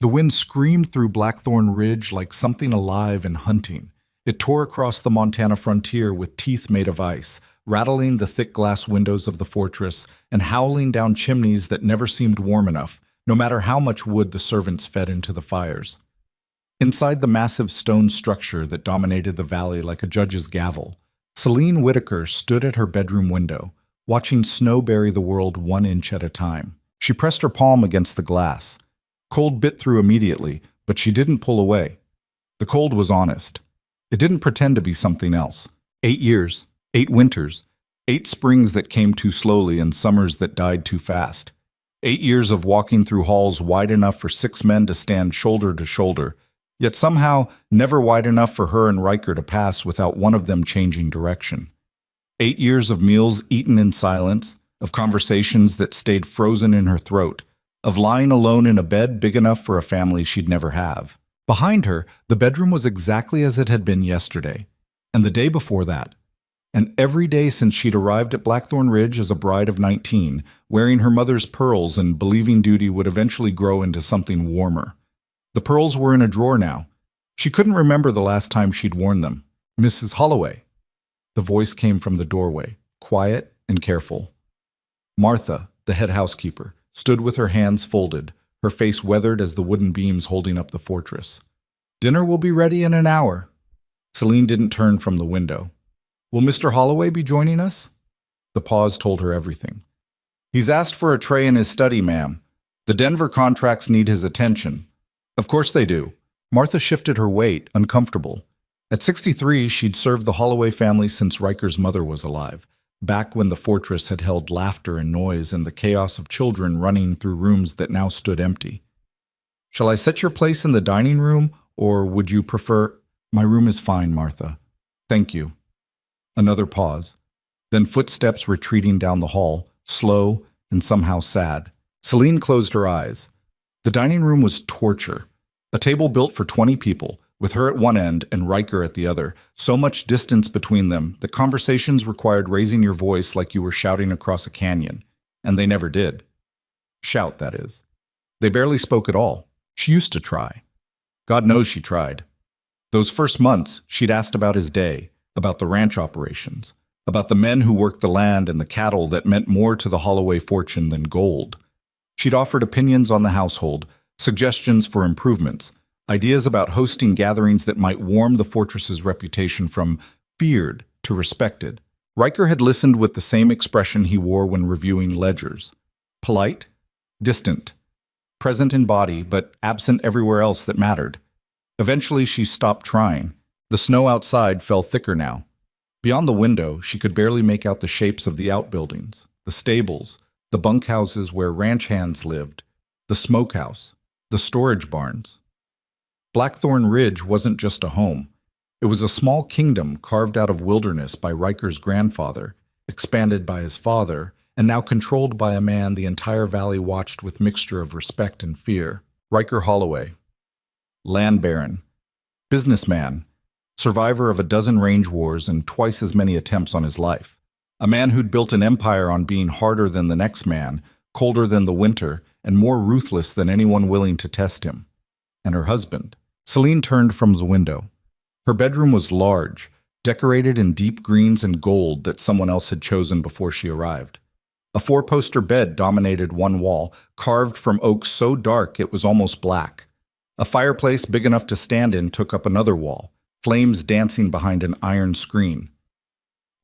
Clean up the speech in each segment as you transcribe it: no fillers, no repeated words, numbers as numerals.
The wind screamed through Blackthorn Ridge like something alive and hunting. It tore across the Montana frontier with teeth made of ice, rattling the thick glass windows of the fortress and howling down chimneys that never seemed warm enough, no matter how much wood the servants fed into the fires. Inside the massive stone structure that dominated the valley like a judge's gavel, Celine Whitaker stood at her bedroom window, watching snow bury the world 1 inch at a time. She pressed her palm against the glass. Cold bit through immediately, but she didn't pull away. The cold was honest. It didn't pretend to be something else. 8 years, 8 winters, 8 springs that came too slowly and summers that died too fast. 8 years of walking through halls wide enough for 6 men to stand shoulder to shoulder, yet somehow never wide enough for her and Riker to pass without one of them changing direction. 8 years of meals eaten in silence, of conversations that stayed frozen in her throat, of lying alone in a bed big enough for a family she'd never have. Behind her, the bedroom was exactly as it had been yesterday, and the day before that, and every day since she'd arrived at Blackthorn Ridge as a bride of 19, wearing her mother's pearls and believing duty would eventually grow into something warmer. The pearls were in a drawer now. She couldn't remember the last time she'd worn them. "Mrs. Holloway." The voice came from the doorway, quiet and careful. Martha, the head housekeeper, stood with her hands folded, her face weathered as the wooden beams holding up the fortress. "Dinner will be ready in an hour." Celine didn't turn from the window. "Will Mr. Holloway be joining us?" The pause told her everything. "He's asked for a tray in his study, ma'am. The Denver contracts need his attention." "Of course they do." Martha shifted her weight, uncomfortable. At 63, she'd served the Holloway family since Riker's mother was alive, back when the fortress had held laughter and noise and the chaos of children running through rooms that now stood empty. "Shall I set your place in the dining room, or would you prefer—" "My room is fine, Martha. Thank you." Another pause, then footsteps retreating down the hall, slow and somehow sad. Celine closed her eyes. The dining room was torture. A table built for 20 people, with her at one end and Riker at the other, so much distance between them that conversations required raising your voice like you were shouting across a canyon, and they never did. Shout, that is. They barely spoke at all. She used to try. God knows she tried. Those first months, she'd asked about his day, about the ranch operations, about the men who worked the land and the cattle that meant more to the Holloway fortune than gold. She'd offered opinions on the household, suggestions for improvements, ideas about hosting gatherings that might warm the fortress's reputation from feared to respected. Riker had listened with the same expression he wore when reviewing ledgers. Polite, distant, present in body, but absent everywhere else that mattered. Eventually, she stopped trying. The snow outside fell thicker now. Beyond the window, she could barely make out the shapes of the outbuildings, the stables, the bunkhouses where ranch hands lived, the smokehouse, the storage barns. Blackthorn Ridge wasn't just a home. It was a small kingdom carved out of wilderness by Riker's grandfather, expanded by his father, and now controlled by a man the entire valley watched with mixture of respect and fear. Riker Holloway. Land baron. Businessman. Survivor of a dozen range wars and twice as many attempts on his life. A man who'd built an empire on being harder than the next man, colder than the winter, and more ruthless than anyone willing to test him. And her husband. Celine turned from the window. Her bedroom was large, decorated in deep greens and gold that someone else had chosen before she arrived. A four-poster bed dominated one wall, carved from oak so dark it was almost black. A fireplace big enough to stand in took up another wall, flames dancing behind an iron screen.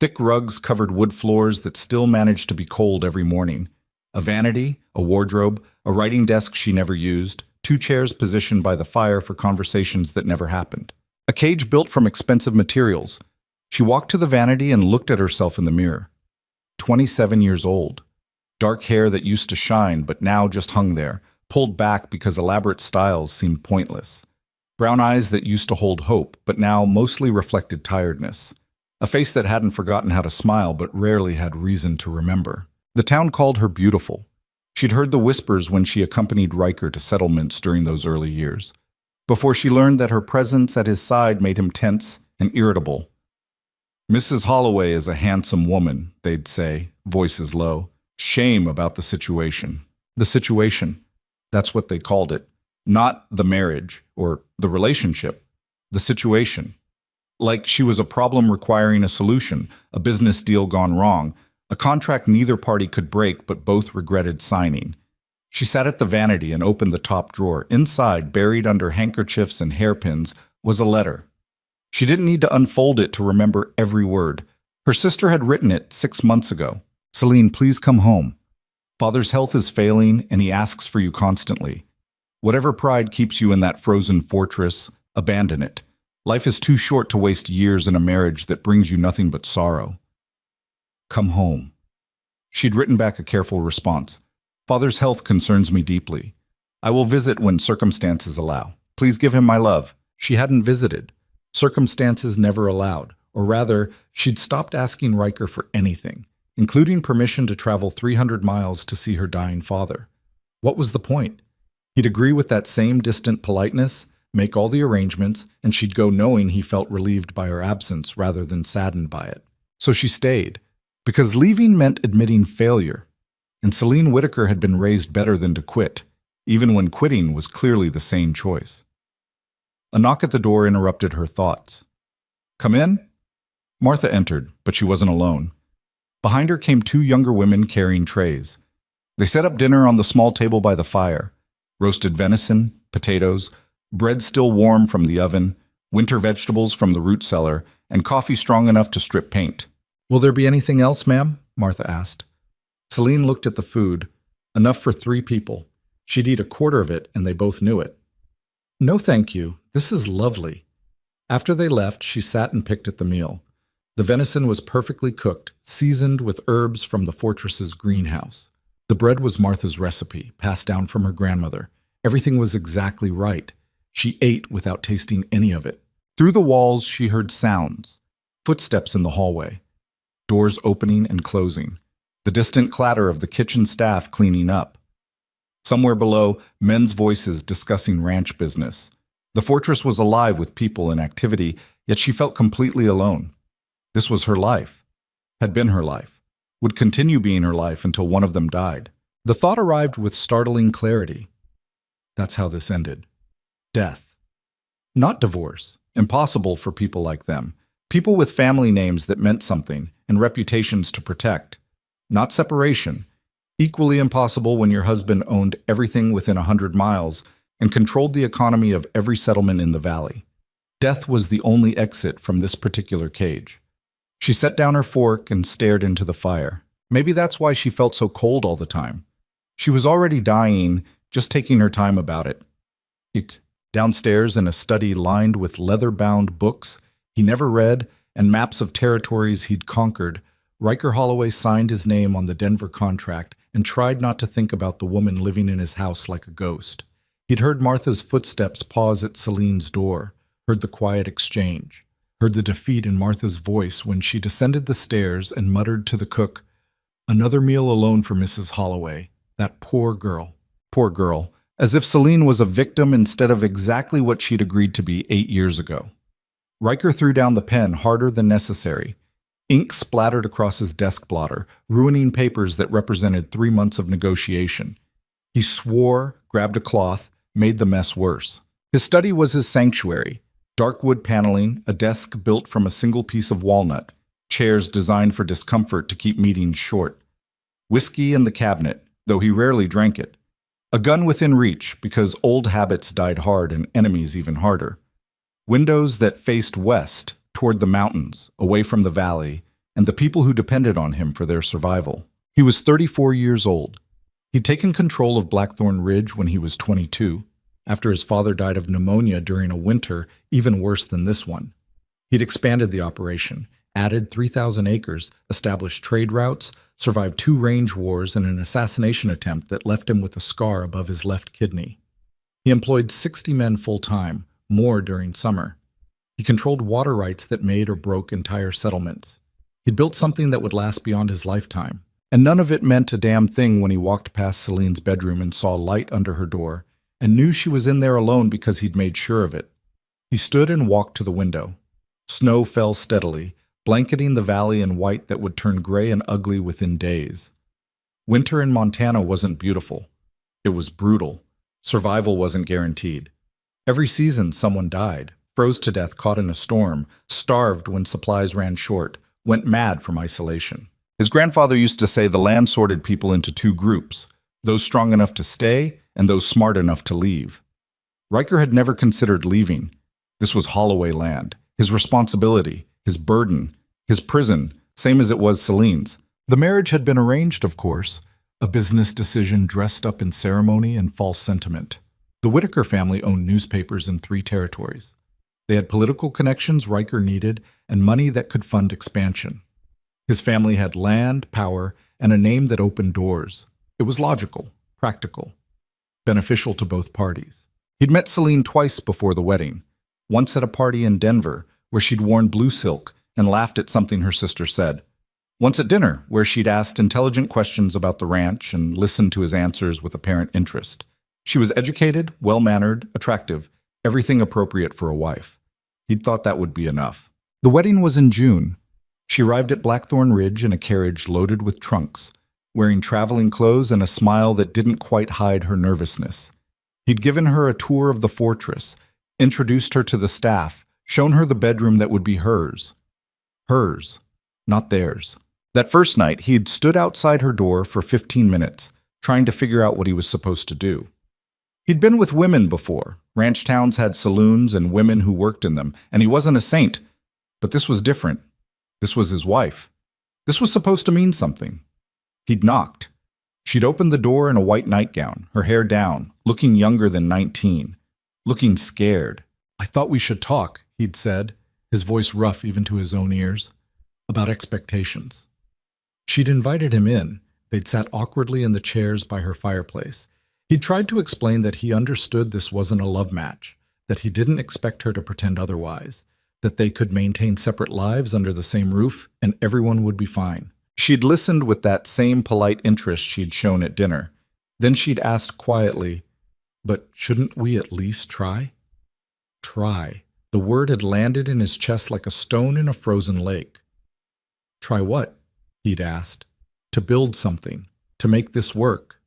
Thick rugs covered wood floors that still managed to be cold every morning. A vanity, a wardrobe, a writing desk she never used, 2 chairs positioned by the fire for conversations that never happened. A cage built from expensive materials. She walked to the vanity and looked at herself in the mirror. 27 years old. Dark hair that used to shine but now just hung there, pulled back because elaborate styles seemed pointless. Brown eyes that used to hold hope but now mostly reflected tiredness. A face that hadn't forgotten how to smile but rarely had reason to remember. The town called her beautiful. She'd heard the whispers when she accompanied Riker to settlements during those early years, before she learned that her presence at his side made him tense and irritable. "Mrs. Holloway is a handsome woman," they'd say, voices low. Shame about the situation. The situation. That's what they called it. Not the marriage or the relationship, the situation. Like she was a problem requiring a solution, a business deal gone wrong, a contract neither party could break but both regretted signing. She sat at the vanity and opened the top drawer. Inside, buried under handkerchiefs and hairpins, was a letter. She didn't need to unfold it to remember every word. Her sister had written it 6 months ago. Celine, please come home. Father's health is failing and he asks for you constantly. Whatever pride keeps you in that frozen fortress, abandon it. Life is too short to waste years in a marriage that brings you nothing but sorrow. Come home. She'd written back a careful response. Father's health concerns me deeply. I will visit when circumstances allow. Please give him my love. She hadn't visited. Circumstances never allowed. Or rather, she'd stopped asking Riker for anything, including permission to travel 300 miles to see her dying father. What was the point? He'd agree with that same distant politeness, make all the arrangements, and she'd go knowing he felt relieved by her absence rather than saddened by it. So she stayed, because leaving meant admitting failure. And Celine Whitaker had been raised better than to quit, even when quitting was clearly the sane choice. A knock at the door interrupted her thoughts. Come in? Martha entered, but she wasn't alone. Behind her came two younger women carrying trays. They set up dinner on the small table by the fire. Roasted venison, potatoes, bread still warm from the oven, winter vegetables from the root cellar, and coffee strong enough to strip paint. Will there be anything else, ma'am? Martha asked. Celine looked at the food. Enough for 3 people. She'd eat a quarter of it, and they both knew it. No, thank you. This is lovely. After they left, she sat and picked at the meal. The venison was perfectly cooked, seasoned with herbs from the fortress's greenhouse. The bread was Martha's recipe, passed down from her grandmother. Everything was exactly right. She ate without tasting any of it. Through the walls, she heard sounds. Footsteps in the hallway. Doors opening and closing. The distant clatter of the kitchen staff cleaning up. Somewhere below, men's voices discussing ranch business. The fortress was alive with people and activity, yet she felt completely alone. This was her life. Had been her life. Would continue being her life until one of them died. The thought arrived with startling clarity. That's how this ended. Death. Not divorce. Impossible for people like them. People with family names that meant something and reputations to protect. Not separation. Equally impossible when your husband owned everything within 100 miles and controlled the economy of every settlement in the valley. Death was the only exit from this particular cage. She set down her fork and stared into the fire. Maybe that's why she felt so cold all the time. She was already dying, just taking her time about it. Downstairs in a study lined with leather-bound books he never read and maps of territories he'd conquered, Riker Holloway signed his name on the Denver contract and tried not to think about the woman living in his house like a ghost. He'd heard Martha's footsteps pause at Celine's door, heard the quiet exchange, heard the defeat in Martha's voice when she descended the stairs and muttered to the cook, "Another meal alone for Mrs. Holloway. That poor girl." Poor girl. As if Celine was a victim instead of exactly what she'd agreed to be 8 years ago. Riker threw down the pen harder than necessary. Ink splattered across his desk blotter, ruining papers that represented 3 months of negotiation. He swore, grabbed a cloth, made the mess worse. His study was his sanctuary. Dark wood paneling, a desk built from a single piece of walnut, chairs designed for discomfort to keep meetings short. Whiskey in the cabinet, though he rarely drank it. A gun within reach, because old habits died hard and enemies even harder. Windows that faced west, toward the mountains, away from the valley, and the people who depended on him for their survival. He was 34 years old. He'd taken control of Blackthorn Ridge when he was 22, after his father died of pneumonia during a winter even worse than this one. He'd expanded the operation, added 3,000 acres, established trade routes, survived 2 range wars and an assassination attempt that left him with a scar above his left kidney. He employed 60 men full-time, more during summer. He controlled water rights that made or broke entire settlements. He'd built something that would last beyond his lifetime. And none of it meant a damn thing when he walked past Celine's bedroom and saw light under her door, and knew she was in there alone because he'd made sure of it. He stood and walked to the window. Snow fell steadily, blanketing the valley in white that would turn gray and ugly within days. Winter in Montana wasn't beautiful. It was brutal. Survival wasn't guaranteed. Every season, someone died, froze to death caught in a storm, starved when supplies ran short, went mad from isolation. His grandfather used to say the land sorted people into two groups, those strong enough to stay and those smart enough to leave. Riker had never considered leaving. This was Holloway land, his responsibility, his burden, his prison, same as it was Celine's. The marriage had been arranged, of course, a business decision dressed up in ceremony and false sentiment. The Whitaker family owned newspapers in 3 territories. They had political connections Riker needed and money that could fund expansion. His family had land, power, and a name that opened doors. It was logical, practical, beneficial to both parties. He'd met Celine twice before the wedding, once at a party in Denver where she'd worn blue silk and laughed at something her sister said. Once at dinner, where she'd asked intelligent questions about the ranch and listened to his answers with apparent interest. She was educated, well-mannered, attractive, everything appropriate for a wife. He'd thought that would be enough. The wedding was in June. She arrived at Blackthorn Ridge in a carriage loaded with trunks, wearing traveling clothes and a smile that didn't quite hide her nervousness. He'd given her a tour of the fortress, introduced her to the staff, shown her the bedroom that would be hers. Hers, not theirs. That first night, he'd stood outside her door for 15 minutes, trying to figure out what he was supposed to do. He'd been with women before. Ranch towns had saloons and women who worked in them, and he wasn't a saint. But this was different. This was his wife. This was supposed to mean something. He'd knocked. She'd opened the door in a white nightgown, her hair down, looking younger than 19, looking scared. "I thought we should talk," he'd said, his voice rough even to his own ears, "about expectations." She'd invited him in. They'd sat awkwardly in the chairs by her fireplace. He tried to explain that he understood this wasn't a love match, that he didn't expect her to pretend otherwise, that they could maintain separate lives under the same roof and everyone would be fine. She'd listened with that same polite interest she'd shown at dinner. Then she'd asked quietly, "But shouldn't we at least try?" Try. The word had landed in his chest like a stone in a frozen lake. "Try what?" he'd asked. "To build something, to make this work."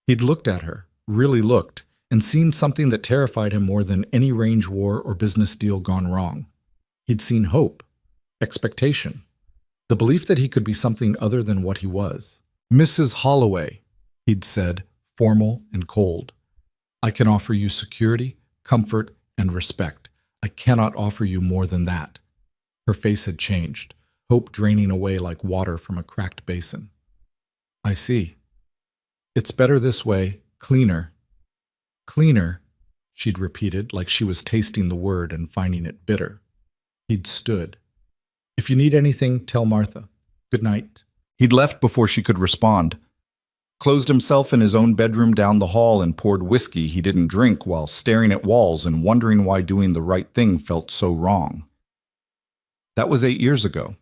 He'd looked at her, really looked, and seen something that terrified him more than any range war or business deal gone wrong. He'd seen hope, expectation, the belief that he could be something other than what he was. "Mrs. Holloway," he'd said, formal and cold, "I can offer you security, comfort, and respect. I cannot offer you more than that." Her face had changed, hope draining away like water from a cracked basin. "I see. It's better this way, cleaner." "Cleaner," she'd repeated like she was tasting the word and finding it bitter. He'd stood. "If you need anything, tell Martha. Good night." He'd left before she could respond, closed himself in his own bedroom down the hall and poured whiskey he didn't drink while staring at walls and wondering why doing the right thing felt so wrong. That was 8 years ago.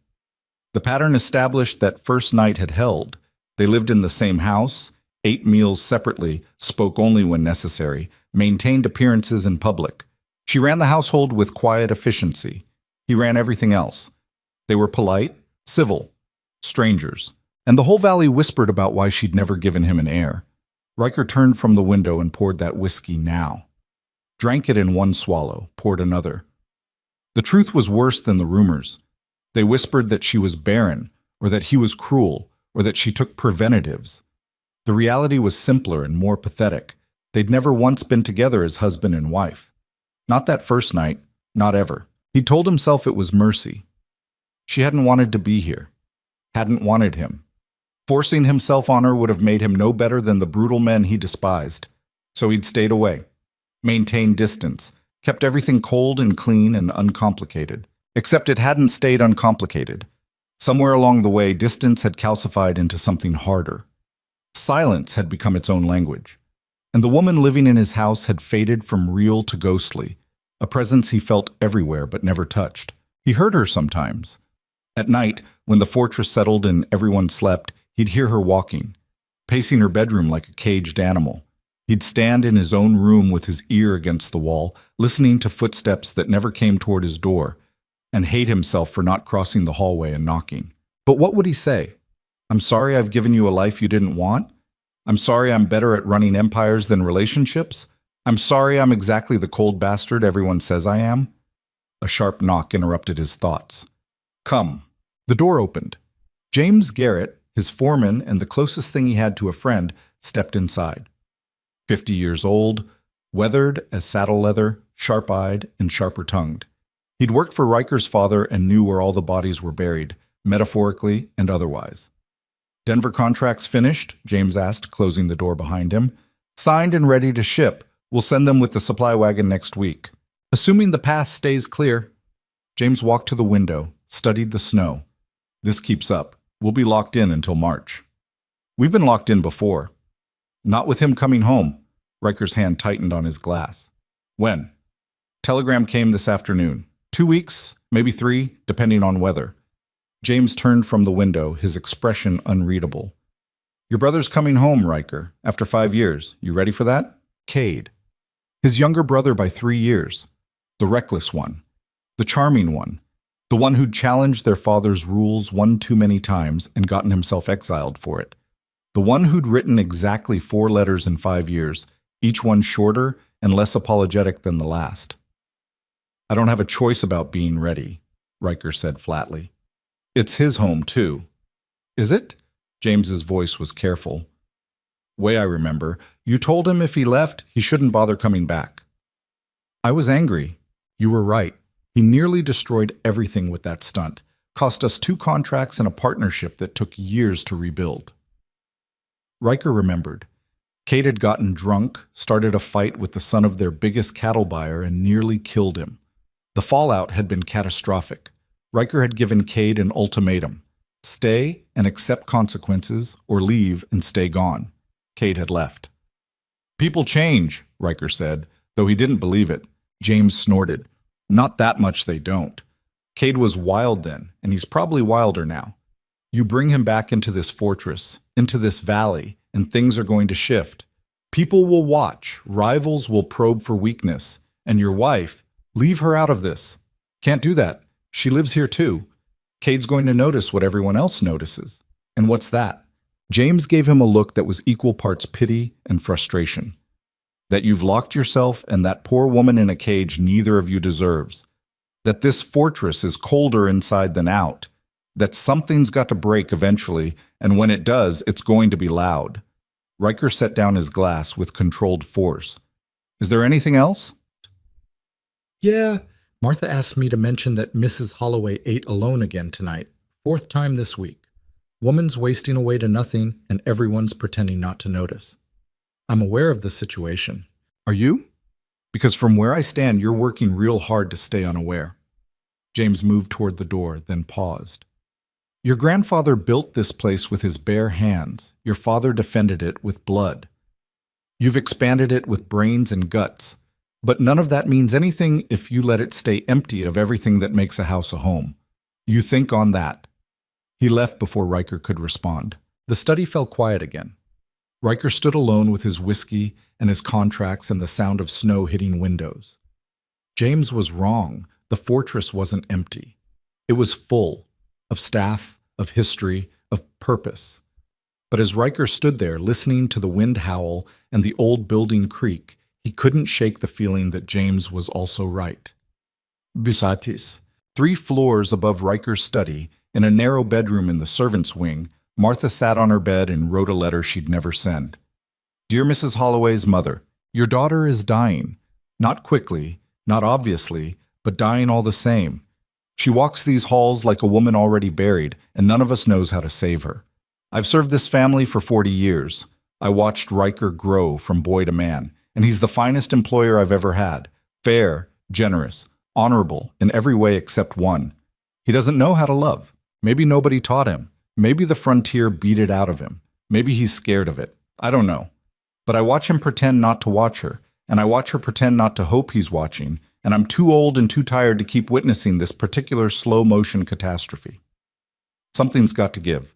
The pattern established that first night had held. They lived in the same house, ate meals separately, spoke only when necessary, maintained appearances in public. She ran the household with quiet efficiency. He ran everything else. They were polite, civil, strangers. And the whole valley whispered about why she'd never given him an heir. Riker turned from the window and poured that whiskey now. Drank it in one swallow, poured another. The truth was worse than the rumors. They whispered that she was barren, or that he was cruel, or that she took preventatives. The reality was simpler and more pathetic. They'd never once been together as husband and wife. Not that first night, not ever. He told himself it was mercy. She hadn't wanted to be here, hadn't wanted him. Forcing himself on her would have made him no better than the brutal men he despised. So he'd stayed away, maintained distance, kept everything cold and clean and uncomplicated. Except it hadn't stayed uncomplicated. Somewhere along the way, distance had calcified into something harder. Silence had become its own language. And the woman living in his house had faded from real to ghostly, a presence he felt everywhere but never touched. He heard her sometimes. At night, when the fortress settled and everyone slept, he'd hear her walking, pacing her bedroom like a caged animal. He'd stand in his own room with his ear against the wall, listening to footsteps that never came toward his door, and hate himself for not crossing the hallway and knocking. But what would he say? "I'm sorry I've given you a life you didn't want"? I'm sorry I'm better at running empires than relationships. I'm sorry I'm exactly the cold bastard everyone says I am. A sharp knock interrupted his thoughts. Come. The door opened. James Garrett, his foreman and the closest thing he had to a friend, stepped inside. 50 years old, weathered as saddle leather, sharp-eyed and sharper-tongued. He'd worked for Riker's father and knew where all the bodies were buried, metaphorically and otherwise. Denver contracts finished? James asked, closing the door behind him. Signed and ready to ship. We'll send them with the supply wagon next week. Assuming the pass stays clear. James walked to the window, studied the snow. This keeps up. We'll be locked in until March. We've been locked in before. Not with him coming home. Riker's hand tightened on his glass. When? Telegram came this afternoon. 2 weeks, maybe 3, depending on weather. James turned from the window, his expression unreadable. Your brother's coming home, Riker, after 5 years. You ready for that? Cade. His younger brother by 3 years. The reckless one. The charming one. The one who'd challenged their father's rules one too many times and gotten himself exiled for it. The one who'd written exactly 4 letters in 5 years, each one shorter and less apologetic than the last. I don't have a choice about being ready, Riker said flatly. It's his home, too. Is it? James's voice was careful. Way I remember, you told him if he left, he shouldn't bother coming back. I was angry. You were right. He nearly destroyed everything with that stunt. Cost us 2 contracts and a partnership that took years to rebuild. Riker remembered. Cade had gotten drunk, started a fight with the son of their biggest cattle buyer, and nearly killed him. The fallout had been catastrophic. Riker had given Cade an ultimatum. Stay and accept consequences, or leave and stay gone. Cade had left. People change, Riker said, though he didn't believe it. James snorted. Not that much they don't. Cade was wild then, and he's probably wilder now. You bring him back into this fortress, into this valley, and things are going to shift. People will watch, rivals will probe for weakness, and your wife, leave her out of this. Can't do that. She lives here too. Cade's going to notice what everyone else notices. And what's that? James gave him a look that was equal parts pity and frustration. That you've locked yourself and that poor woman in a cage neither of you deserves. That this fortress is colder inside than out. That something's got to break eventually, and when it does, it's going to be loud. Riker set down his glass with controlled force. Is there anything else? Yeah, Martha asked me to mention that Mrs. Holloway ate alone again tonight. 4th time this week. Woman's wasting away to nothing, and everyone's pretending not to notice. I'm aware of the situation. Are you? Because from where I stand, you're working real hard to stay unaware. James moved toward the door, then paused. Your grandfather built this place with his bare hands. Your father defended it with blood. You've expanded it with brains and guts. But none of that means anything if you let it stay empty of everything that makes a house a home. You think on that. He left before Riker could respond. The study fell quiet again. Riker stood alone with his whiskey and his contracts and the sound of snow hitting windows. James was wrong. The fortress wasn't empty. It was full of staff, of history, of purpose. But as Riker stood there listening to the wind howl and the old building creak, he couldn't shake the feeling that James was also right. Besides, 3 floors above Riker's study, in a narrow bedroom in the servants' wing, Martha sat on her bed and wrote a letter she'd never send. Dear Mrs. Holloway's mother, your daughter is dying. Not quickly, not obviously, but dying all the same. She walks these halls like a woman already buried, and none of us knows how to save her. I've served this family for 40 years. I watched Riker grow from boy to man, and he's the finest employer I've ever had. Fair, generous, honorable in every way except one. He doesn't know how to love. Maybe nobody taught him. Maybe the frontier beat it out of him. Maybe he's scared of it. I don't know. But I watch him pretend not to watch her, and I watch her pretend not to hope he's watching, and I'm too old and too tired to keep witnessing this particular slow-motion catastrophe. Something's got to give.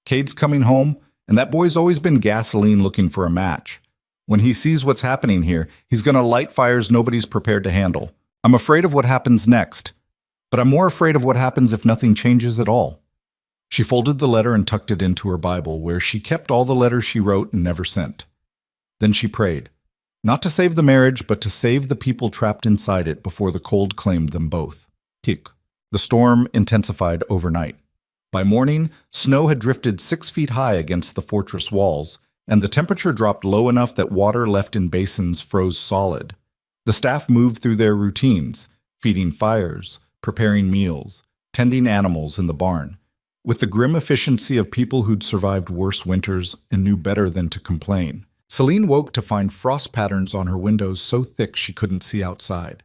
Cade's coming home, and that boy's always been gasoline looking for a match. When he sees what's happening here, he's going to light fires nobody's prepared to handle. I'm afraid of what happens next, but I'm more afraid of what happens if nothing changes at all. She folded the letter and tucked it into her Bible, where she kept all the letters she wrote and never sent. Then she prayed, not to save the marriage, but to save the people trapped inside it before the cold claimed them both. Tick. The storm intensified overnight. By morning, snow had drifted 6 feet high against the fortress walls, and the temperature dropped low enough that water left in basins froze solid. The staff moved through their routines, feeding fires, preparing meals, tending animals in the barn, with the grim efficiency of people who'd survived worse winters and knew better than to complain. Celine woke to find frost patterns on her windows so thick she couldn't see outside.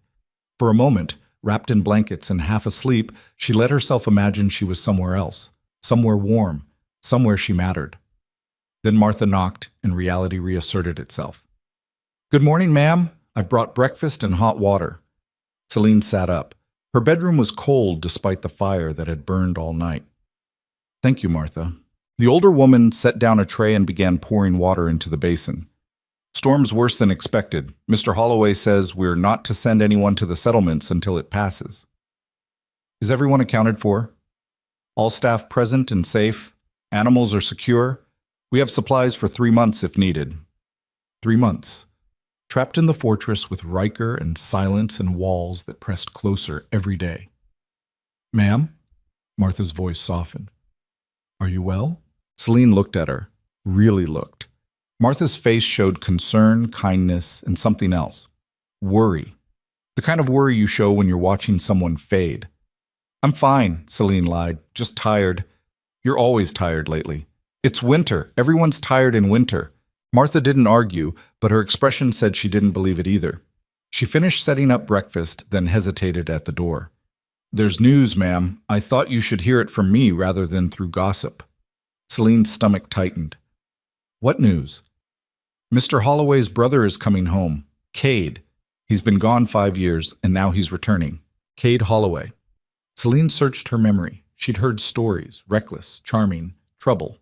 For a moment, wrapped in blankets and half asleep, she let herself imagine she was somewhere else, somewhere warm, somewhere she mattered. Then Martha knocked, and reality reasserted itself. "Good morning, ma'am. I've brought breakfast and hot water." Celine sat up. Her bedroom was cold despite the fire that had burned all night. "Thank you, Martha." The older woman set down a tray and began pouring water into the basin. "Storm's worse than expected. Mr. Holloway says we're not to send anyone to the settlements until it passes." "Is everyone accounted for? All staff present and safe? Animals are secure? We have supplies for 3 months if needed." 3 months. Trapped in the fortress with Riker and silence and walls that pressed closer every day. "Ma'am?" Martha's voice softened. "Are you well?" Celine looked at her, really looked. Martha's face showed concern, kindness, and something else. Worry. The kind of worry you show when you're watching someone fade. "I'm fine," Celine lied. "Just tired." "You're always tired lately." "It's winter. Everyone's tired in winter." Martha didn't argue, but her expression said she didn't believe it either. She finished setting up breakfast, then hesitated at the door. "There's news, ma'am. I thought you should hear it from me rather than through gossip." Celine's stomach tightened. "What news?" "Mr. Holloway's brother is coming home. Cade. He's been gone 5 years, and now he's returning. Cade Holloway." Celine searched her memory. She'd heard stories, reckless, charming, trouble.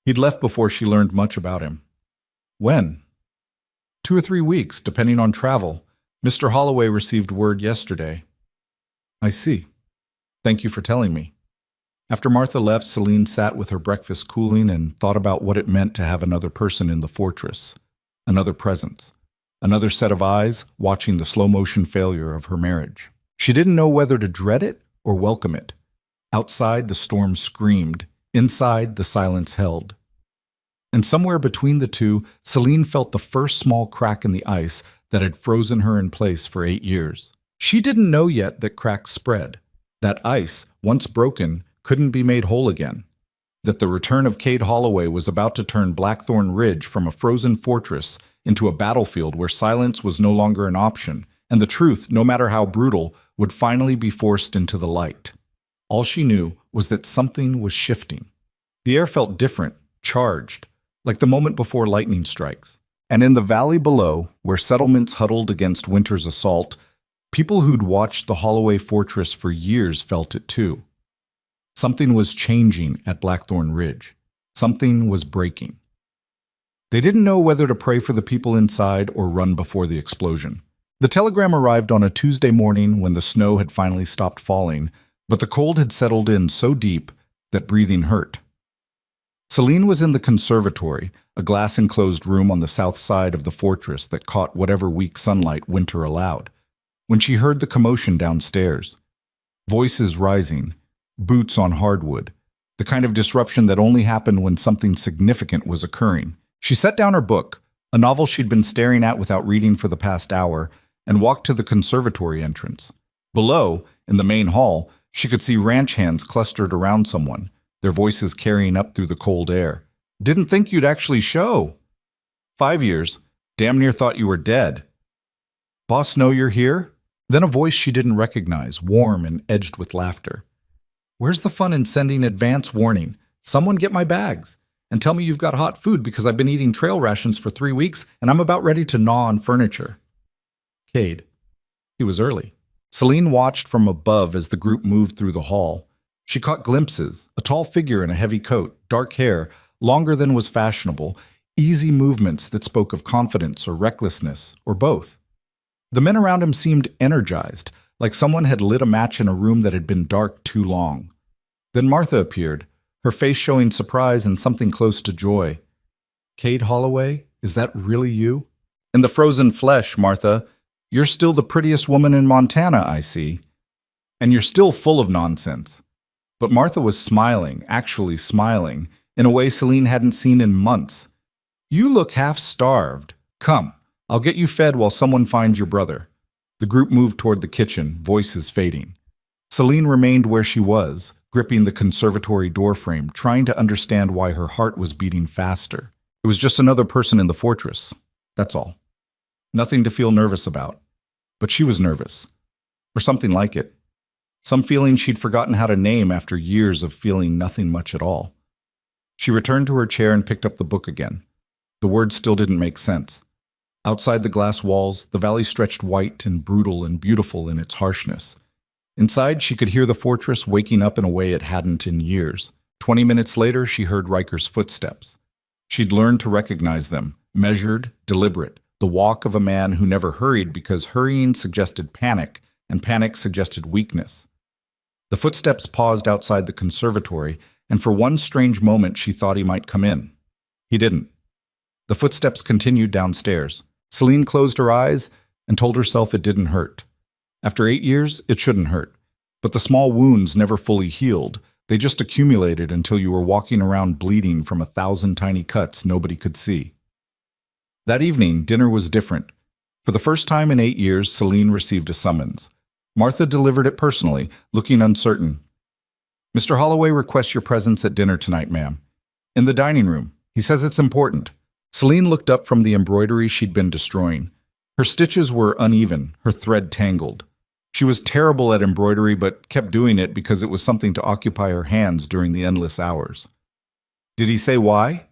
He'd left before she learned much about him. "When?" 2 or 3 weeks, depending on travel. Mr. Holloway received word yesterday." "I see. Thank you for telling me." After Martha left, Celine sat with her breakfast cooling and thought about what it meant to have another person in the fortress, another presence, another set of eyes watching the slow-motion failure of her marriage. She didn't know whether to dread it or welcome it. Outside, the storm screamed. Inside, the silence held. And somewhere between the two, Celine felt the first small crack in the ice that had frozen her in place for 8 years. She didn't know yet that cracks spread, that ice, once broken, couldn't be made whole again, that the return of Cade Holloway was about to turn Blackthorn Ridge from a frozen fortress into a battlefield where silence was no longer an option, and the truth, no matter how brutal, would finally be forced into the light. All she knew was that something was shifting. The air felt different, charged, like the moment before lightning strikes. And in the valley below, where settlements huddled against winter's assault, people who'd watched the Holloway fortress for years felt it too. Something was changing at Blackthorn Ridge. Something was breaking. They didn't know whether to pray for the people inside or run before the explosion. The telegram arrived on a Tuesday morning when the snow had finally stopped falling, but the cold had settled in so deep that breathing hurt. Celine was in the conservatory, a glass-enclosed room on the south side of the fortress that caught whatever weak sunlight winter allowed, when she heard the commotion downstairs. Voices rising, boots on hardwood, the kind of disruption that only happened when something significant was occurring. She set down her book, a novel she'd been staring at without reading for the past hour, and walked to the conservatory entrance. Below, in the main hall, she could see ranch hands clustered around someone, their voices carrying up through the cold air. "Didn't think you'd actually show." 5 years. Damn near thought you were dead." "Boss know you're here?" Then a voice she didn't recognize, warm and edged with laughter. "Where's the fun in sending advance warning? Someone get my bags. And tell me you've got hot food because I've been eating trail rations for 3 weeks and I'm about ready to gnaw on furniture." Cade. He was early. Celine watched from above as the group moved through the hall. She caught glimpses, a tall figure in a heavy coat, dark hair, longer than was fashionable, easy movements that spoke of confidence or recklessness, or both. The men around him seemed energized, like someone had lit a match in a room that had been dark too long. Then Martha appeared, her face showing surprise and something close to joy. Cade Holloway, is that really you? In the frozen flesh, Martha. You're still the prettiest woman in Montana, I see. And you're still full of nonsense. But Martha was smiling, actually smiling, in a way Celine hadn't seen in months. You look half-starved. Come, I'll get you fed while someone finds your brother. The group moved toward the kitchen, voices fading. Celine remained where she was, gripping the conservatory doorframe, trying to understand why her heart was beating faster. It was just another person in the fortress. That's all. Nothing to feel nervous about. But she was nervous. Or something like it. Some feeling she'd forgotten how to name after years of feeling nothing much at all. She returned to her chair and picked up the book again. The words still didn't make sense. Outside the glass walls, the valley stretched white and brutal and beautiful in its harshness. Inside, she could hear the fortress waking up in a way it hadn't in years. 20 minutes later, she heard Riker's footsteps. She'd learned to recognize them, measured, deliberate, the walk of a man who never hurried because hurrying suggested panic, and panic suggested weakness. The footsteps paused outside the conservatory, and for one strange moment she thought he might come in. He didn't. The footsteps continued downstairs. Celine closed her eyes and told herself it didn't hurt. After 8 years, it shouldn't hurt. But the small wounds never fully healed. They just accumulated until you were walking around bleeding from 1,000 tiny cuts nobody could see. That evening, dinner was different. For the first time in 8 years, Celine received a summons. Martha delivered it personally, looking uncertain. Mr. Holloway requests your presence at dinner tonight, ma'am. In the dining room. He says it's important. Celine looked up from the embroidery she'd been destroying. Her stitches were uneven, her thread tangled. She was terrible at embroidery but kept doing it because it was something to occupy her hands during the endless hours. Did he say why?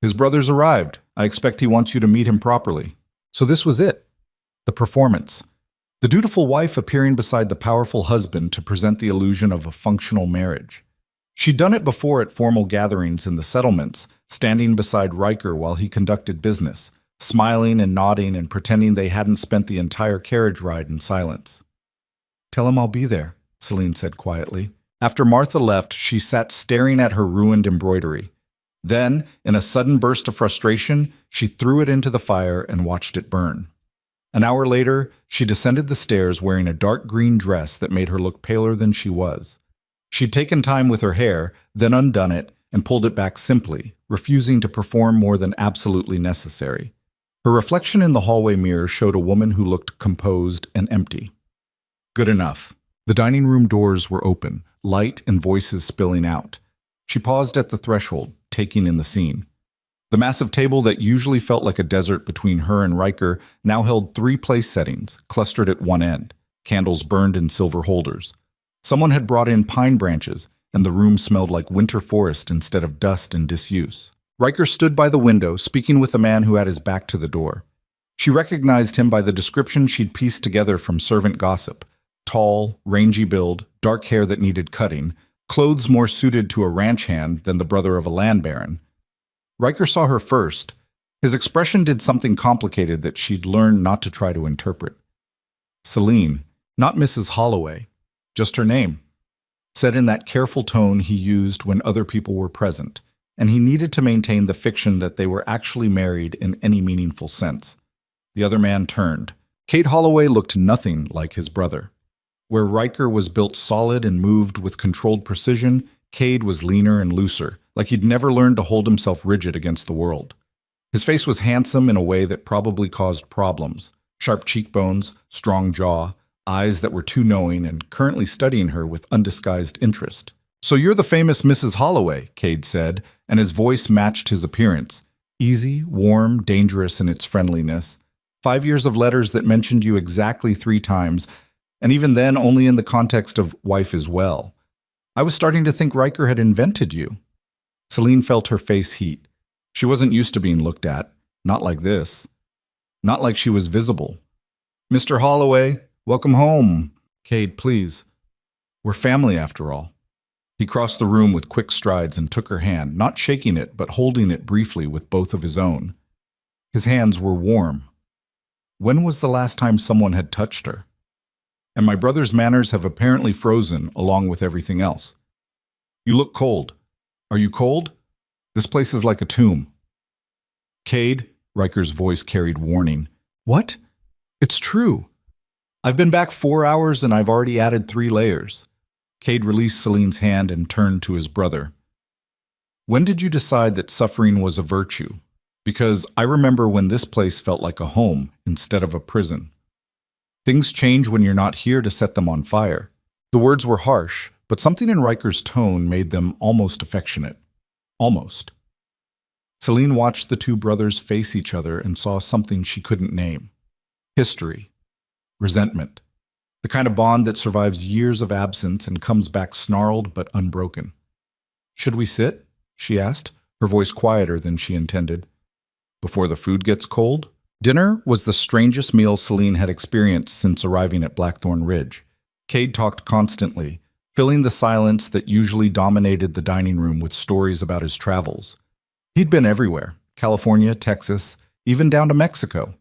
His brother's arrived. I expect he wants you to meet him properly. So this was it. The performance. The dutiful wife appearing beside the powerful husband to present the illusion of a functional marriage. She'd done it before at formal gatherings in the settlements, standing beside Riker while he conducted business, smiling and nodding and pretending they hadn't spent the entire carriage ride in silence. Tell him I'll be there, Celine said quietly. After Martha left, she sat staring at her ruined embroidery. Then, in a sudden burst of frustration, she threw it into the fire and watched it burn. An hour later, she descended the stairs wearing a dark green dress that made her look paler than she was. She'd taken time with her hair, then undone it and pulled it back simply, refusing to perform more than absolutely necessary. Her reflection in the hallway mirror showed a woman who looked composed and empty. Good enough. The dining room doors were open, light and voices spilling out. She paused at the threshold, taking in the scene. The massive table that usually felt like a desert between her and Riker now held 3 place settings, clustered at one end, candles burned in silver holders. Someone had brought in pine branches, and the room smelled like winter forest instead of dust and disuse. Riker stood by the window, speaking with a man who had his back to the door. She recognized him by the description she'd pieced together from servant gossip. Tall, rangy build, dark hair that needed cutting, clothes more suited to a ranch hand than the brother of a land baron. Riker saw her first. His expression did something complicated that she'd learned not to try to interpret. Celine, not Mrs. Holloway, just her name, said in that careful tone he used when other people were present, and he needed to maintain the fiction that they were actually married in any meaningful sense. The other man turned. Cade Holloway looked nothing like his brother. Where Riker was built solid and moved with controlled precision, Cade was leaner and looser, like he'd never learned to hold himself rigid against the world. His face was handsome in a way that probably caused problems. Sharp cheekbones, strong jaw, eyes that were too knowing and currently studying her with undisguised interest. So you're the famous Mrs. Holloway, Cade said, and his voice matched his appearance. Easy, warm, dangerous in its friendliness. 5 years of letters that mentioned you exactly 3 times, and even then only in the context of wife as well. I was starting to think Riker had invented you. Celine felt her face heat. She wasn't used to being looked at. Not like this. Not like she was visible. Mr. Holloway, welcome home. Cade, please. We're family after all. He crossed the room with quick strides and took her hand, not shaking it, but holding it briefly with both of his own. His hands were warm. When was the last time someone had touched her? And my brother's manners have apparently frozen along with everything else. You look cold. Are you cold? This place is like a tomb. Cade, Riker's voice carried warning. What? It's true. I've been back 4 hours and I've already added 3 layers. Cade released Celine's hand and turned to his brother. When did you decide that suffering was a virtue? Because I remember when this place felt like a home instead of a prison. Things change when you're not here to set them on fire. The words were harsh, but something in Riker's tone made them almost affectionate. Almost. Celine watched the two brothers face each other and saw something she couldn't name. History. Resentment. The kind of bond that survives years of absence and comes back snarled but unbroken. Should we sit? She asked, her voice quieter than she intended. Before the food gets cold? Dinner was the strangest meal Celine had experienced since arriving at Blackthorn Ridge. Cade talked constantly, filling the silence that usually dominated the dining room with stories about his travels. He'd been everywhere, California, Texas, even down to Mexico.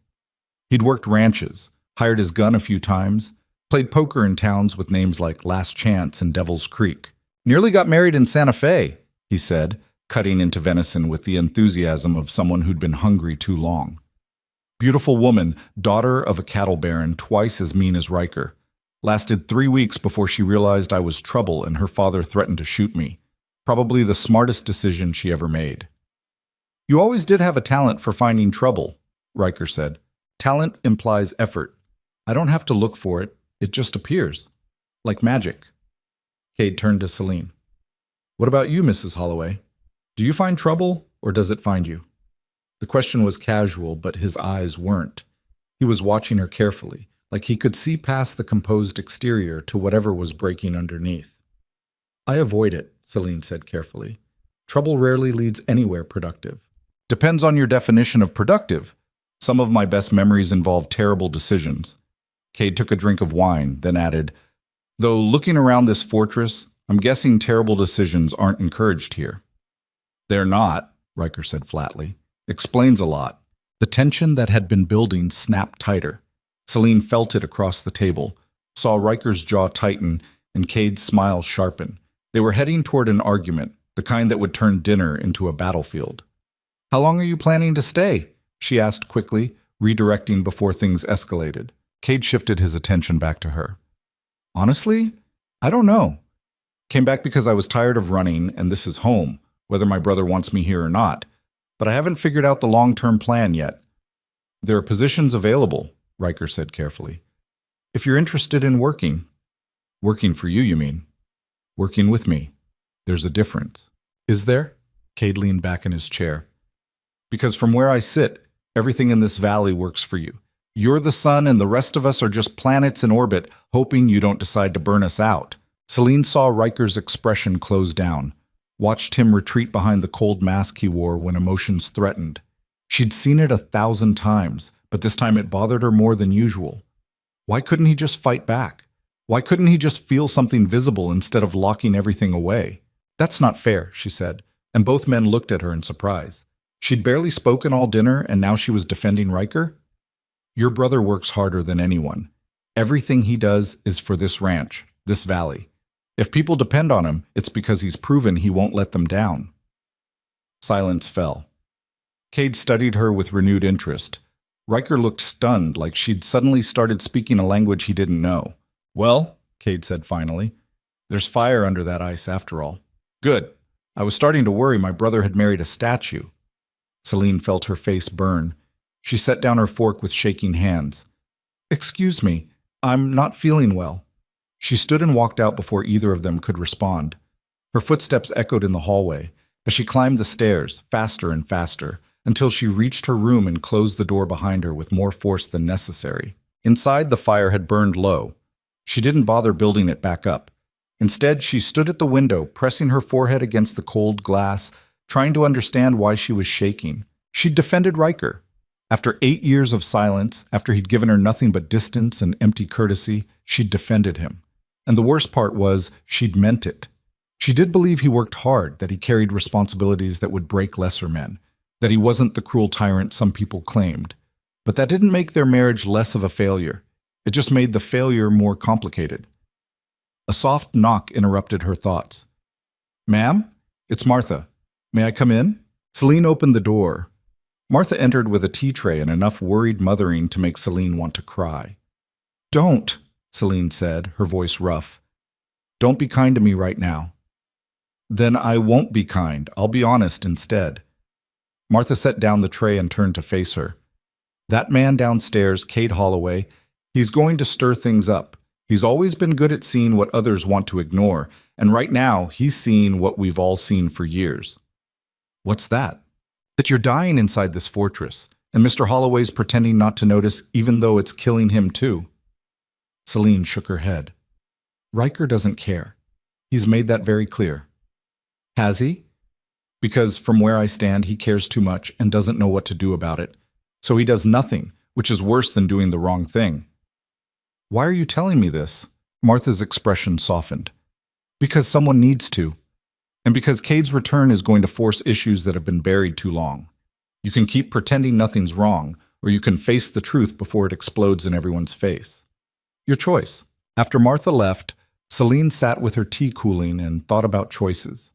He'd worked ranches, hired his gun a few times, played poker in towns with names like Last Chance and Devil's Creek. Nearly got married in Santa Fe, he said, cutting into venison with the enthusiasm of someone who'd been hungry too long. Beautiful woman, daughter of a cattle baron, twice as mean as Riker. Lasted 3 weeks before she realized I was trouble and her father threatened to shoot me. Probably the smartest decision she ever made. You always did have a talent for finding trouble, Riker said. Talent implies effort. I don't have to look for it. It just appears. Like magic. Cade turned to Celine. What about you, Mrs. Holloway? Do you find trouble, or does it find you? The question was casual, but his eyes weren't. He was watching her carefully, like he could see past the composed exterior to whatever was breaking underneath. I avoid it, Celine said carefully. Trouble rarely leads anywhere productive. Depends on your definition of productive. Some of my best memories involve terrible decisions. Cade took a drink of wine, then added, though looking around this fortress, I'm guessing terrible decisions aren't encouraged here. They're not, Riker said flatly. Explains a lot. The tension that had been building snapped tighter. Celine felt it across the table, saw Riker's jaw tighten and Cade's smile sharpen. They were heading toward an argument, the kind that would turn dinner into a battlefield. How long are you planning to stay? She asked quickly, redirecting before things escalated. Cade shifted his attention back to her. Honestly, I don't know. Came back because I was tired of running, and this is home, whether my brother wants me here or not. But I haven't figured out the long-term plan yet. There are positions available, Riker said carefully. If you're interested in working. Working for you, you mean? Working with me. There's a difference. Is there? Cade leaned back in his chair. Because from where I sit, everything in this valley works for you. You're the sun and the rest of us are just planets in orbit, hoping you don't decide to burn us out. Celine saw Riker's expression close down, watched him retreat behind the cold mask he wore when emotions threatened. She'd seen it 1,000 times, but this time it bothered her more than usual. Why couldn't he just fight back? Why couldn't he just feel something visible instead of locking everything away? That's not fair, she said, and both men looked at her in surprise. She'd barely spoken all dinner, and now she was defending Riker? Your brother works harder than anyone. Everything he does is for this ranch, this valley. If people depend on him, it's because he's proven he won't let them down. Silence fell. Cade studied her with renewed interest. Riker looked stunned, like she'd suddenly started speaking a language he didn't know. Well, Cade said finally, there's fire under that ice after all. Good. I was starting to worry my brother had married a statue. Celine felt her face burn. She set down her fork with shaking hands. Excuse me, I'm not feeling well. She stood and walked out before either of them could respond. Her footsteps echoed in the hallway as she climbed the stairs, faster and faster, until she reached her room and closed the door behind her with more force than necessary. Inside, the fire had burned low. She didn't bother building it back up. Instead, she stood at the window, pressing her forehead against the cold glass, trying to understand why she was shaking. She'd defended Riker. After 8 years of silence, after he'd given her nothing but distance and empty courtesy, she'd defended him. And the worst part was, she'd meant it. She did believe he worked hard, that he carried responsibilities that would break lesser men, that he wasn't the cruel tyrant some people claimed. But that didn't make their marriage less of a failure. It just made the failure more complicated. A soft knock interrupted her thoughts. Ma'am? It's Martha. May I come in? Celine opened the door. Martha entered with a tea tray and enough worried mothering to make Celine want to cry. Don't, Celine said, her voice rough. Don't be kind to me right now. Then I won't be kind. I'll be honest instead. Martha set down the tray and turned to face her. That man downstairs, Cade Holloway, he's going to stir things up. He's always been good at seeing what others want to ignore, and right now he's seeing what we've all seen for years. What's that? That you're dying inside this fortress, and Mr. Holloway's pretending not to notice even though it's killing him too. Celine shook her head. Riker doesn't care. He's made that very clear. Has he? Because from where I stand, he cares too much and doesn't know what to do about it. So he does nothing, which is worse than doing the wrong thing. Why are you telling me this? Martha's expression softened. Because someone needs to. And because Cade's return is going to force issues that have been buried too long. You can keep pretending nothing's wrong, or you can face the truth before it explodes in everyone's face. Your choice. After Martha left, Celine sat with her tea cooling and thought about choices.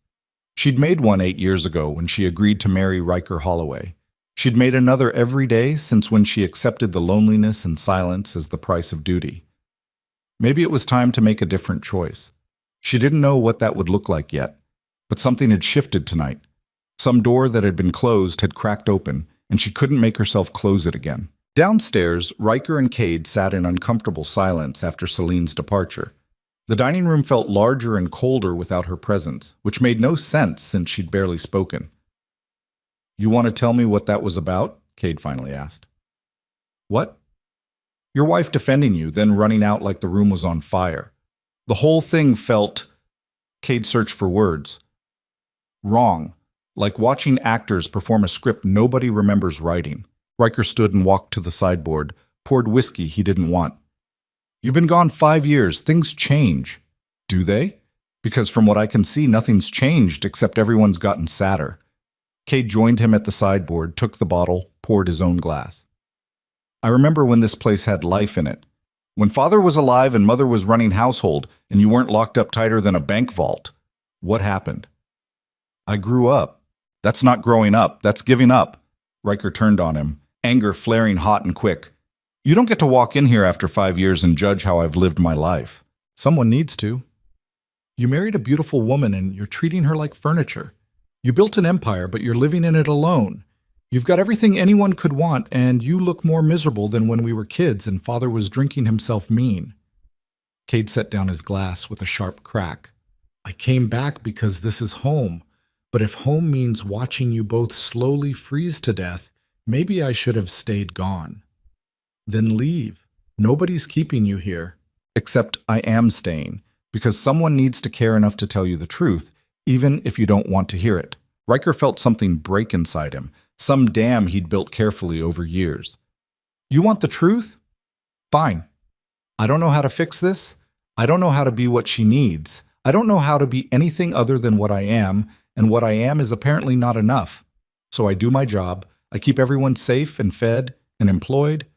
She'd made one 8 years ago when she agreed to marry Riker Holloway. She'd made another every day since when she accepted the loneliness and silence as the price of duty. Maybe it was time to make a different choice. She didn't know what that would look like yet, but something had shifted tonight. Some door that had been closed had cracked open, and she couldn't make herself close it again. Downstairs, Riker and Cade sat in uncomfortable silence after Celine's departure. The dining room felt larger and colder without her presence, which made no sense since she'd barely spoken. You want to tell me what that was about? Cade finally asked. What? Your wife defending you, then running out like the room was on fire. The whole thing felt... Cade searched for words. Wrong. Like watching actors perform a script nobody remembers writing. Riker stood and walked to the sideboard, poured whiskey he didn't want. You've been gone 5 years. Things change. Do they? Because from what I can see, nothing's changed except everyone's gotten sadder. Cade joined him at the sideboard, took the bottle, poured his own glass. I remember when this place had life in it. When Father was alive and Mother was running household, and you weren't locked up tighter than a bank vault. What happened? I grew up. That's not growing up. That's giving up. Riker turned on him, anger flaring hot and quick. You don't get to walk in here after 5 years and judge how I've lived my life. Someone needs to. You married a beautiful woman and you're treating her like furniture. You built an empire, but you're living in it alone. You've got everything anyone could want, and you look more miserable than when we were kids and Father was drinking himself mean. Cade set down his glass with a sharp crack. I came back because this is home. But if home means watching you both slowly freeze to death, maybe I should have stayed gone. Then leave. Nobody's keeping you here. Except I am staying, because someone needs to care enough to tell you the truth, even if you don't want to hear it. Riker felt something break inside him, some dam he'd built carefully over years. You want the truth? Fine. I don't know how to fix this. I don't know how to be what she needs. I don't know how to be anything other than what I am, and what I am is apparently not enough. So I do my job, I keep everyone safe and fed and employed,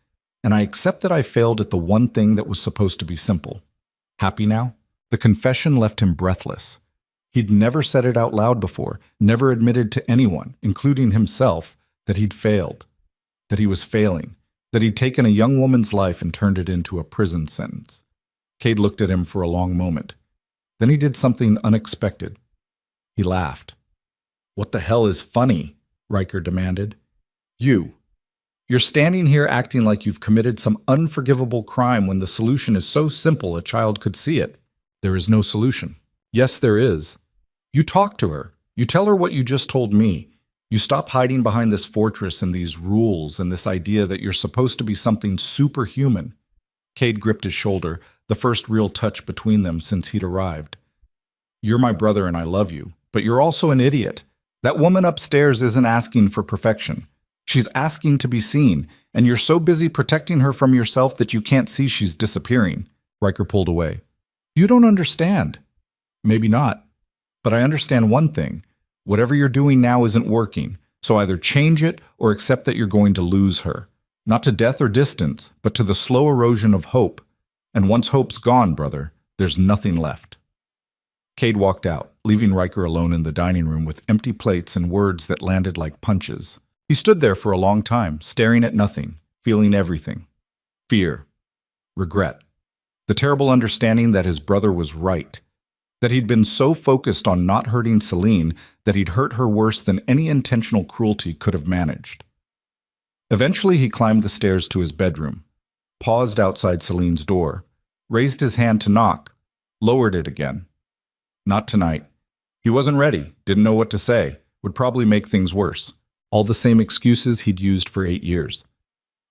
and I accept that I failed at the one thing that was supposed to be simple. Happy now? The confession left him breathless. He'd never said it out loud before, never admitted to anyone, including himself, that he'd failed, that he was failing, that he'd taken a young woman's life and turned it into a prison sentence. Cade looked at him for a long moment. Then he did something unexpected. He laughed. What the hell is funny? Riker demanded. You're standing here acting like you've committed some unforgivable crime when the solution is so simple a child could see it. There is no solution. Yes, there is. You talk to her. You tell her what you just told me. You stop hiding behind this fortress and these rules and this idea that you're supposed to be something superhuman. Cade gripped his shoulder, the first real touch between them since he'd arrived. You're my brother and I love you, but you're also an idiot. That woman upstairs isn't asking for perfection. She's asking to be seen, and you're so busy protecting her from yourself that you can't see she's disappearing. Riker pulled away. You don't understand. Maybe not. But I understand one thing. Whatever you're doing now isn't working, so either change it or accept that you're going to lose her. Not to death or distance, but to the slow erosion of hope. And once hope's gone, brother, there's nothing left. Cade walked out, leaving Riker alone in the dining room with empty plates and words that landed like punches. He stood there for a long time, staring at nothing, feeling everything. Fear. Regret. The terrible understanding that his brother was right. That he'd been so focused on not hurting Celine that he'd hurt her worse than any intentional cruelty could have managed. Eventually he climbed the stairs to his bedroom, paused outside Celine's door, raised his hand to knock, lowered it again. Not tonight. He wasn't ready, didn't know what to say, would probably make things worse. All the same excuses he'd used for 8 years.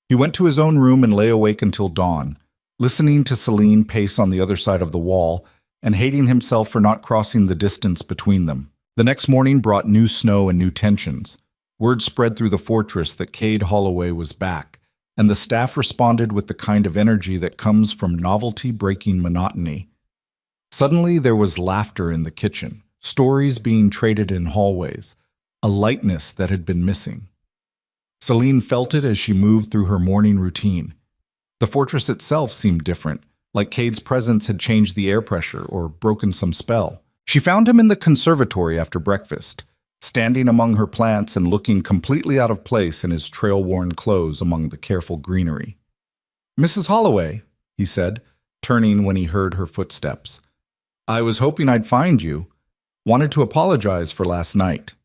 He went to his own room and lay awake until dawn, listening to Celine pace on the other side of the wall and hating himself for not crossing the distance between them. The next morning brought new snow and new tensions. Word spread through the fortress that Cade Holloway was back, and the staff responded with the kind of energy that comes from novelty-breaking monotony. Suddenly there was laughter in the kitchen, stories being traded in hallways, a lightness that had been missing. Celine felt it as she moved through her morning routine. The fortress itself seemed different, like Cade's presence had changed the air pressure or broken some spell. She found him in the conservatory after breakfast, standing among her plants and looking completely out of place in his trail-worn clothes among the careful greenery. "Mrs. Holloway," he said, turning when he heard her footsteps. "I was hoping I'd find you. Wanted to apologize for last night."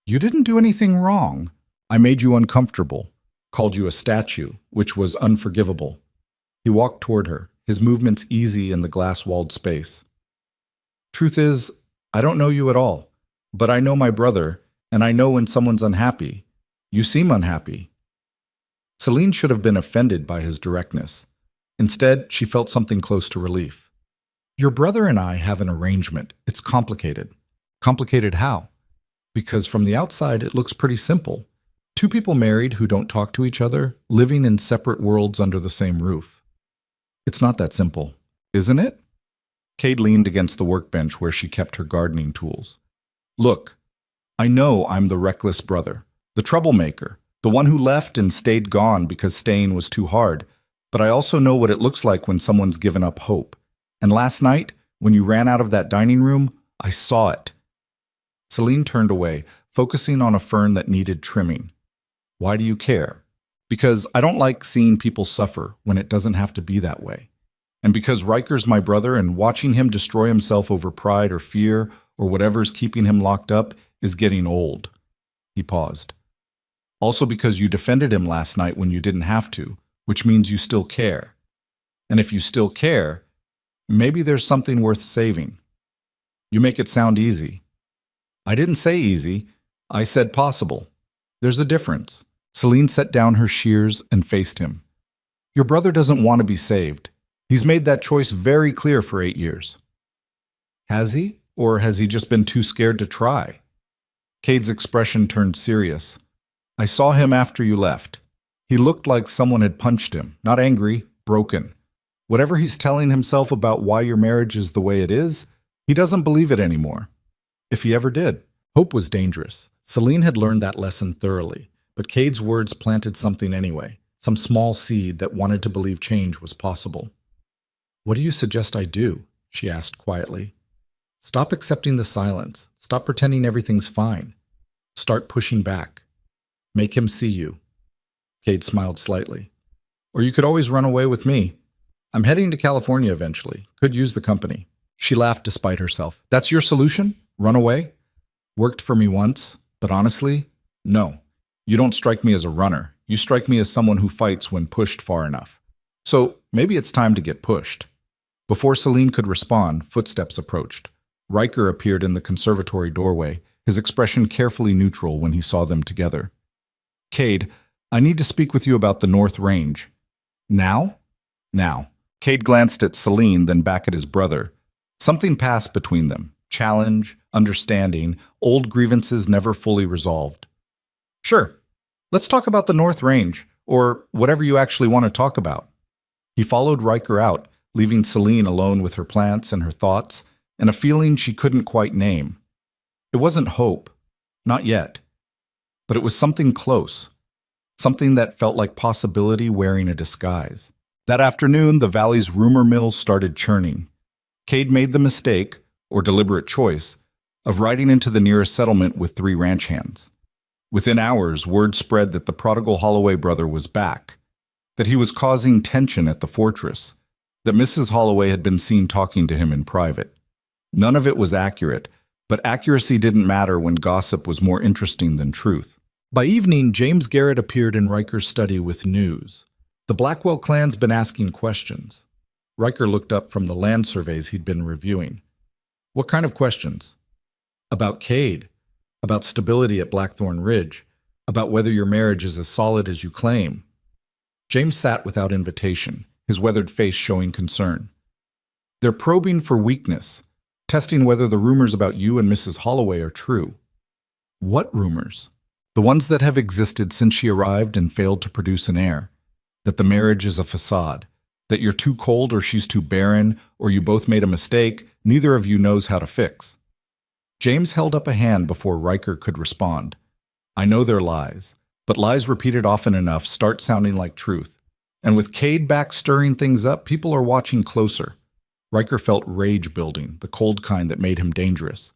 "You didn't do anything wrong. I made you uncomfortable, called you a statue, which was unforgivable." He walked toward her, his movements easy in the glass-walled space. "Truth is, I don't know you at all, but I know my brother, and I know when someone's unhappy. You seem unhappy." Celine should have been offended by his directness. Instead, she felt something close to relief. "Your brother and I have an arrangement. It's complicated." "Complicated how?" "Because from the outside, it looks pretty simple. Two people married who don't talk to each other, living in separate worlds under the same roof." "It's not that simple, isn't it?" Cade leaned against the workbench where she kept her gardening tools. "Look, I know I'm the reckless brother, the troublemaker, the one who left and stayed gone because staying was too hard, but I also know what it looks like when someone's given up hope. And last night, when you ran out of that dining room, I saw it." Celine turned away, focusing on a fern that needed trimming. "Why do you care?" "Because I don't like seeing people suffer when it doesn't have to be that way. And because Riker's my brother and watching him destroy himself over pride or fear or whatever's keeping him locked up is getting old." He paused. "Also because you defended him last night when you didn't have to, which means you still care. And if you still care, maybe there's something worth saving." "You make it sound easy." "I didn't say easy. I said possible. There's a difference." Celine set down her shears and faced him. "Your brother doesn't want to be saved. He's made that choice very clear for 8 years." "Has he? Or has he just been too scared to try?" Cade's expression turned serious. "I saw him after you left. He looked like someone had punched him, not angry, broken. Whatever he's telling himself about why your marriage is the way it is, he doesn't believe it anymore. If he ever did." Hope was dangerous. Celine had learned that lesson thoroughly, but Cade's words planted something anyway, some small seed that wanted to believe change was possible. "What do you suggest I do?" she asked quietly. "Stop accepting the silence. Stop pretending everything's fine. Start pushing back. Make him see you." Cade smiled slightly. "Or you could always run away with me. I'm heading to California eventually. Could use the company." She laughed despite herself. "That's your solution? Run away? Worked for me once, but honestly, no. You don't strike me as a runner. You strike me as someone who fights when pushed far enough. So maybe it's time to get pushed." Before Celine could respond, footsteps approached. Riker appeared in the conservatory doorway, his expression carefully neutral when he saw them together. "Cade, I need to speak with you about the North Range." "Now?" "Now." Cade glanced at Celine, then back at his brother. Something passed between them. Challenge, understanding, old grievances never fully resolved. "Sure. Let's talk about the North Range, or whatever you actually want to talk about." He followed Riker out, leaving Celine alone with her plants and her thoughts, and a feeling she couldn't quite name. It wasn't hope. Not yet. But it was something close. Something that felt like possibility wearing a disguise. That afternoon, the valley's rumor mill started churning. Cade made the mistake, or deliberate choice, of riding into the nearest settlement with 3 ranch hands. Within hours, word spread that the prodigal Holloway brother was back, that he was causing tension at the fortress, that Mrs. Holloway had been seen talking to him in private. None of it was accurate, but accuracy didn't matter when gossip was more interesting than truth. By evening, James Garrett appeared in Riker's study with news. The Blackwell clan's been asking questions. Riker looked up from the land surveys he'd been reviewing. What kind of questions? About Cade, about stability at Blackthorn Ridge, about whether your marriage is as solid as you claim. James sat without invitation, his weathered face showing concern. They're probing for weakness, testing whether the rumors about you and Mrs. Holloway are true. What rumors? The ones that have existed since she arrived and failed to produce an heir. That the marriage is a facade. That you're too cold or she's too barren, or you both made a mistake neither of you knows how to fix. James held up a hand before Riker could respond. I know they're lies, but lies repeated often enough start sounding like truth. And with Cade back stirring things up, people are watching closer. Riker felt rage building, the cold kind that made him dangerous.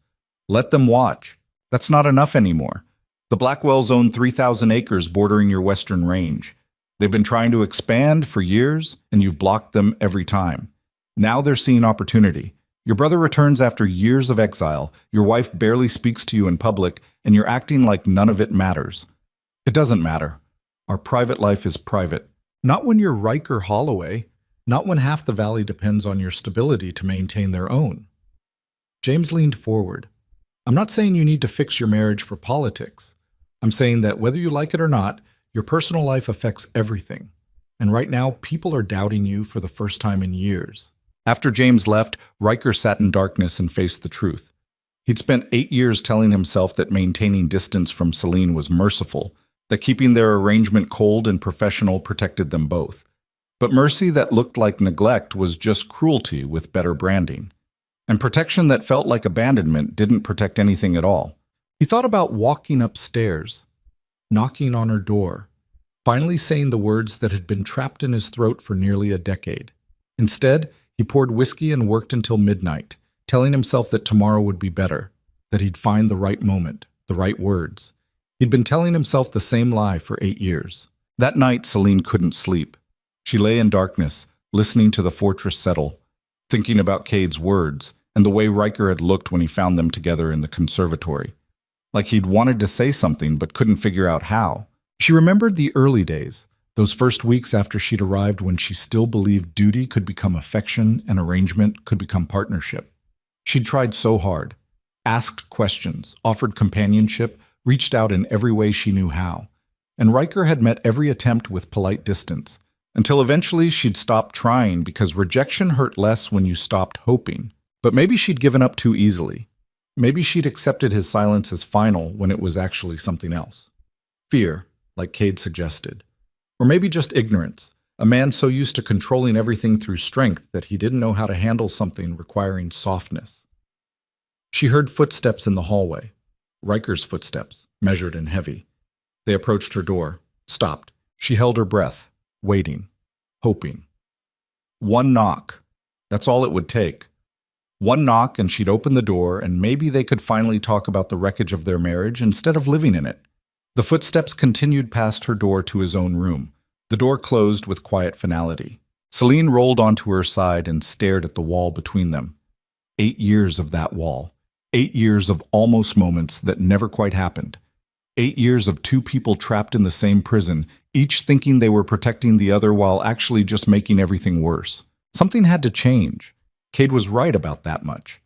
Let them watch. That's not enough anymore. The Blackwells own 3,000 acres bordering your western range. They've been trying to expand for years, and you've blocked them every time. Now they're seeing opportunity. Your brother returns after years of exile, your wife barely speaks to you in public, and you're acting like none of it matters. It doesn't matter. Our private life is private. Not when you're Riker Holloway. Not when half the valley depends on your stability to maintain their own. James leaned forward. I'm not saying you need to fix your marriage for politics. I'm saying that whether you like it or not, your personal life affects everything. And right now, people are doubting you for the first time in years. After James left, Riker sat in darkness and faced the truth. He'd spent 8 years telling himself that maintaining distance from Celine was merciful, that keeping their arrangement cold and professional protected them both. But mercy that looked like neglect was just cruelty with better branding. And protection that felt like abandonment didn't protect anything at all. He thought about walking upstairs, knocking on her door, finally saying the words that had been trapped in his throat for nearly a decade. Instead, he poured whiskey and worked until midnight, telling himself that tomorrow would be better, that he'd find the right moment, the right words. He'd been telling himself the same lie for 8 years. That night, Celine couldn't sleep. She lay in darkness, listening to the fortress settle, thinking about Cade's words and the way Riker had looked when he found them together in the conservatory. Like he'd wanted to say something but couldn't figure out how. She remembered the early days, those first weeks after she'd arrived when she still believed duty could become affection and arrangement could become partnership. She'd tried so hard, asked questions, offered companionship, reached out in every way she knew how. And Riker had met every attempt with polite distance, until eventually she'd stopped trying because rejection hurt less when you stopped hoping. But maybe she'd given up too easily. Maybe she'd accepted his silence as final when it was actually something else. Fear, like Cade suggested. Or maybe just ignorance, a man so used to controlling everything through strength that he didn't know how to handle something requiring softness. She heard footsteps in the hallway. Riker's footsteps, measured and heavy. They approached her door, stopped. She held her breath, waiting, hoping. One knock. That's all it would take. One knock and she'd open the door and maybe they could finally talk about the wreckage of their marriage instead of living in it. The footsteps continued past her door to his own room. The door closed with quiet finality. Celine rolled onto her side and stared at the wall between them. 8 years of that wall. 8 years of almost moments that never quite happened. 8 years of 2 people trapped in the same prison, each thinking they were protecting the other while actually just making everything worse. Something had to change. Cade was right about that much.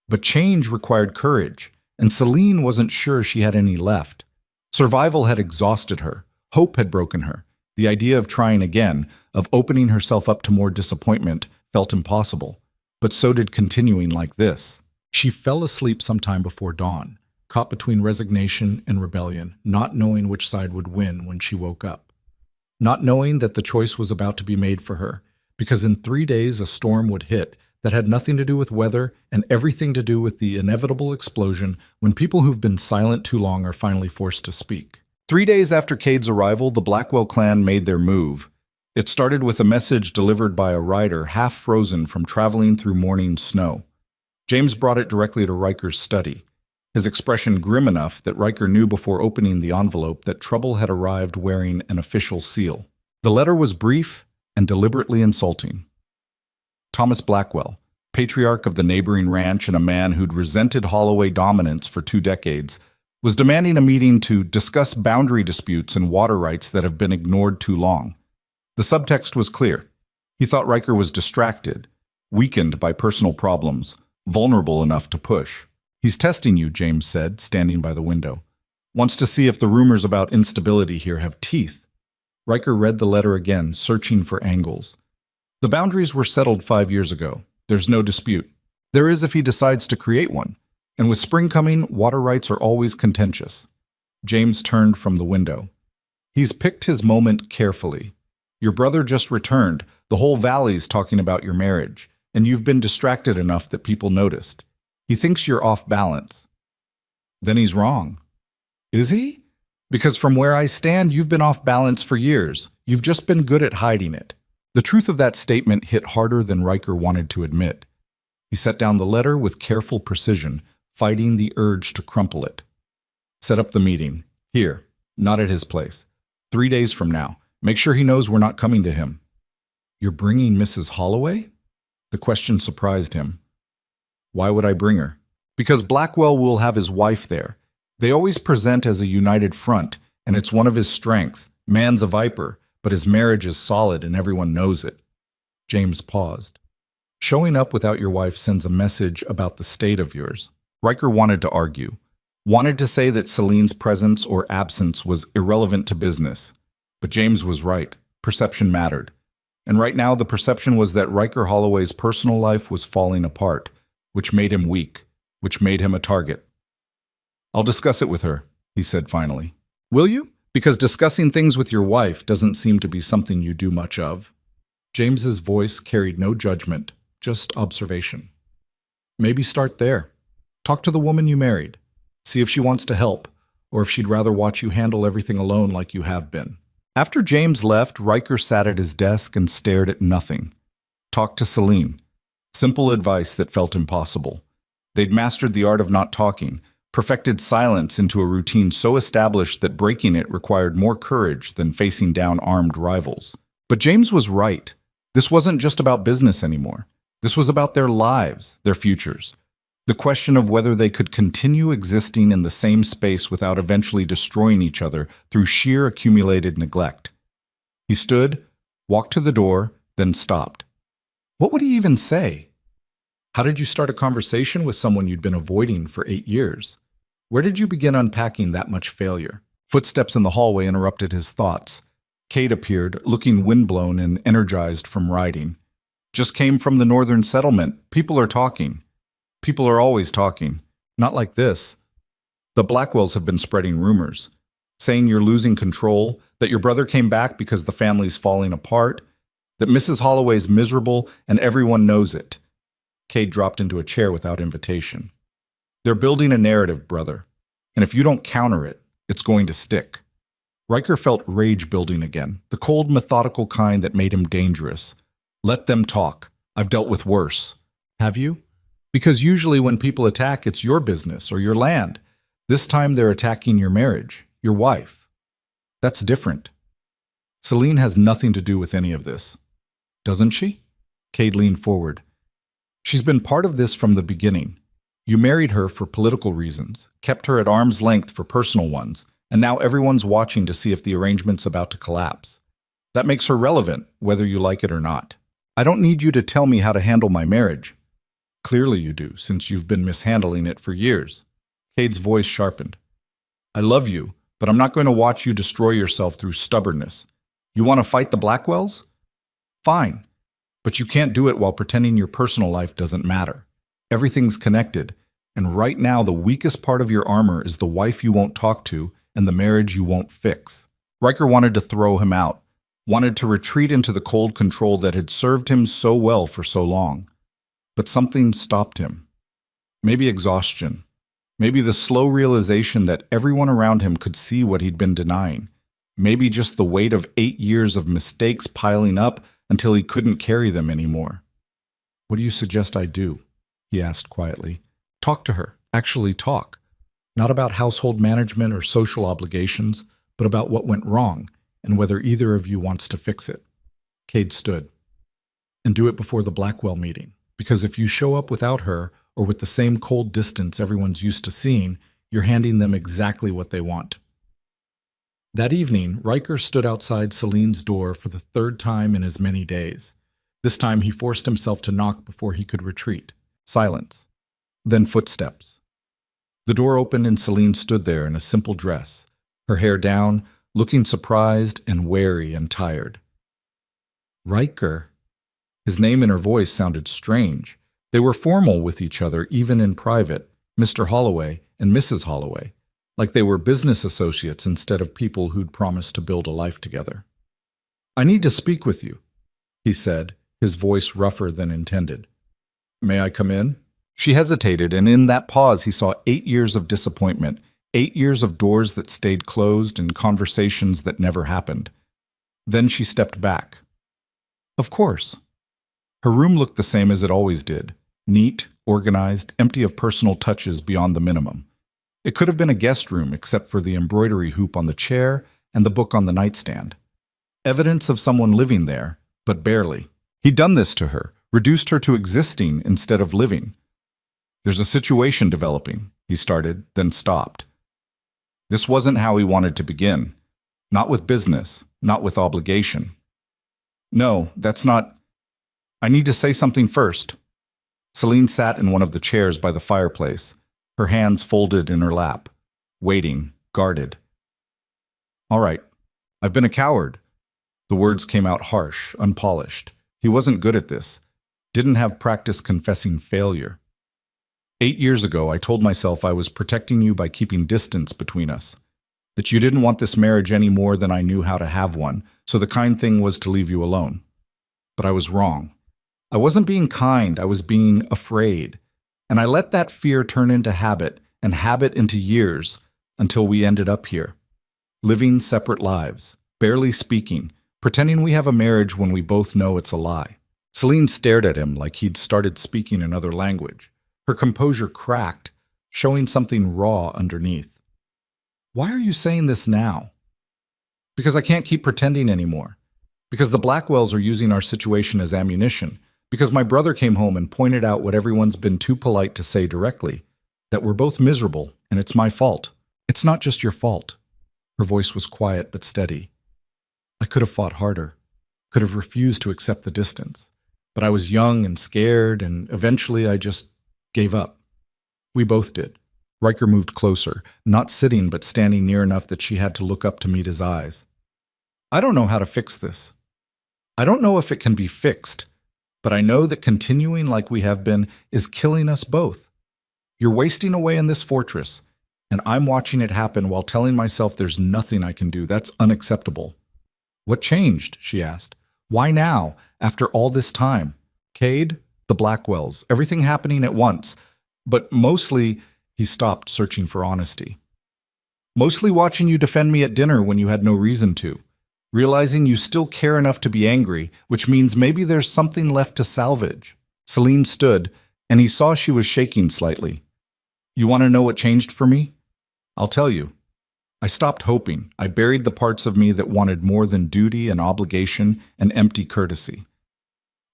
But change required courage, and Celine wasn't sure she had any left. Survival had exhausted her. Hope had broken her. The idea of trying again, of opening herself up to more disappointment, felt impossible. But so did continuing like this. She fell asleep sometime before dawn, caught between resignation and rebellion, not knowing which side would win when she woke up. Not knowing that the choice was about to be made for her, because in 3 days a storm would hit that had nothing to do with weather and everything to do with the inevitable explosion when people who've been silent too long are finally forced to speak. 3 days after Cade's arrival, the Blackwell clan made their move. It started with a message delivered by a rider half frozen from traveling through morning snow. James brought it directly to Riker's study, his expression grim enough that Riker knew before opening the envelope that trouble had arrived wearing an official seal. The letter was brief and deliberately insulting. Thomas Blackwell, patriarch of the neighboring ranch and a man who'd resented Holloway dominance for 2 decades, was demanding a meeting to discuss boundary disputes and water rights that have been ignored too long. The subtext was clear. He thought Riker was distracted, weakened by personal problems, vulnerable enough to push. "He's testing you," James said, standing by the window. "Wants to see if the rumors about instability here have teeth." Riker read the letter again, searching for angles. The boundaries were settled 5 years ago. There's no dispute. There is if he decides to create one. And with spring coming, water rights are always contentious. James turned from the window. "He's picked his moment carefully. Your brother just returned. The whole valley's talking about your marriage, and you've been distracted enough that people noticed. He thinks you're off balance." "Then he's wrong." "Is he? Because from where I stand, you've been off balance for years. You've just been good at hiding it." The truth of that statement hit harder than Riker wanted to admit. He set down the letter with careful precision, fighting the urge to crumple it. "Set up the meeting. Here, not at his place. 3 days from now. Make sure he knows we're not coming to him." "You're bringing Mrs. Holloway?" The question surprised him. "Why would I bring her?" "Because Blackwell will have his wife there. They always present as a united front, and it's one of his strengths. Man's a viper, but his marriage is solid and everyone knows it." James paused. "Showing up without your wife sends a message about the state of yours." Riker wanted to argue, wanted to say that Celine's presence or absence was irrelevant to business. But James was right. Perception mattered. And right now the perception was that Riker Holloway's personal life was falling apart, which made him weak, which made him a target. "I'll discuss it with her," he said finally. "Will you? Because discussing things with your wife doesn't seem to be something you do much of." James's voice carried no judgment, just observation. "Maybe start there. Talk to the woman you married. See if she wants to help, or if she'd rather watch you handle everything alone like you have been." After James left, Riker sat at his desk and stared at nothing. Talk to Celine. Simple advice that felt impossible. They'd mastered the art of not talking, perfected silence into a routine so established that breaking it required more courage than facing down armed rivals. But James was right. This wasn't just about business anymore. This was about their lives, their futures. The question of whether they could continue existing in the same space without eventually destroying each other through sheer accumulated neglect. He stood, walked to the door, then stopped. What would he even say? How did you start a conversation with someone you'd been avoiding for 8 years? Where did you begin unpacking that much failure? Footsteps in the hallway interrupted his thoughts. Kate appeared, looking windblown and energized from riding. "Just came from the northern settlement. People are talking." "People are always talking. Not like this. The Blackwells have been spreading rumors, saying you're losing control, that your brother came back because the family's falling apart, that Mrs. Holloway's miserable and everyone knows it." Cade dropped into a chair without invitation. "They're building a narrative, brother, and if you don't counter it, it's going to stick." Riker felt rage building again, the cold, methodical kind that made him dangerous. "Let them talk. I've dealt with worse." "Have you?" "Because usually when people attack, it's your business or your land. This time they're attacking your marriage, your wife. That's different." "Celine has nothing to do with any of this." "Doesn't she?" Cade leaned forward. "She's been part of this from the beginning. You married her for political reasons, kept her at arm's length for personal ones, and now everyone's watching to see if the arrangement's about to collapse. That makes her relevant, whether you like it or not. I don't need you to tell me how to handle my marriage." "Clearly you do, since you've been mishandling it for years." Cade's voice sharpened. "I love you, but I'm not going to watch you destroy yourself through stubbornness. You want to fight the Blackwells? Fine. But you can't do it while pretending your personal life doesn't matter. Everything's connected, and right now the weakest part of your armor is the wife you won't talk to and the marriage you won't fix." Riker wanted to throw him out, wanted to retreat into the cold control that had served him so well for so long. But something stopped him. Maybe exhaustion. Maybe the slow realization that everyone around him could see what he'd been denying. Maybe just the weight of 8 years of mistakes piling up until he couldn't carry them anymore. "What do you suggest I do?" he asked quietly. Talk to her. Actually talk. Not about household management or social obligations, but about what went wrong and whether either of you wants to fix it. Cade stood. And do it before the Blackwell meeting, because if you show up without her or with the same cold distance everyone's used to seeing, you're handing them exactly what they want. That evening, Riker stood outside Celine's door for the third time in as many days. This time he forced himself to knock before he could retreat. Silence. Then footsteps. The door opened and Celine stood there in a simple dress, her hair down, looking surprised and wary and tired. Riker. His name and her voice sounded strange. They were formal with each other, even in private, Mr. Holloway and Mrs. Holloway, like they were business associates instead of people who'd promised to build a life together. I need to speak with you, he said, his voice rougher than intended. May I come in? She hesitated, and in that pause he saw 8 years of disappointment, 8 years of doors that stayed closed and conversations that never happened. Then she stepped back. Of course. Her room looked the same as it always did, neat, organized, empty of personal touches beyond the minimum. It could have been a guest room except for the embroidery hoop on the chair and the book on the nightstand. Evidence of someone living there, but barely. He'd done this to her, reduced her to existing instead of living. There's a situation developing, he started, then stopped. This wasn't how he wanted to begin. Not with business, not with obligation. No, that's not... I need to say something first. Celine sat in one of the chairs by the fireplace, her hands folded in her lap, waiting, guarded. All right, I've been a coward. The words came out harsh, unpolished. He wasn't good at this. Didn't have practice confessing failure. 8 years ago, I told myself I was protecting you by keeping distance between us, that you didn't want this marriage any more than I knew how to have one, so the kind thing was to leave you alone. But I was wrong. I wasn't being kind, I was being afraid. And I let that fear turn into habit, and habit into years, until we ended up here. Living separate lives, barely speaking, pretending we have a marriage when we both know it's a lie. Celine stared at him like he'd started speaking another language. Her composure cracked, showing something raw underneath. Why are you saying this now? Because I can't keep pretending anymore. Because the Blackwells are using our situation as ammunition. Because my brother came home and pointed out what everyone's been too polite to say directly, that we're both miserable, and it's my fault. It's not just your fault. Her voice was quiet but steady. I could have fought harder, could have refused to accept the distance. But I was young and scared, and eventually I just gave up. We both did. Riker moved closer, not sitting but standing near enough that she had to look up to meet his eyes. I don't know how to fix this. I don't know if it can be fixed. But I know that continuing like we have been is killing us both. You're wasting away in this fortress, and I'm watching it happen while telling myself there's nothing I can do. That's unacceptable. What changed? She asked. Why now, after all this time? Cade, the Blackwells, everything happening at once. But mostly, he stopped, searching for honesty. Mostly watching you defend me at dinner when you had no reason to. Realizing you still care enough to be angry, which means maybe there's something left to salvage. Celine stood, and he saw she was shaking slightly. You want to know what changed for me? I'll tell you. I stopped hoping. I buried the parts of me that wanted more than duty and obligation and empty courtesy.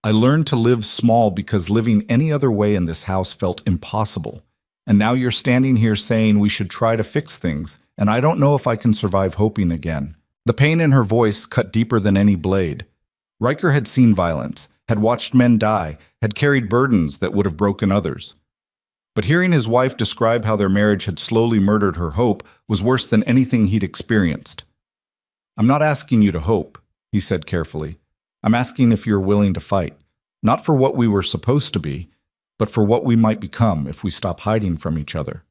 I learned to live small because living any other way in this house felt impossible. And now you're standing here saying we should try to fix things, and I don't know if I can survive hoping again. The pain in her voice cut deeper than any blade. Riker had seen violence, had watched men die, had carried burdens that would have broken others. But hearing his wife describe how their marriage had slowly murdered her hope was worse than anything he'd experienced. I'm not asking you to hope, he said carefully. I'm asking if you're willing to fight, not for what we were supposed to be, but for what we might become if we stop hiding from each other.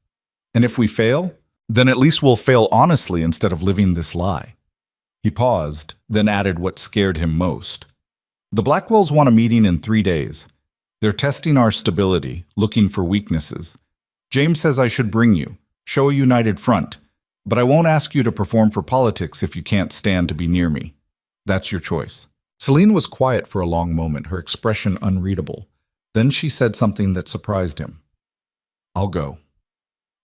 And if we fail, then at least we'll fail honestly instead of living this lie. He paused, then added what scared him most. The Blackwells want a meeting in 3 days. They're testing our stability, looking for weaknesses. James says I should bring you, show a united front, but I won't ask you to perform for politics if you can't stand to be near me. That's your choice. Celine was quiet for a long moment, her expression unreadable. Then she said something that surprised him. I'll go.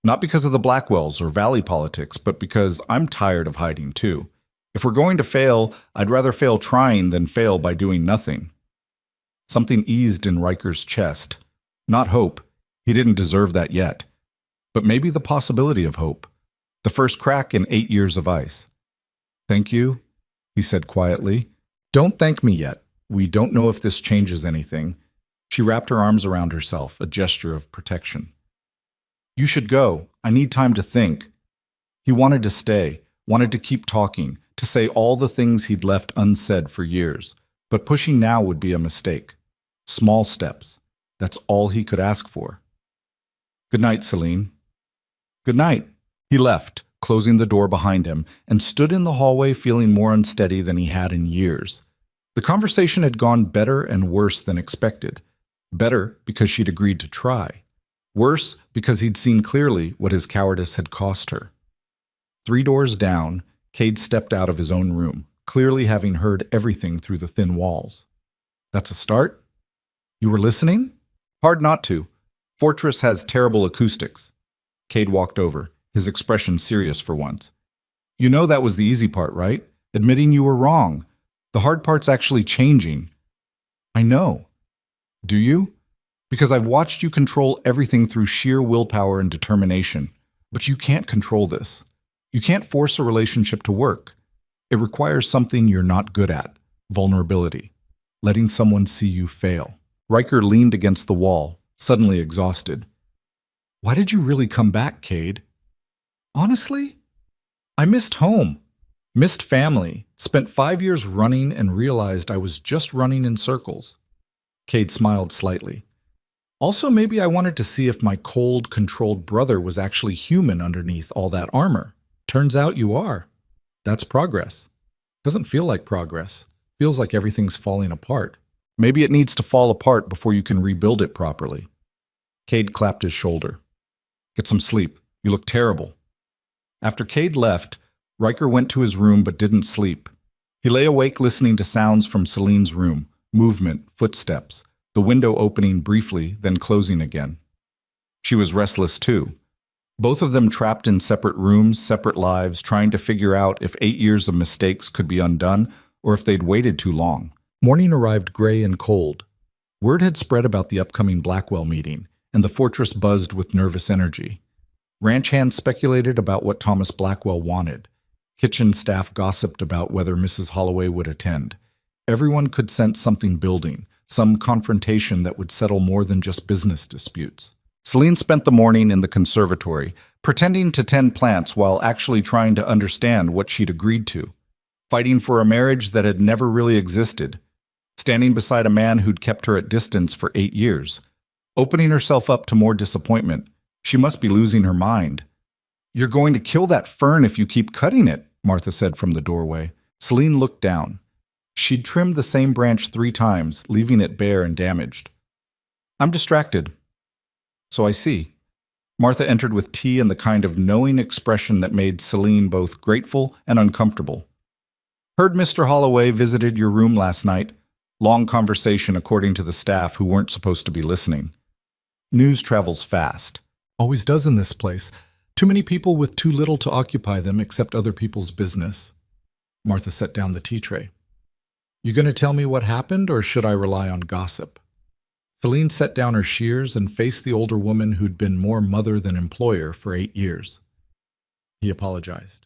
Not because of the Blackwells or Valley politics, but because I'm tired of hiding too. If we're going to fail, I'd rather fail trying than fail by doing nothing. Something eased in Riker's chest. Not hope. He didn't deserve that yet. But maybe the possibility of hope. The first crack in 8 years of ice. Thank you, he said quietly. Don't thank me yet. We don't know if this changes anything. She wrapped her arms around herself, a gesture of protection. You should go. I need time to think. He wanted to stay, wanted to keep talking, to say all the things he'd left unsaid for years. But pushing now would be a mistake. Small steps. That's all he could ask for. Good night, Celine. Good night. He left, closing the door behind him, and stood in the hallway feeling more unsteady than he had in years. The conversation had gone better and worse than expected. Better because she'd agreed to try. Worse because he'd seen clearly what his cowardice had cost her. 3 doors down, Cade stepped out of his own room, clearly having heard everything through the thin walls. That's a start? You were listening? Hard not to. Fortress has terrible acoustics. Cade walked over, his expression serious for once. You know that was the easy part, right? Admitting you were wrong. The hard part's actually changing. I know. Do you? Because I've watched you control everything through sheer willpower and determination. But you can't control this. You can't force a relationship to work. It requires something you're not good at. Vulnerability. Letting someone see you fail. Riker leaned against the wall, suddenly exhausted. Why did you really come back, Cade? Honestly? I missed home. Missed family. Spent 5 years running and realized I was just running in circles. Cade smiled slightly. Also, maybe I wanted to see if my cold, controlled brother was actually human underneath all that armor. Turns out you are. That's progress. Doesn't feel like progress. Feels like everything's falling apart. Maybe it needs to fall apart before you can rebuild it properly. Cade clapped his shoulder. Get some sleep. You look terrible. After Cade left, Riker went to his room but didn't sleep. He lay awake listening to sounds from Celine's room, movement, footsteps, the window opening briefly, then closing again. She was restless too. Both of them trapped in separate rooms, separate lives, trying to figure out if 8 years of mistakes could be undone or if they'd waited too long. Morning arrived gray and cold. Word had spread about the upcoming Blackwell meeting, and the fortress buzzed with nervous energy. Ranch hands speculated about what Thomas Blackwell wanted. Kitchen staff gossiped about whether Mrs. Holloway would attend. Everyone could sense something building, some confrontation that would settle more than just business disputes. Celine spent the morning in the conservatory, pretending to tend plants while actually trying to understand what she'd agreed to. Fighting for a marriage that had never really existed. Standing beside a man who'd kept her at distance for 8 years. Opening herself up to more disappointment. She must be losing her mind. You're going to kill that fern if you keep cutting it, Martha said from the doorway. Celine looked down. She'd trimmed the same branch 3 times, leaving it bare and damaged. I'm distracted. So I see. Martha entered with tea and the kind of knowing expression that made Celine both grateful and uncomfortable. Heard Mr. Holloway visited your room last night. Long conversation according to the staff who weren't supposed to be listening. News travels fast. Always does in this place. Too many people with too little to occupy them except other people's business. Martha set down the tea tray. You going to tell me what happened, or should I rely on gossip? Celine set down her shears and faced the older woman who'd been more mother than employer for 8 years. He apologized.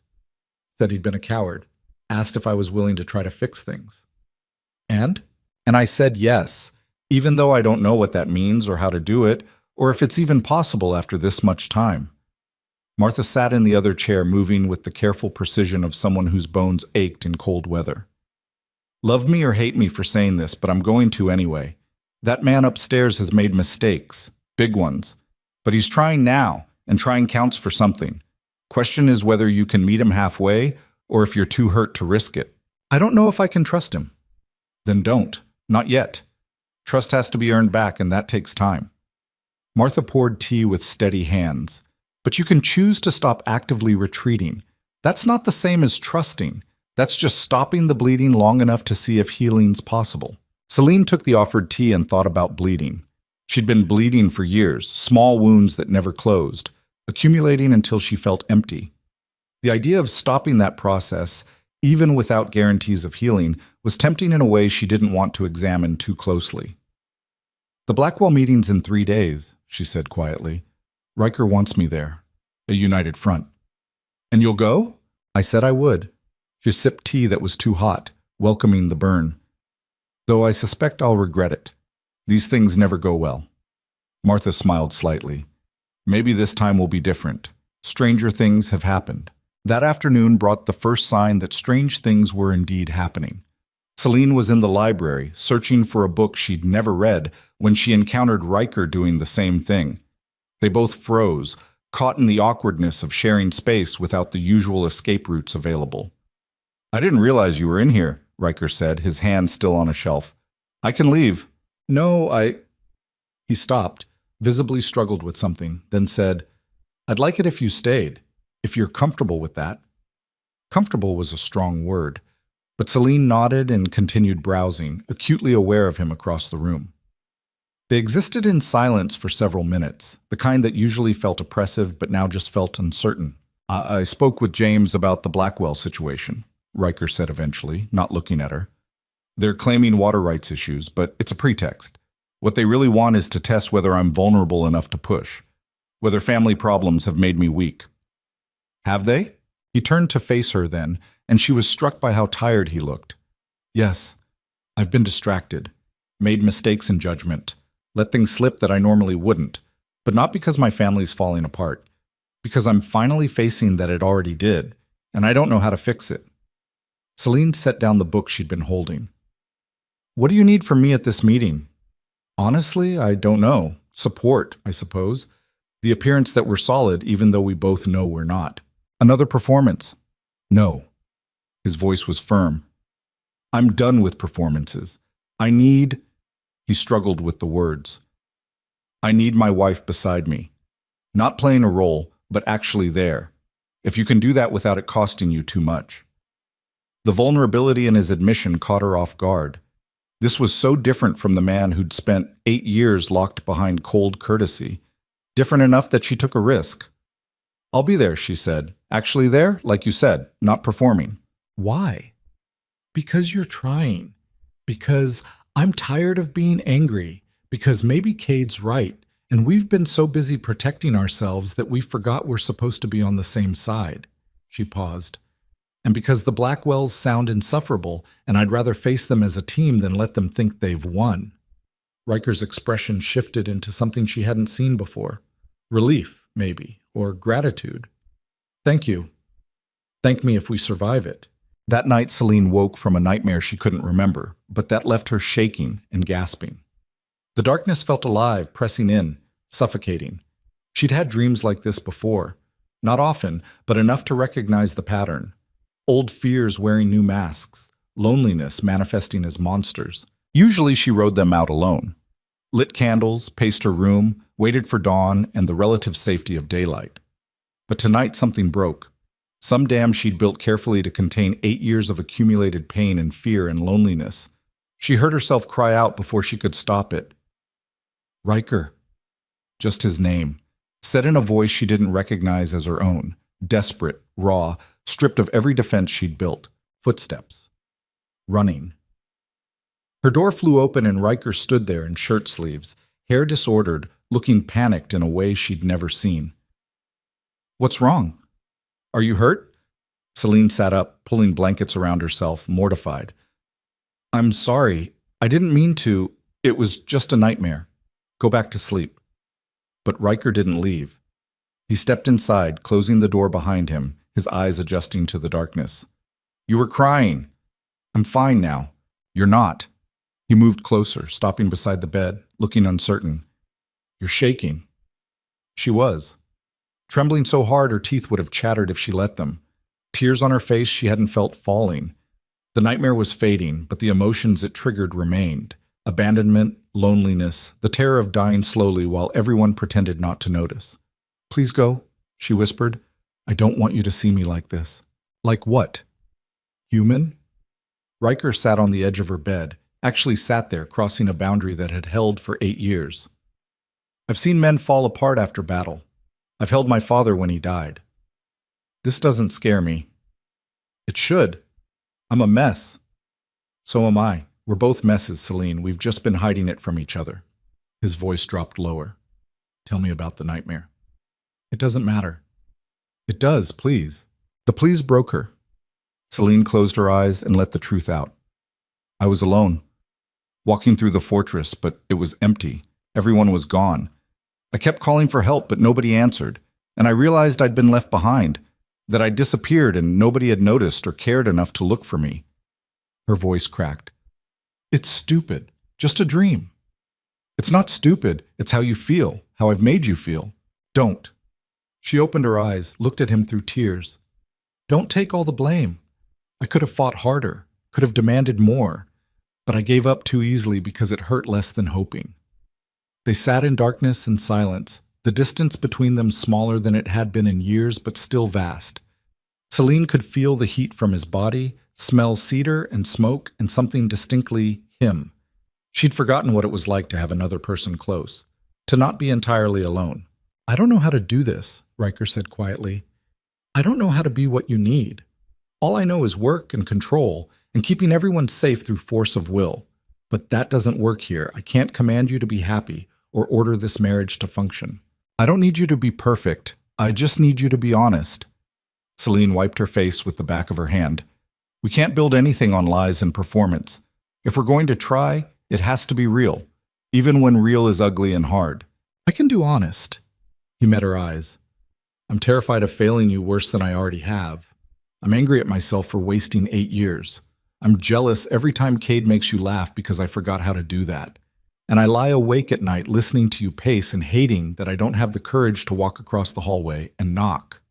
Said he'd been a coward. Asked if I was willing to try to fix things. And I said yes, even though I don't know what that means or how to do it, or if it's even possible after this much time. Martha sat in the other chair, moving with the careful precision of someone whose bones ached in cold weather. Love me or hate me for saying this, but I'm going to anyway. That man upstairs has made mistakes, big ones. But he's trying now, and trying counts for something. Question is whether you can meet him halfway, or if you're too hurt to risk it. I don't know if I can trust him. Then don't. Not yet. Trust has to be earned back, and that takes time. Martha poured tea with steady hands. But you can choose to stop actively retreating. That's not the same as trusting. That's just stopping the bleeding long enough to see if healing's possible. Celine took the offered tea and thought about bleeding. She'd been bleeding for years, small wounds that never closed, accumulating until she felt empty. The idea of stopping that process, even without guarantees of healing, was tempting in a way she didn't want to examine too closely. "The Blackwell meeting's in 3 days," she said quietly. "Riker wants me there. A united front." "And you'll go?" I said I would. She sipped tea that was too hot, welcoming the burn. "Though I suspect I'll regret it. These things never go well." Martha smiled slightly. "Maybe this time will be different. Stranger things have happened." That afternoon brought the first sign that strange things were indeed happening. Celine was in the library, searching for a book she'd never read, when she encountered Riker doing the same thing. They both froze, caught in the awkwardness of sharing space without the usual escape routes available. "I didn't realize you were in here," Riker said, his hand still on a shelf. "I can leave." "No, He stopped, visibly struggled with something, then said, "I'd like it if you stayed. If you're comfortable with that." Comfortable was a strong word, but Celine nodded and continued browsing, acutely aware of him across the room. They existed in silence for several minutes, the kind that usually felt oppressive but now just felt uncertain. I spoke with James about the Blackwell situation," Riker said eventually, not looking at her. "They're claiming water rights issues, but it's a pretext. What they really want is to test whether I'm vulnerable enough to push, whether family problems have made me weak." "Have they?" He turned to face her then, and she was struck by how tired he looked. "Yes. I've been distracted, made mistakes in judgment, let things slip that I normally wouldn't, but not because my family's falling apart, because I'm finally facing that it already did, and I don't know how to fix it." Celine set down the book she'd been holding. "What do you need from me at this meeting?" "Honestly, I don't know. Support, I suppose. The appearance that we're solid, even though we both know we're not. Another performance?" "No." His voice was firm. "I'm done with performances. I need—" He struggled with the words. "I need my wife beside me. Not playing a role, but actually there. If you can do that without it costing you too much." The vulnerability in his admission caught her off guard. This was so different from the man who'd spent 8 years locked behind cold courtesy. Different enough that she took a risk. "I'll be there," she said. "Actually there, like you said, not performing." "Why?" "Because you're trying. Because I'm tired of being angry. Because maybe Cade's right, and we've been so busy protecting ourselves that we forgot we're supposed to be on the same side." She paused. "And because the Blackwells sound insufferable, and I'd rather face them as a team than let them think they've won." Riker's expression shifted into something she hadn't seen before. Relief, maybe, or gratitude. "Thank you. Thank me if we survive it." That night, Celine woke from a nightmare she couldn't remember, but that left her shaking and gasping. The darkness felt alive, pressing in, suffocating. She'd had dreams like this before. Not often, but enough to recognize the pattern. Old fears wearing new masks, loneliness manifesting as monsters. Usually she rode them out alone. Lit candles, paced her room, waited for dawn and the relative safety of daylight. But tonight something broke. Some dam she'd built carefully to contain 8 years of accumulated pain and fear and loneliness. She heard herself cry out before she could stop it. "Riker." Just his name, said in a voice she didn't recognize as her own. Desperate, raw, stripped of every defense she'd built. Footsteps. Running. Her door flew open and Riker stood there in shirt sleeves, hair disordered, looking panicked in a way she'd never seen. "What's wrong? Are you hurt?" Celine sat up, pulling blankets around herself, mortified. "I'm sorry. I didn't mean to. It was just a nightmare. Go back to sleep." But Riker didn't leave. He stepped inside, closing the door behind him, his eyes adjusting to the darkness. "You were crying." "I'm fine now." "You're not." He moved closer, stopping beside the bed, looking uncertain. "You're shaking." She was. Trembling so hard her teeth would have chattered if she let them. Tears on her face she hadn't felt falling. The nightmare was fading, but the emotions it triggered remained. Abandonment, loneliness, the terror of dying slowly while everyone pretended not to notice. "Please go," she whispered. "I don't want you to see me like this." "Like what? Human?" Riker sat on the edge of her bed, actually sat there, crossing a boundary that had held for 8 years. I've seen men fall apart after battle. I've held my father when he died. This doesn't scare me. It should. I'm a mess. So am I. We're both messes, Celine. We've just been hiding it from each other. His voice dropped lower. Tell me about the nightmare. It doesn't matter. It does, please. The please broke her. Celine closed her eyes and let the truth out. I was alone, walking through the fortress, but it was empty. Everyone was gone. I kept calling for help, but nobody answered, and I realized I'd been left behind, that I'd disappeared and nobody had noticed or cared enough to look for me. Her voice cracked. It's stupid. Just a dream. It's not stupid. It's how you feel, how I've made you feel. Don't. She opened her eyes, looked at him through tears. Don't take all the blame. I could have fought harder, could have demanded more, but I gave up too easily because it hurt less than hoping. They sat in darkness and silence, the distance between them smaller than it had been in years, but still vast. Celine could feel the heat from his body, smell cedar and smoke, and something distinctly him. She'd forgotten what it was like to have another person close, to not be entirely alone. I don't know how to do this, Riker said quietly. I don't know how to be what you need. All I know is work and control, and keeping everyone safe through force of will. But that doesn't work here. I can't command you to be happy or order this marriage to function. I don't need you to be perfect. I just need you to be honest. Celine wiped her face with the back of her hand. We can't build anything on lies and performance. If we're going to try, it has to be real, even when real is ugly and hard. I can do honest. He met her eyes. I'm terrified of failing you worse than I already have. I'm angry at myself for wasting 8 years. I'm jealous every time Cade makes you laugh because I forgot how to do that. And I lie awake at night listening to you pace and hating that I don't have the courage to walk across the hallway and knock.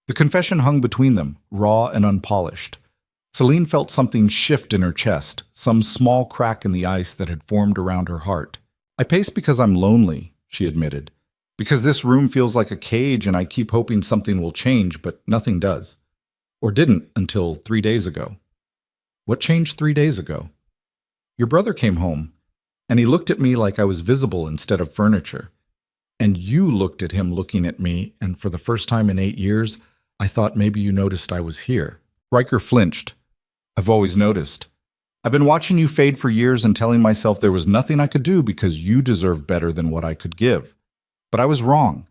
The confession hung between them, raw and unpolished. Celine felt something shift in her chest, some small crack in the ice that had formed around her heart. I pace because I'm lonely, she admitted. Because this room feels like a cage and I keep hoping something will change, but nothing does. Or didn't until 3 days ago. What changed 3 days ago? Your brother came home, and he looked at me like I was visible instead of furniture. And you looked at him looking at me, and for the first time in 8 years, I thought maybe you noticed I was here. Riker flinched. I've always noticed. I've been watching you fade for years and telling myself there was nothing I could do because you deserved better than what I could give. But I was wrong.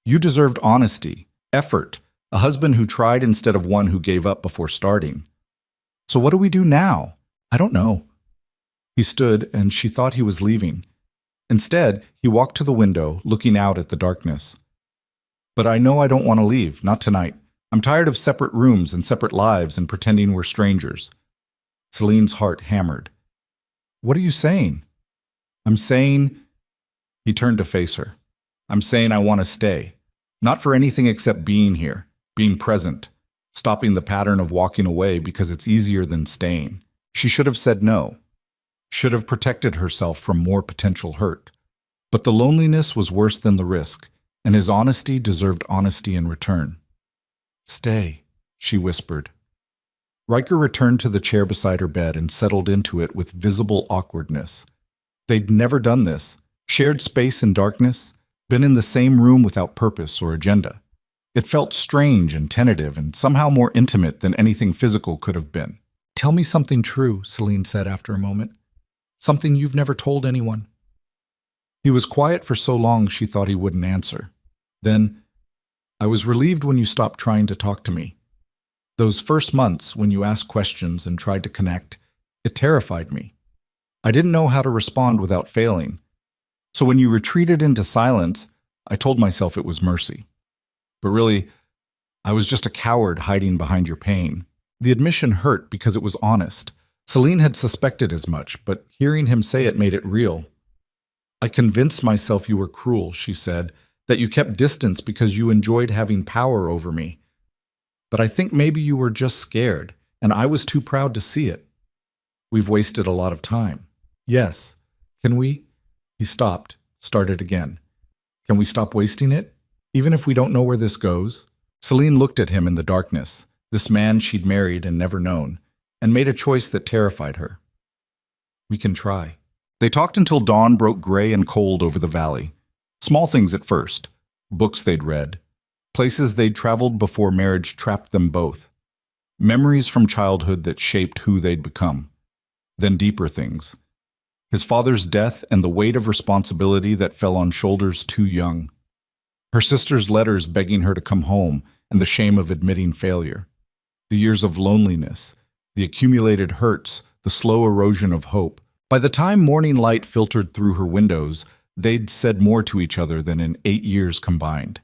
You deserved honesty, effort, a husband who tried instead of one who gave up before starting. So what do we do now? I don't know. He stood, and she thought he was leaving. Instead, he walked to the window, looking out at the darkness. But I know I don't want to leave, not tonight. I'm tired of separate rooms and separate lives and pretending we're strangers. Celine's heart hammered. What are you saying? I'm saying... He turned to face her. I'm saying I want to stay. Not for anything except being here, being present, stopping the pattern of walking away because it's easier than staying. She should have said no. Should have protected herself from more potential hurt. But the loneliness was worse than the risk, and his honesty deserved honesty in return. Stay, she whispered. Riker returned to the chair beside her bed and settled into it with visible awkwardness. They'd never done this, shared space in darkness, been in the same room without purpose or agenda. It felt strange and tentative and somehow more intimate than anything physical could have been. Tell me something true, Celine said after a moment. Something you've never told anyone. He was quiet for so long she thought he wouldn't answer. Then, I was relieved when you stopped trying to talk to me. Those first months when you asked questions and tried to connect, it terrified me. I didn't know how to respond without failing. So when you retreated into silence, I told myself it was mercy. But really, I was just a coward hiding behind your pain. The admission hurt because it was honest. Celine had suspected as much, but hearing him say it made it real. I convinced myself you were cruel, she said, that you kept distance because you enjoyed having power over me. But I think maybe you were just scared, and I was too proud to see it. We've wasted a lot of time. Yes. Can we? He stopped, started again. Can we stop wasting it? Even if we don't know where this goes? Celine looked at him in the darkness, this man she'd married and never known, and made a choice that terrified her. We can try. They talked until dawn broke gray and cold over the valley. Small things at first. Books they'd read. Places they'd traveled before marriage trapped them both. Memories from childhood that shaped who they'd become. Then deeper things. His father's death and the weight of responsibility that fell on shoulders too young. Her sister's letters begging her to come home and the shame of admitting failure. The years of loneliness, the accumulated hurts, the slow erosion of hope. By the time morning light filtered through her windows, they'd said more to each other than in 8 years combined.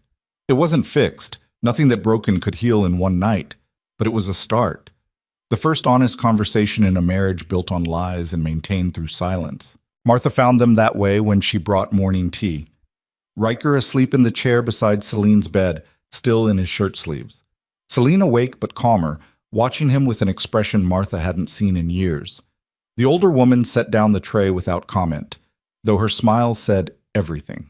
It wasn't fixed, nothing that broken could heal in one night, but it was a start. The first honest conversation in a marriage built on lies and maintained through silence. Martha found them that way when she brought morning tea. Riker asleep in the chair beside Celine's bed, still in his shirt sleeves. Celine awake but calmer, watching him with an expression Martha hadn't seen in years. The older woman set down the tray without comment, though her smile said everything.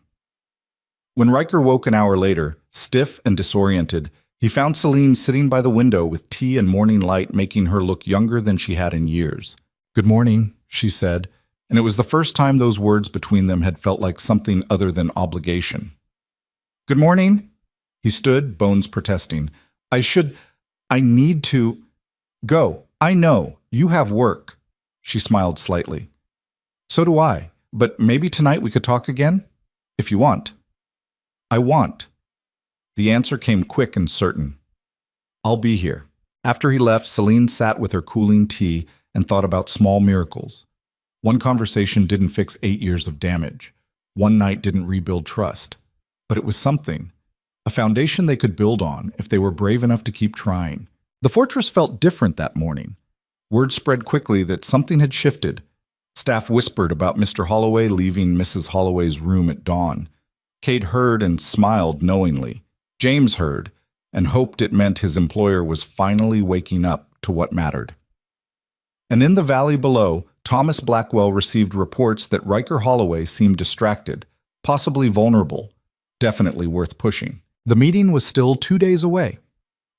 When Riker woke an hour later, stiff and disoriented, he found Celine sitting by the window with tea and morning light making her look younger than she had in years. "Good morning," she said, and it was the first time those words between them had felt like something other than obligation. "Good morning." He stood, bones protesting. I need to go. I know, you have work." She smiled slightly. "So do I, but maybe tonight we could talk again? If you want." "I want." The answer came quick and certain. "I'll be here." After he left, Celine sat with her cooling tea and thought about small miracles. One conversation didn't fix 8 years of damage. One night didn't rebuild trust. But it was something. A foundation they could build on if they were brave enough to keep trying. The fortress felt different that morning. Word spread quickly that something had shifted. Staff whispered about Mr. Holloway leaving Mrs. Holloway's room at dawn. Kate heard and smiled knowingly. James heard and hoped it meant his employer was finally waking up to what mattered. And in the valley below, Thomas Blackwell received reports that Riker Holloway seemed distracted, possibly vulnerable, definitely worth pushing. The meeting was still 2 days away.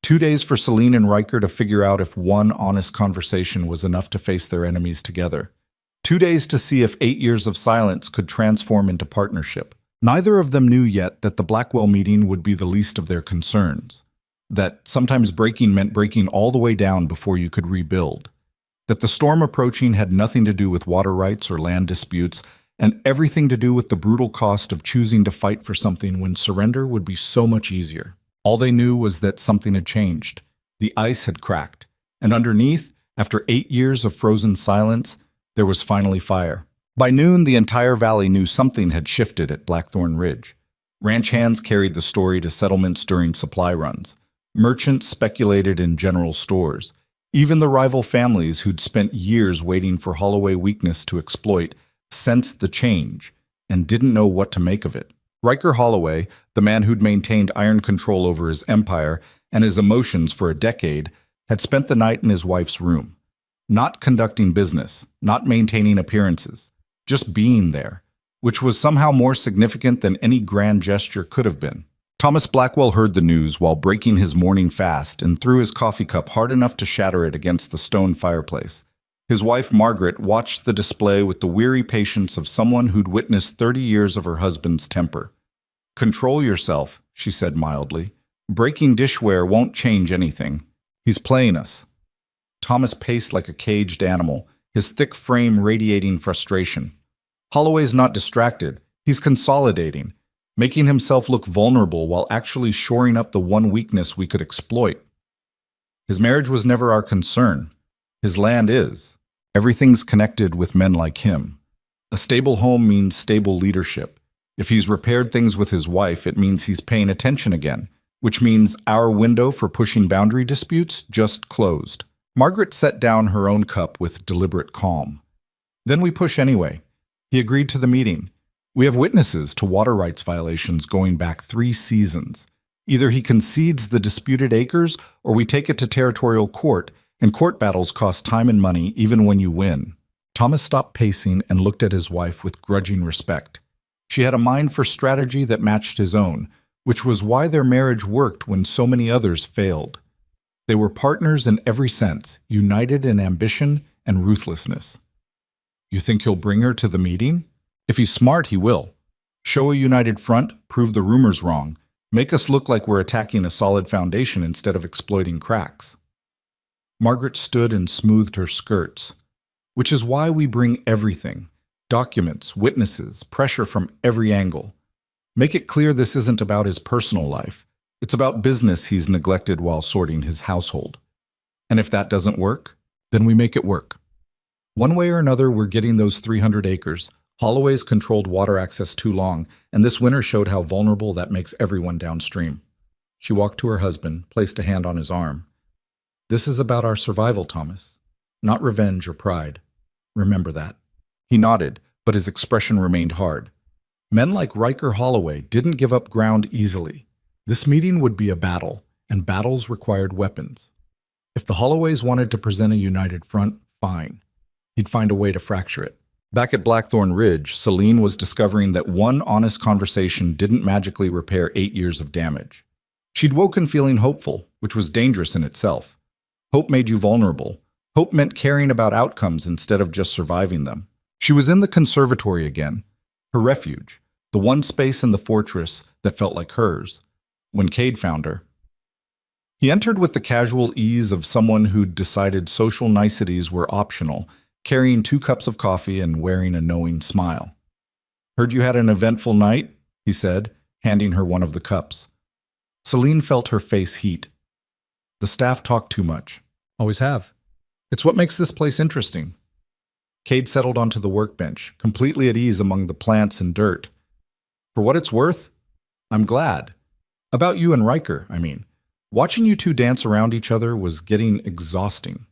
2 days for Celine and Riker to figure out if one honest conversation was enough to face their enemies together. 2 days to see if 8 years of silence could transform into partnership. Neither of them knew yet that the Blackwell meeting would be the least of their concerns. That sometimes breaking meant breaking all the way down before you could rebuild. That the storm approaching had nothing to do with water rights or land disputes, and everything to do with the brutal cost of choosing to fight for something when surrender would be so much easier. All they knew was that something had changed. The ice had cracked, and underneath, after 8 years of frozen silence, there was finally fire. By noon, the entire valley knew something had shifted at Blackthorn Ridge. Ranch hands carried the story to settlements during supply runs. Merchants speculated in general stores. Even the rival families who'd spent years waiting for Holloway weakness to exploit sensed the change and didn't know what to make of it. Riker Holloway, the man who'd maintained iron control over his empire and his emotions for a decade, had spent the night in his wife's room. Not conducting business, not maintaining appearances. Just being there, which was somehow more significant than any grand gesture could have been. Thomas Blackwell heard the news while breaking his morning fast and threw his coffee cup hard enough to shatter it against the stone fireplace. His wife, Margaret, watched the display with the weary patience of someone who'd witnessed 30 years of her husband's temper. "Control yourself," she said mildly. "Breaking dishware won't change anything. He's playing us." Thomas paced like a caged animal, his thick frame radiating frustration. Holloway's not distracted. He's consolidating, making himself look vulnerable while actually shoring up the one weakness we could exploit. His marriage was never our concern. His land is. Everything's connected with men like him. A stable home means stable leadership. If he's repaired things with his wife, it means he's paying attention again, which means our window for pushing boundary disputes just closed. Margaret set down her own cup with deliberate calm. "Then we push anyway." He agreed to the meeting. "We have witnesses to water rights violations going back 3 seasons. Either he concedes the disputed acres or we take it to territorial court, and court battles cost time and money even when you win." Thomas stopped pacing and looked at his wife with grudging respect. She had a mind for strategy that matched his own, which was why their marriage worked when so many others failed. They were partners in every sense, united in ambition and ruthlessness. "You think he'll bring her to the meeting?" "If he's smart, he will." Show a united front, prove the rumors wrong. Make us look like we're attacking a solid foundation instead of exploiting cracks. Margaret stood and smoothed her skirts. Which is why we bring everything. Documents, witnesses, pressure from every angle. Make it clear this isn't about his personal life. It's about business he's neglected while sorting his household. And if that doesn't work, then we make it work. One way or another, we're getting those 300 acres. Holloway's controlled water access too long, and this winter showed how vulnerable that makes everyone downstream. She walked to her husband, placed a hand on his arm. This is about our survival, Thomas, not revenge or pride. Remember that. He nodded, but his expression remained hard. Men like Riker Holloway didn't give up ground easily. This meeting would be a battle, and battles required weapons. If the Holloways wanted to present a united front, fine. He'd find a way to fracture it. Back at Blackthorn Ridge, Celine was discovering that one honest conversation didn't magically repair 8 years of damage. She'd woken feeling hopeful, which was dangerous in itself. Hope made you vulnerable. Hope meant caring about outcomes instead of just surviving them. She was in the conservatory again, her refuge, the one space in the fortress that felt like hers, when Cade found her. He entered with the casual ease of someone who'd decided social niceties were optional, carrying 2 cups of coffee and wearing a knowing smile. "Heard you had an eventful night," he said, handing her one of the cups. Celine felt her face heat. "The staff talk too much. Always have. It's what makes this place interesting." Cade settled onto the workbench, completely at ease among the plants and dirt. "For what it's worth, I'm glad. About you and Riker, I mean. Watching you two dance around each other was getting exhausting.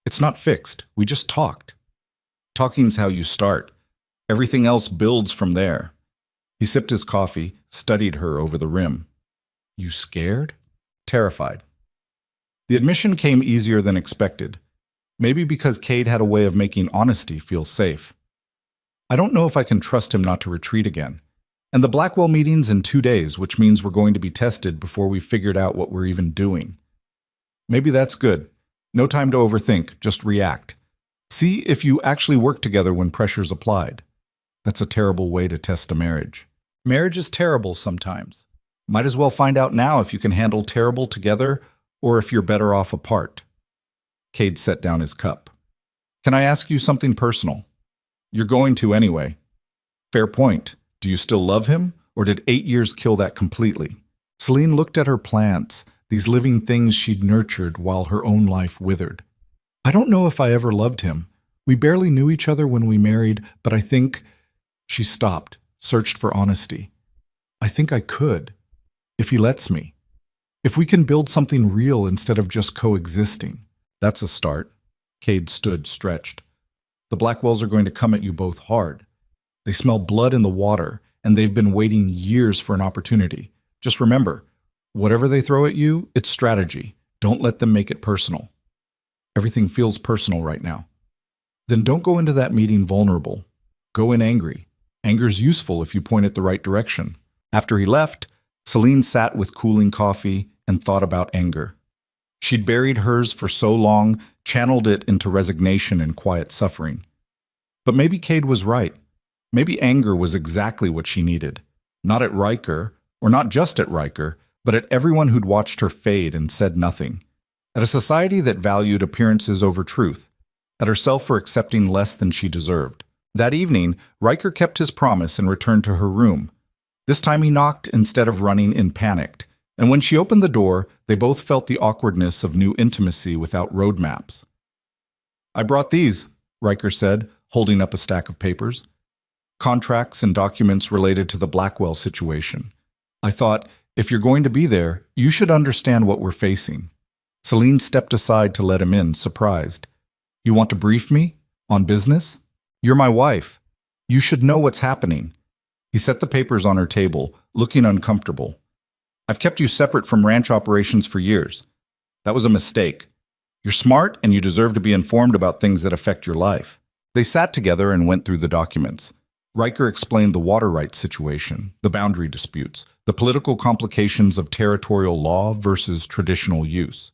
It's not fixed. We just talked. Talking's how you start. Everything else builds from there." He sipped his coffee, studied her over the rim. "You scared?" "Terrified." The admission came easier than expected. Maybe because Cade had a way of making honesty feel safe. "I don't know if I can trust him not to retreat again. And the Blackwell meeting's in 2 days, which means we're going to be tested before we've figured out what we're even doing." "Maybe that's good. No time to overthink, just react. See if you actually work together when pressure's applied." That's a terrible way to test a marriage. Marriage is terrible sometimes. Might as well find out now if you can handle terrible together or if you're better off apart. Cade set down his cup. "Can I ask you something personal?" "You're going to anyway." "Fair point. Do you still love him, or did 8 years kill that completely?" Celine looked at her plants, these living things she'd nurtured while her own life withered. "I don't know if I ever loved him. We barely knew each other when we married, but I think—" She stopped, searched for honesty. "I think I could, if he lets me. If we can build something real instead of just coexisting." "That's a start." Cade stood, stretched. "The Blackwells are going to come at you both hard. They smell blood in the water, and they've been waiting years for an opportunity. Just remember, whatever they throw at you, it's strategy. Don't let them make it personal." "Everything feels personal right now." "Then don't go into that meeting vulnerable. Go in angry. Anger's useful if you point it the right direction." After he left, Celine sat with cooling coffee and thought about anger. She'd buried hers for so long, channeled it into resignation and quiet suffering. But maybe Cade was right. Maybe anger was exactly what she needed. Not at Riker, or not just at Riker, but at everyone who'd watched her fade and said nothing. At a society that valued appearances over truth. At herself for accepting less than she deserved. That evening, Riker kept his promise and returned to her room. This time he knocked instead of running in panicked, and when she opened the door, they both felt the awkwardness of new intimacy without roadmaps. "I brought these," Riker said, holding up a stack of papers. "Contracts and documents related to the Blackwell situation. I thought, if you're going to be there, you should understand what we're facing." Celine stepped aside to let him in, surprised. "You want to brief me? On business? You're my wife. You should know what's happening." He set the papers on her table, looking uncomfortable. "I've kept you separate from ranch operations for years. That was a mistake. You're smart and you deserve to be informed about things that affect your life." They sat together and went through the documents. Riker explained the water rights situation, the boundary disputes, the political complications of territorial law versus traditional use.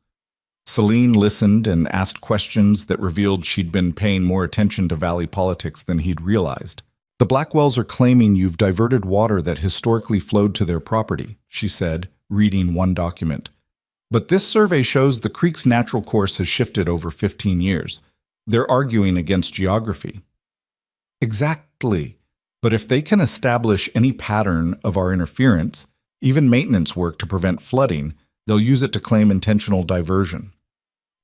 Celine listened and asked questions that revealed she'd been paying more attention to Valley politics than he'd realized. The Blackwells are claiming you've diverted water that historically flowed to their property, she said, reading one document. But this survey shows the creek's natural course has shifted over 15 years. They're arguing against geography. Exactly. But if they can establish any pattern of our interference, even maintenance work to prevent flooding, they'll use it to claim intentional diversion.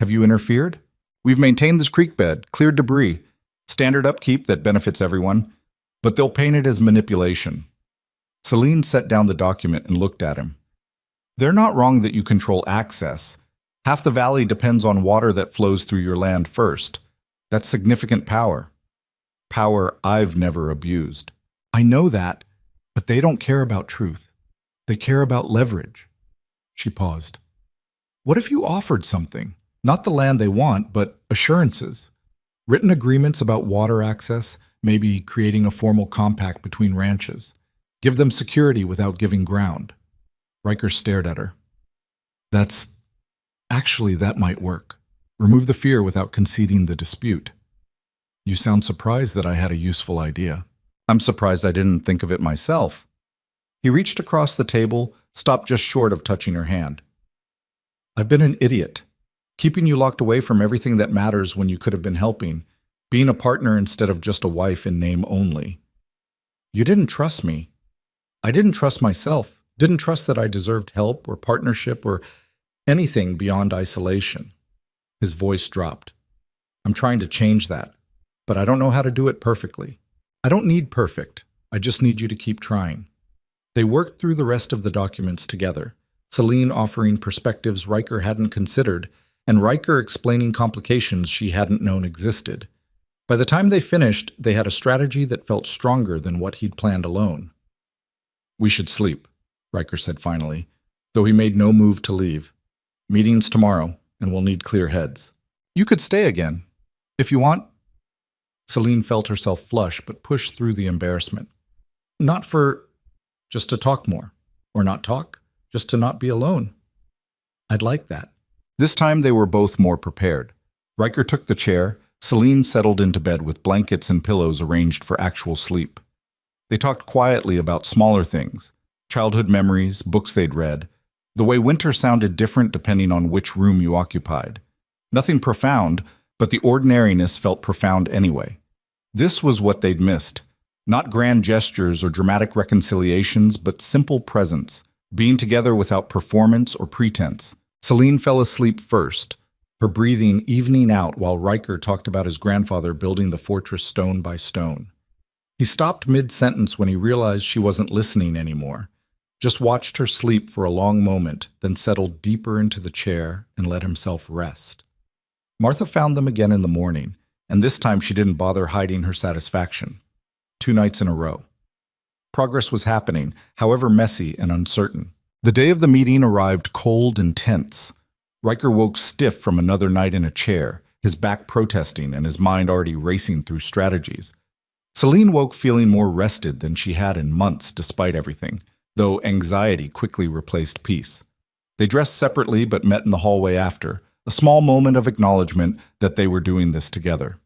Have you interfered? We've maintained this creek bed, cleared debris, standard upkeep that benefits everyone, but they'll paint it as manipulation. Celine set down the document and looked at him. They're not wrong that you control access. Half the valley depends on water that flows through your land first. That's significant power. Power I've never abused. I know that, but they don't care about truth. They care about leverage. She paused. What if you offered something? Not the land they want, but assurances. Written agreements about water access, maybe creating a formal compact between ranches. Give them security without giving ground. Riker stared at her. That might work. Remove the fear without conceding the dispute. You sound surprised that I had a useful idea. I'm surprised I didn't think of it myself. He reached across the table, stopped just short of touching her hand. I've been an idiot, keeping you locked away from everything that matters when you could have been helping, being a partner instead of just a wife in name only. You didn't trust me. I didn't trust myself, didn't trust that I deserved help or partnership or anything beyond isolation. His voice dropped. I'm trying to change that, but I don't know how to do it perfectly. I don't need perfect. I just need you to keep trying. They worked through the rest of the documents together, Celine offering perspectives Riker hadn't considered, and Riker explaining complications she hadn't known existed. By the time they finished, they had a strategy that felt stronger than what he'd planned alone. We should sleep, Riker said finally, though he made no move to leave. Meetings tomorrow, and we'll need clear heads. You could stay again, if you want. Celine felt herself flush, but pushed through the embarrassment. Just to talk more. Or not talk, just to not be alone. I'd like that. This time they were both more prepared. Riker took the chair. Celine settled into bed with blankets and pillows arranged for actual sleep. They talked quietly about smaller things, childhood memories, books they'd read, the way winter sounded different depending on which room you occupied. Nothing profound, but the ordinariness felt profound anyway. This was what they'd missed. Not grand gestures or dramatic reconciliations, but simple presence, being together without performance or pretense. Celine fell asleep first, her breathing evening out while Riker talked about his grandfather building the fortress stone by stone. He stopped mid-sentence when he realized she wasn't listening anymore, just watched her sleep for a long moment, then settled deeper into the chair and let himself rest. Martha found them again in the morning, and this time she didn't bother hiding her satisfaction. 2 nights in a row. Progress was happening, however messy and uncertain. The day of the meeting arrived cold and tense. Riker woke stiff from another night in a chair, his back protesting and his mind already racing through strategies. Celine woke feeling more rested than she had in months despite everything, though anxiety quickly replaced peace. They dressed separately but met in the hallway after, a small moment of acknowledgement that they were doing this together.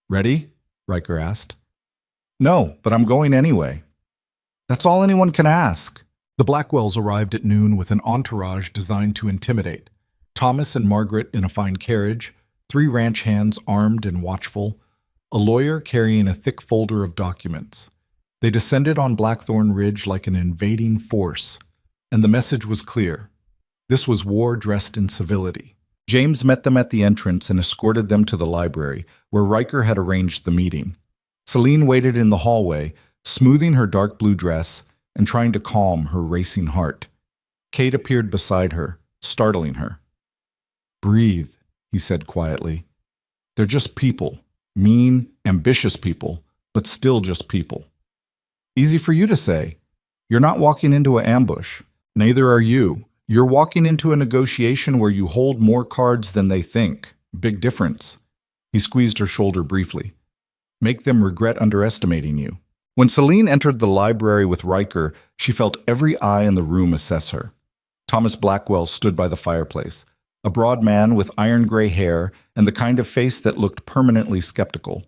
Ready? Riker asked. No, but I'm going anyway. That's all anyone can ask. The Blackwells arrived at noon with an entourage designed to intimidate. Thomas and Margaret in a fine carriage, 3 ranch hands armed and watchful, a lawyer carrying a thick folder of documents. They descended on Blackthorn Ridge like an invading force, and the message was clear. This was war dressed in civility. James met them at the entrance and escorted them to the library, where Riker had arranged the meeting. Celine waited in the hallway, smoothing her dark blue dress and trying to calm her racing heart. Kate appeared beside her, startling her. Breathe, he said quietly. They're just people, mean, ambitious people, but still just people. Easy for you to say. You're not walking into an ambush. Neither are you. You're walking into a negotiation where you hold more cards than they think. Big difference. He squeezed her shoulder briefly. Make them regret underestimating you. When Celine entered the library with Riker, she felt every eye in the room assess her. Thomas Blackwell stood by the fireplace, a broad man with iron-gray hair and the kind of face that looked permanently skeptical.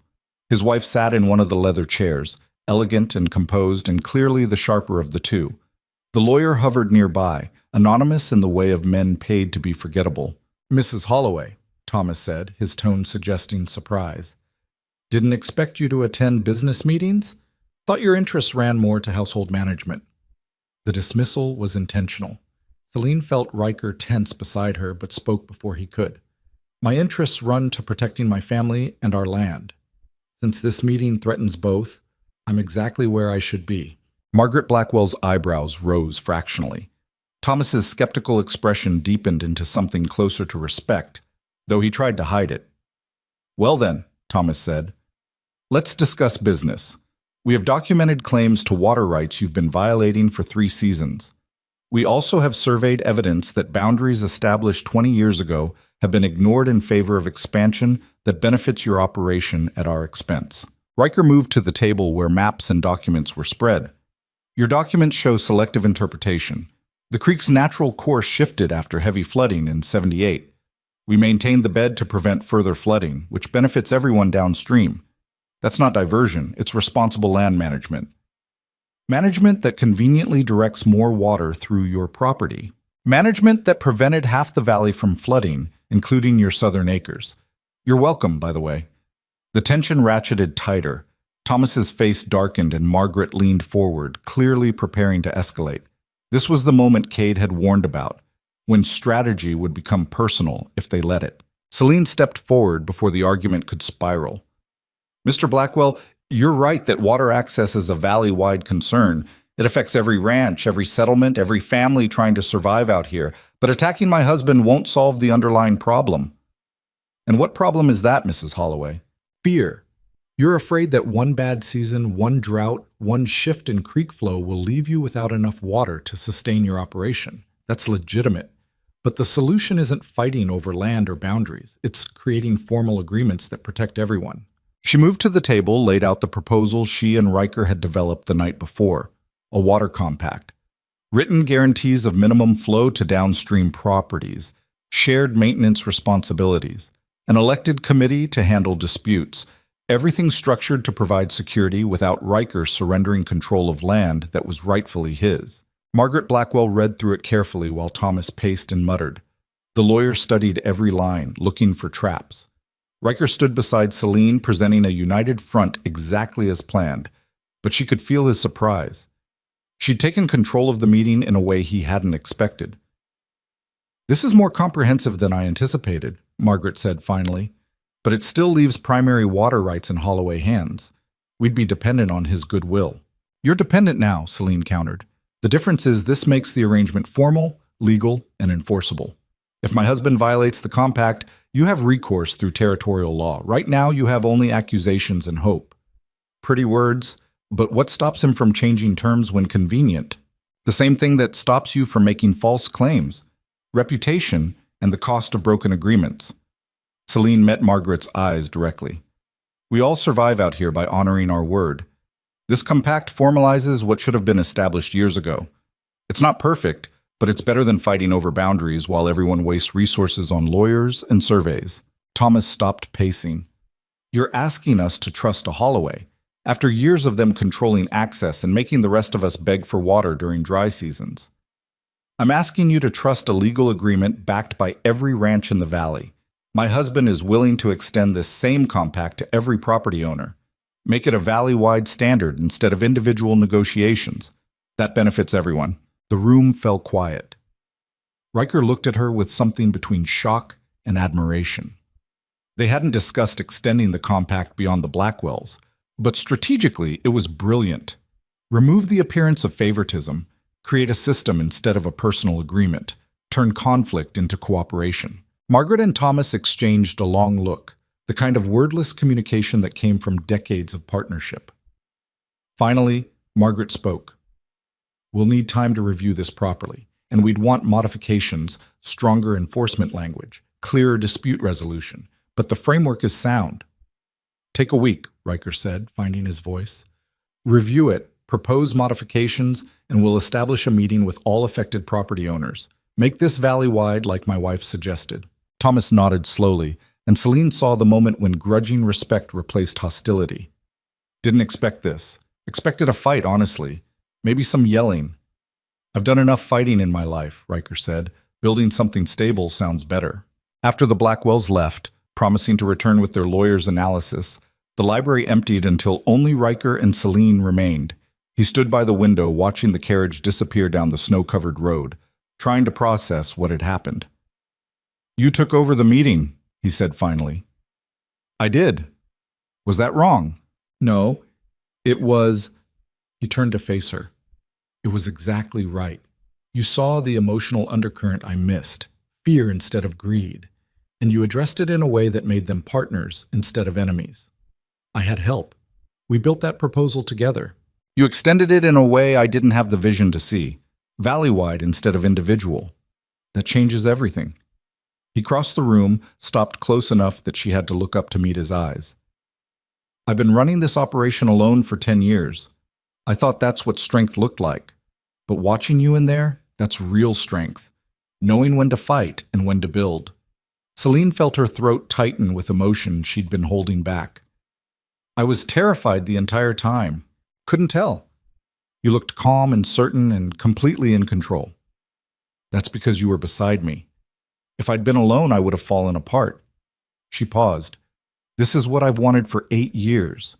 His wife sat in one of the leather chairs, elegant and composed and clearly the sharper of the two. The lawyer hovered nearby, anonymous in the way of men paid to be forgettable. "Mrs. Holloway," Thomas said, his tone suggesting surprise. "Didn't expect you to attend business meetings? Thought your interests ran more to household management." The dismissal was intentional. Celine felt Riker tense beside her, but spoke before he could. "My interests run to protecting my family and our land. Since this meeting threatens both, I'm exactly where I should be." Margaret Blackwell's eyebrows rose fractionally. Thomas's skeptical expression deepened into something closer to respect, though he tried to hide it. "Well then," Thomas said, "let's discuss business. We have documented claims to water rights you've been violating for 3 seasons. We also have surveyed evidence that boundaries established 20 years ago have been ignored in favor of expansion that benefits your operation at our expense." Riker moved to the table where maps and documents were spread. "Your documents show selective interpretation. The creek's natural course shifted after heavy flooding in '78. We maintained the bed to prevent further flooding, which benefits everyone downstream. That's not diversion, it's responsible land management. Management that conveniently directs more water through your property. Management that prevented half the valley from flooding, including your southern acres. You're welcome, by the way." The tension ratcheted tighter. Thomas's face darkened and Margaret leaned forward, clearly preparing to escalate. This was the moment Cade had warned about, when strategy would become personal if they let it. Celine stepped forward before the argument could spiral. "Mr. Blackwell, you're right that water access is a valley-wide concern. It affects every ranch, every settlement, every family trying to survive out here. But attacking my husband won't solve the underlying problem." "And what problem is that, Mrs. Holloway?" "Fear. You're afraid that one bad season, one drought, one shift in creek flow will leave you without enough water to sustain your operation. That's legitimate. But the solution isn't fighting over land or boundaries. It's creating formal agreements that protect everyone." She moved to the table, laid out the proposal she and Riker had developed the night before. A water compact. Written guarantees of minimum flow to downstream properties. Shared maintenance responsibilities. An elected committee to handle disputes. Everything structured to provide security without Riker surrendering control of land that was rightfully his. Margaret Blackwell read through it carefully while Thomas paced and muttered. The lawyer studied every line, looking for traps. Riker stood beside Celine, presenting a united front exactly as planned, but she could feel his surprise. She'd taken control of the meeting in a way he hadn't expected. "This is more comprehensive than I anticipated," Margaret said finally, "but it still leaves primary water rights in Holloway hands. We'd be dependent on his goodwill." "You're dependent now," Celine countered. "The difference is this makes the arrangement formal, legal, and enforceable. If my husband violates the compact, you have recourse through territorial law. Right now, you have only accusations and hope." Pretty words, but what stops him from changing terms when convenient? The same thing that stops you from making false claims. Reputation and the cost of broken agreements. Celine met Margaret's eyes directly. "We all survive out here by honoring our word. This compact formalizes what should have been established years ago. It's not perfect, but it's better than fighting over boundaries while everyone wastes resources on lawyers and surveys." Thomas stopped pacing. "You're asking us to trust a Holloway, after years of them controlling access and making the rest of us beg for water during dry seasons. I'm asking you to trust a legal agreement backed by every ranch in the valley. My husband is willing to extend this same compact to every property owner. Make it a valley-wide standard instead of individual negotiations. That benefits everyone." The room fell quiet. Riker looked at her with something between shock and admiration. They hadn't discussed extending the compact beyond the Blackwells, but strategically it was brilliant. Remove the appearance of favoritism, create a system instead of a personal agreement, turn conflict into cooperation. Margaret and Thomas exchanged a long look, the kind of wordless communication that came from decades of partnership. Finally, Margaret spoke. "We'll need time to review this properly, and we'd want modifications, stronger enforcement language, clearer dispute resolution, but the framework is sound." "Take a week," Riker said, finding his voice. "Review it, propose modifications, and we'll establish a meeting with all affected property owners. Make this valley-wide like my wife suggested." Thomas nodded slowly, and Celine saw the moment when grudging respect replaced hostility. "Didn't expect this. Expected a fight, honestly. Maybe some yelling. I've done enough fighting in my life, Riker said. Building something stable sounds better. After the Blackwells left, promising to return with their lawyer's analysis, the library emptied until only Riker and Celine remained. He stood by the window watching the carriage disappear down the snow-covered road, trying to process what had happened. "You took over the meeting," he said finally. "I did. Was that wrong?" "No, it was—" He turned to face her. "It was exactly right. You saw the emotional undercurrent I missed, fear instead of greed, and you addressed it in a way that made them partners instead of enemies. I had help. We built that proposal together. You extended it in a way I didn't have the vision to see, valley-wide instead of individual. That changes everything." He crossed the room, stopped close enough that she had to look up to meet his eyes. "I've been running this operation alone for 10 years. I thought that's what strength looked like. But watching you in there, that's real strength. Knowing when to fight and when to build." Celine felt her throat tighten with emotion she'd been holding back. "I was terrified the entire time. Couldn't tell. You looked calm and certain and completely in control. That's because you were beside me. If I'd been alone, I would have fallen apart." She paused. "This is what I've wanted for 8 years.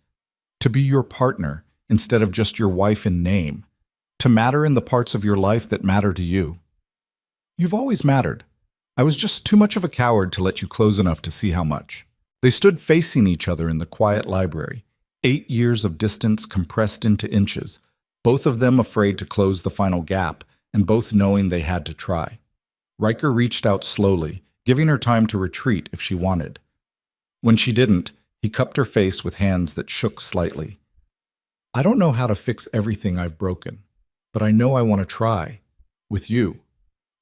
To be your partner instead of just your wife in name. To matter in the parts of your life that matter to you. You've always mattered. I was just too much of a coward to let you close enough to see how much." They stood facing each other in the quiet library, 8 years of distance compressed into inches, both of them afraid to close the final gap, and both knowing they had to try. Riker reached out slowly, giving her time to retreat if she wanted. When she didn't, he cupped her face with hands that shook slightly. "I don't know how to fix everything I've broken, but I know I want to try. With you.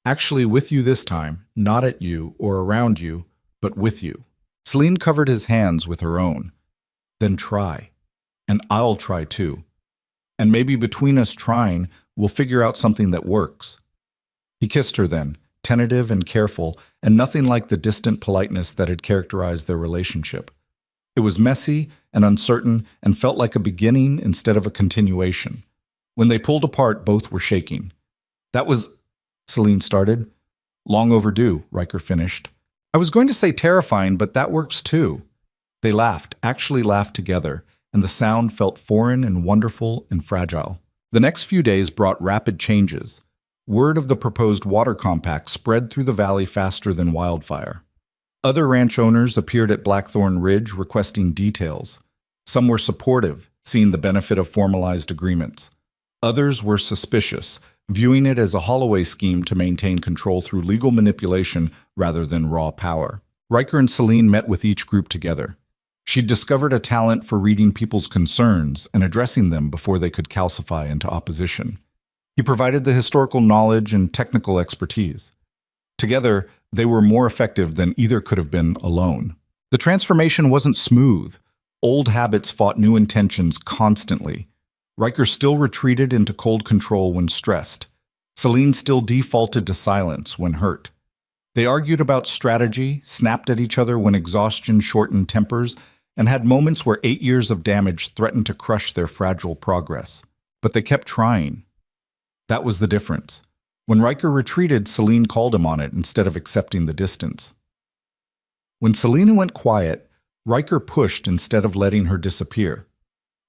Actually with you this time, not at you or around you, but with you." Celine covered his hands with her own. "Then try. And I'll try too. And maybe between us trying, we'll figure out something that works." He kissed her then, tentative and careful, and nothing like the distant politeness that had characterized their relationship. It was messy and uncertain and felt like a beginning instead of a continuation. When they pulled apart, both were shaking. "That was—" Celine started. "Long overdue," Riker finished. "I was going to say terrifying, but that works too." They laughed, actually laughed together, and the sound felt foreign and wonderful and fragile. The next few days brought rapid changes. Word of the proposed water compact spread through the valley faster than wildfire. Other ranch owners appeared at Blackthorn Ridge requesting details. Some were supportive, seeing the benefit of formalized agreements. Others were suspicious, viewing it as a Holloway scheme to maintain control through legal manipulation rather than raw power. Riker and Celine met with each group together. She'd discovered a talent for reading people's concerns and addressing them before they could calcify into opposition. He provided the historical knowledge and technical expertise. Together, they were more effective than either could have been alone. The transformation wasn't smooth. Old habits fought new intentions constantly. Riker still retreated into cold control when stressed. Celine still defaulted to silence when hurt. They argued about strategy, snapped at each other when exhaustion shortened tempers, and had moments where 8 years of damage threatened to crush their fragile progress. But they kept trying. That was the difference. When Riker retreated, Celine called him on it instead of accepting the distance. When Celine went quiet, Riker pushed instead of letting her disappear.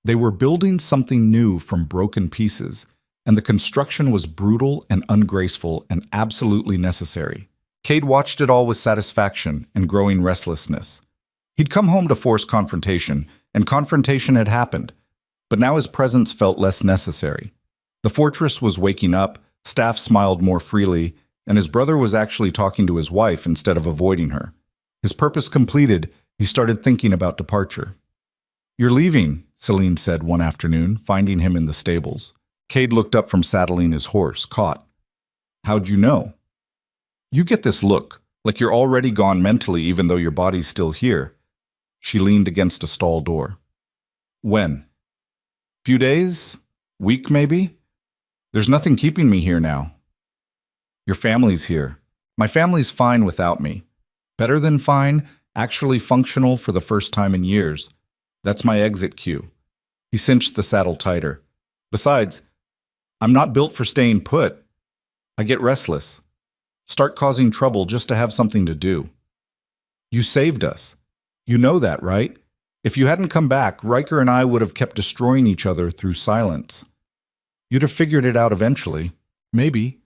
They were building something new from broken pieces, and the construction was brutal and ungraceful and absolutely necessary. Cade watched it all with satisfaction and growing restlessness. He'd come home to force confrontation, and confrontation had happened, but now his presence felt less necessary. The fortress was waking up, staff smiled more freely, and his brother was actually talking to his wife instead of avoiding her. His purpose completed, he started thinking about departure. "You're leaving," Celine said one afternoon, finding him in the stables. Cade looked up from saddling his horse, caught. "How'd you know?" "You get this look, like you're already gone mentally even though your body's still here." She leaned against a stall door. "When? Few days? Week, maybe? There's nothing keeping me here now." "Your family's here. My family's fine without me. Better than fine, actually functional for the first time in years. That's my exit cue. He cinched the saddle tighter. Besides, I'm not built for staying put. I get restless. Start causing trouble just to have something to do. You saved us. You know that, right? If you hadn't come back, Riker and I would have kept destroying each other through silence. You'd have figured it out eventually. Maybe.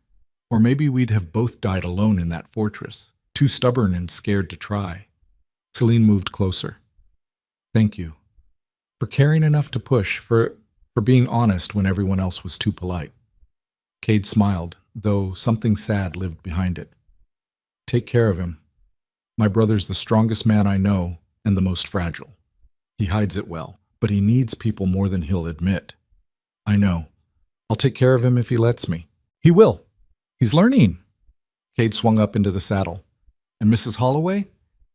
Or maybe we'd have both died alone in that fortress, too stubborn and scared to try. Celine moved closer. Thank you. For caring enough to push, for being honest when everyone else was too polite. Cade smiled, though something sad lived behind it. Take care of him. My brother's the strongest man I know, and the most fragile. He hides it well, but he needs people more than he'll admit. I know. I'll take care of him if he lets me. He will. He's learning. Cade swung up into the saddle. And Mrs. Holloway?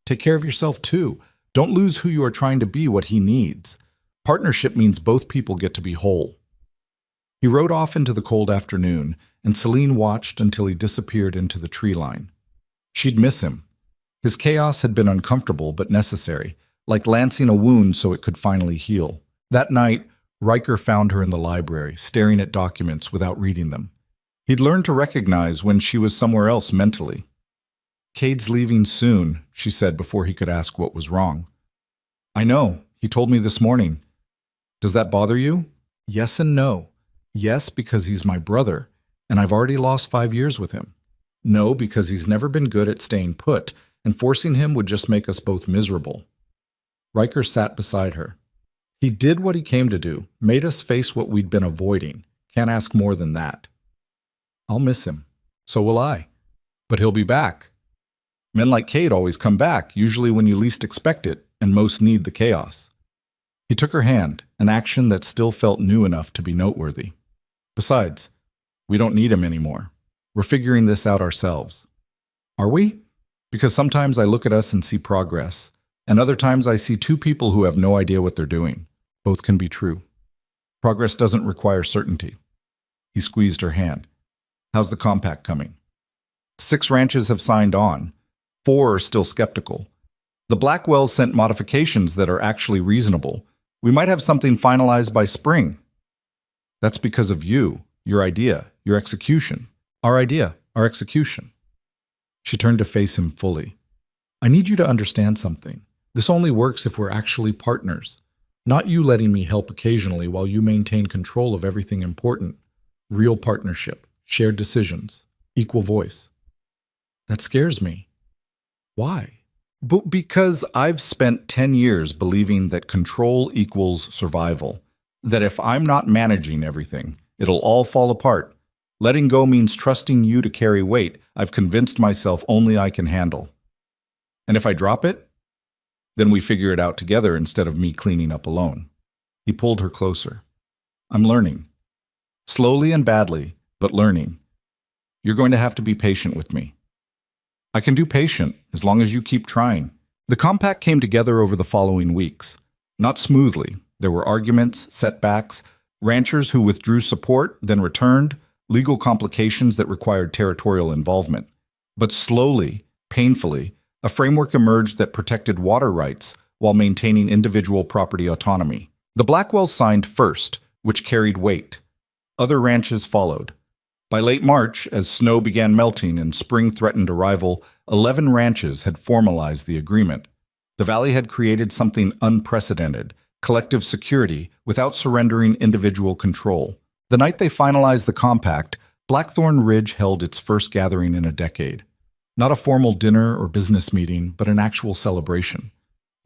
Take care of yourself too. Don't lose who you are trying to be, what he needs. Partnership means both people get to be whole. He rode off into the cold afternoon, and Celine watched until he disappeared into the tree line. She'd miss him. His chaos had been uncomfortable but necessary, like lancing a wound so it could finally heal. That night, Riker found her in the library, staring at documents without reading them. He'd learned to recognize when she was somewhere else mentally. Cade's leaving soon, she said before he could ask what was wrong. I know, he told me this morning. Does that bother you? Yes and no. Yes, because he's my brother, and I've already lost 5 years with him. No, because he's never been good at staying put, and forcing him would just make us both miserable. Riker sat beside her. He did what he came to do, made us face what we'd been avoiding. Can't ask more than that. I'll miss him. So will I. But he'll be back. Men like Cade always come back, usually when you least expect it, and most need the chaos. He took her hand, an action that still felt new enough to be noteworthy. Besides, we don't need him anymore. We're figuring this out ourselves. Are we? Because sometimes I look at us and see progress, and other times I see two people who have no idea what they're doing. Both can be true. Progress doesn't require certainty. He squeezed her hand. How's the compact coming? 6 ranches have signed on. 4 are still skeptical. The Blackwells sent modifications that are actually reasonable. We might have something finalized by spring. That's because of you, your idea, your execution. Our idea, our execution. She turned to face him fully. I need you to understand something. This only works if we're actually partners. Not you letting me help occasionally while you maintain control of everything important. Real partnership, shared decisions, equal voice. That scares me. Why? Because I've spent 10 years believing that control equals survival. That if I'm not managing everything, it'll all fall apart. Letting go means trusting you to carry weight I've convinced myself only I can handle. And if I drop it, then we figure it out together instead of me cleaning up alone. He pulled her closer. I'm learning. Slowly and badly, but learning. You're going to have to be patient with me. I can do patient, as long as you keep trying. The compact came together over the following weeks. Not smoothly. There were arguments, setbacks, ranchers who withdrew support, then returned, legal complications that required territorial involvement. But slowly, painfully, a framework emerged that protected water rights while maintaining individual property autonomy. The Blackwells signed first, which carried weight. Other ranches followed. By late March, as snow began melting and spring threatened arrival, 11 ranches had formalized the agreement. The valley had created something unprecedented, collective security, without surrendering individual control. The night they finalized the compact, Blackthorn Ridge held its first gathering in a decade. Not a formal dinner or business meeting, but an actual celebration.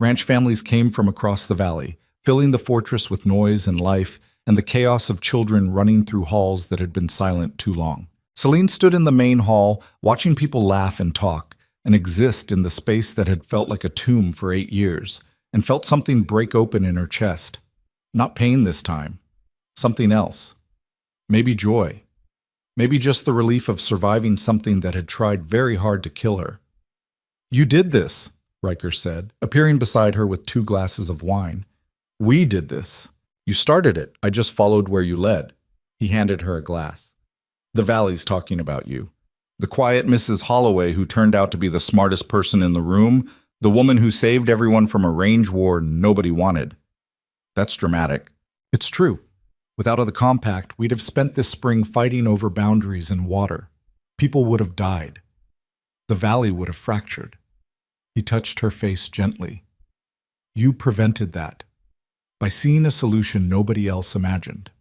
Ranch families came from across the valley, filling the fortress with noise and life, and the chaos of children running through halls that had been silent too long. Celine stood in the main hall, watching people laugh and talk, and exist in the space that had felt like a tomb for 8 years, and felt something break open in her chest. Not pain this time. Something else. Maybe joy. Maybe just the relief of surviving something that had tried very hard to kill her. You did this, Riker said, appearing beside her with 2 glasses of wine. We did this. You started it. I just followed where you led. He handed her a glass. The valley's talking about you. The quiet Mrs. Holloway who turned out to be the smartest person in the room, the woman who saved everyone from a range war nobody wanted. That's dramatic. It's true. Without the compact, we'd have spent this spring fighting over boundaries and water. People would have died. The valley would have fractured. He touched her face gently. You prevented that, by seeing a solution nobody else imagined.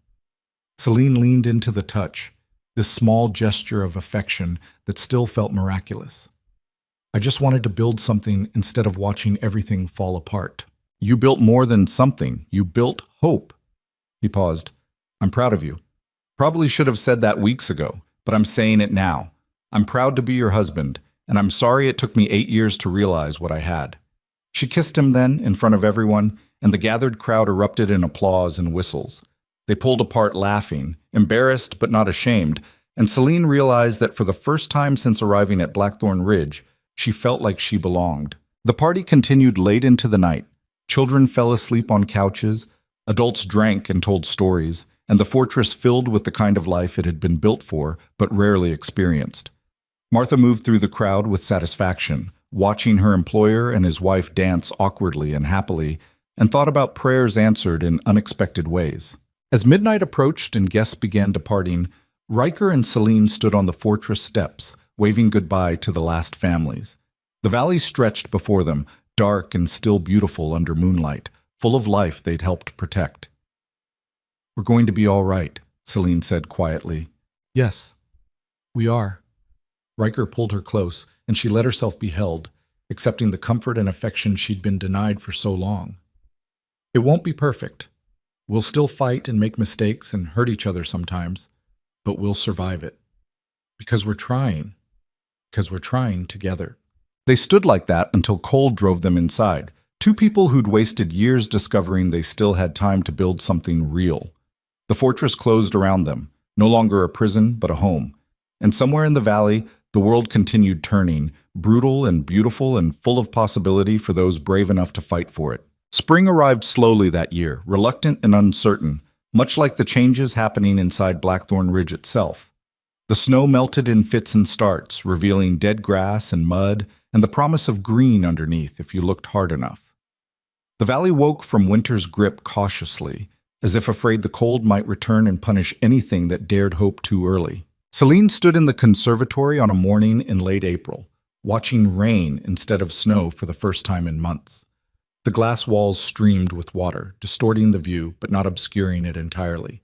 Celine leaned into the touch, this small gesture of affection that still felt miraculous. I just wanted to build something instead of watching everything fall apart. You built more than something. You built hope. He paused. I'm proud of you. Probably should have said that weeks ago, but I'm saying it now. I'm proud to be your husband, and I'm sorry it took me 8 years to realize what I had. She kissed him then, in front of everyone, and the gathered crowd erupted in applause and whistles. They pulled apart laughing, embarrassed but not ashamed, and Celine realized that for the first time since arriving at Blackthorn Ridge, she felt like she belonged. The party continued late into the night. Children fell asleep on couches, adults drank and told stories, and the fortress filled with the kind of life it had been built for but rarely experienced. Martha moved through the crowd with satisfaction, watching her employer and his wife dance awkwardly and happily, and thought about prayers answered in unexpected ways. As midnight approached and guests began departing, Riker and Celine stood on the fortress steps, waving goodbye to the last families. The valley stretched before them, dark and still beautiful under moonlight, full of life they'd helped protect. We're going to be all right, Celine said quietly. Yes, we are. Riker pulled her close, and she let herself be held, accepting the comfort and affection she'd been denied for so long. It won't be perfect. We'll still fight and make mistakes and hurt each other sometimes, but we'll survive it. Because we're trying. Because we're trying together. They stood like that until cold drove them inside, two people who'd wasted years discovering they still had time to build something real. The fortress closed around them, no longer a prison but a home. And somewhere in the valley, the world continued turning, brutal and beautiful and full of possibility for those brave enough to fight for it. Spring arrived slowly that year, reluctant and uncertain, much like the changes happening inside Blackthorn Ridge itself. The snow melted in fits and starts, revealing dead grass and mud, and the promise of green underneath if you looked hard enough. The valley woke from winter's grip cautiously, as if afraid the cold might return and punish anything that dared hope too early. Celine stood in the conservatory on a morning in late April, watching rain instead of snow for the first time in months. The glass walls streamed with water, distorting the view but not obscuring it entirely.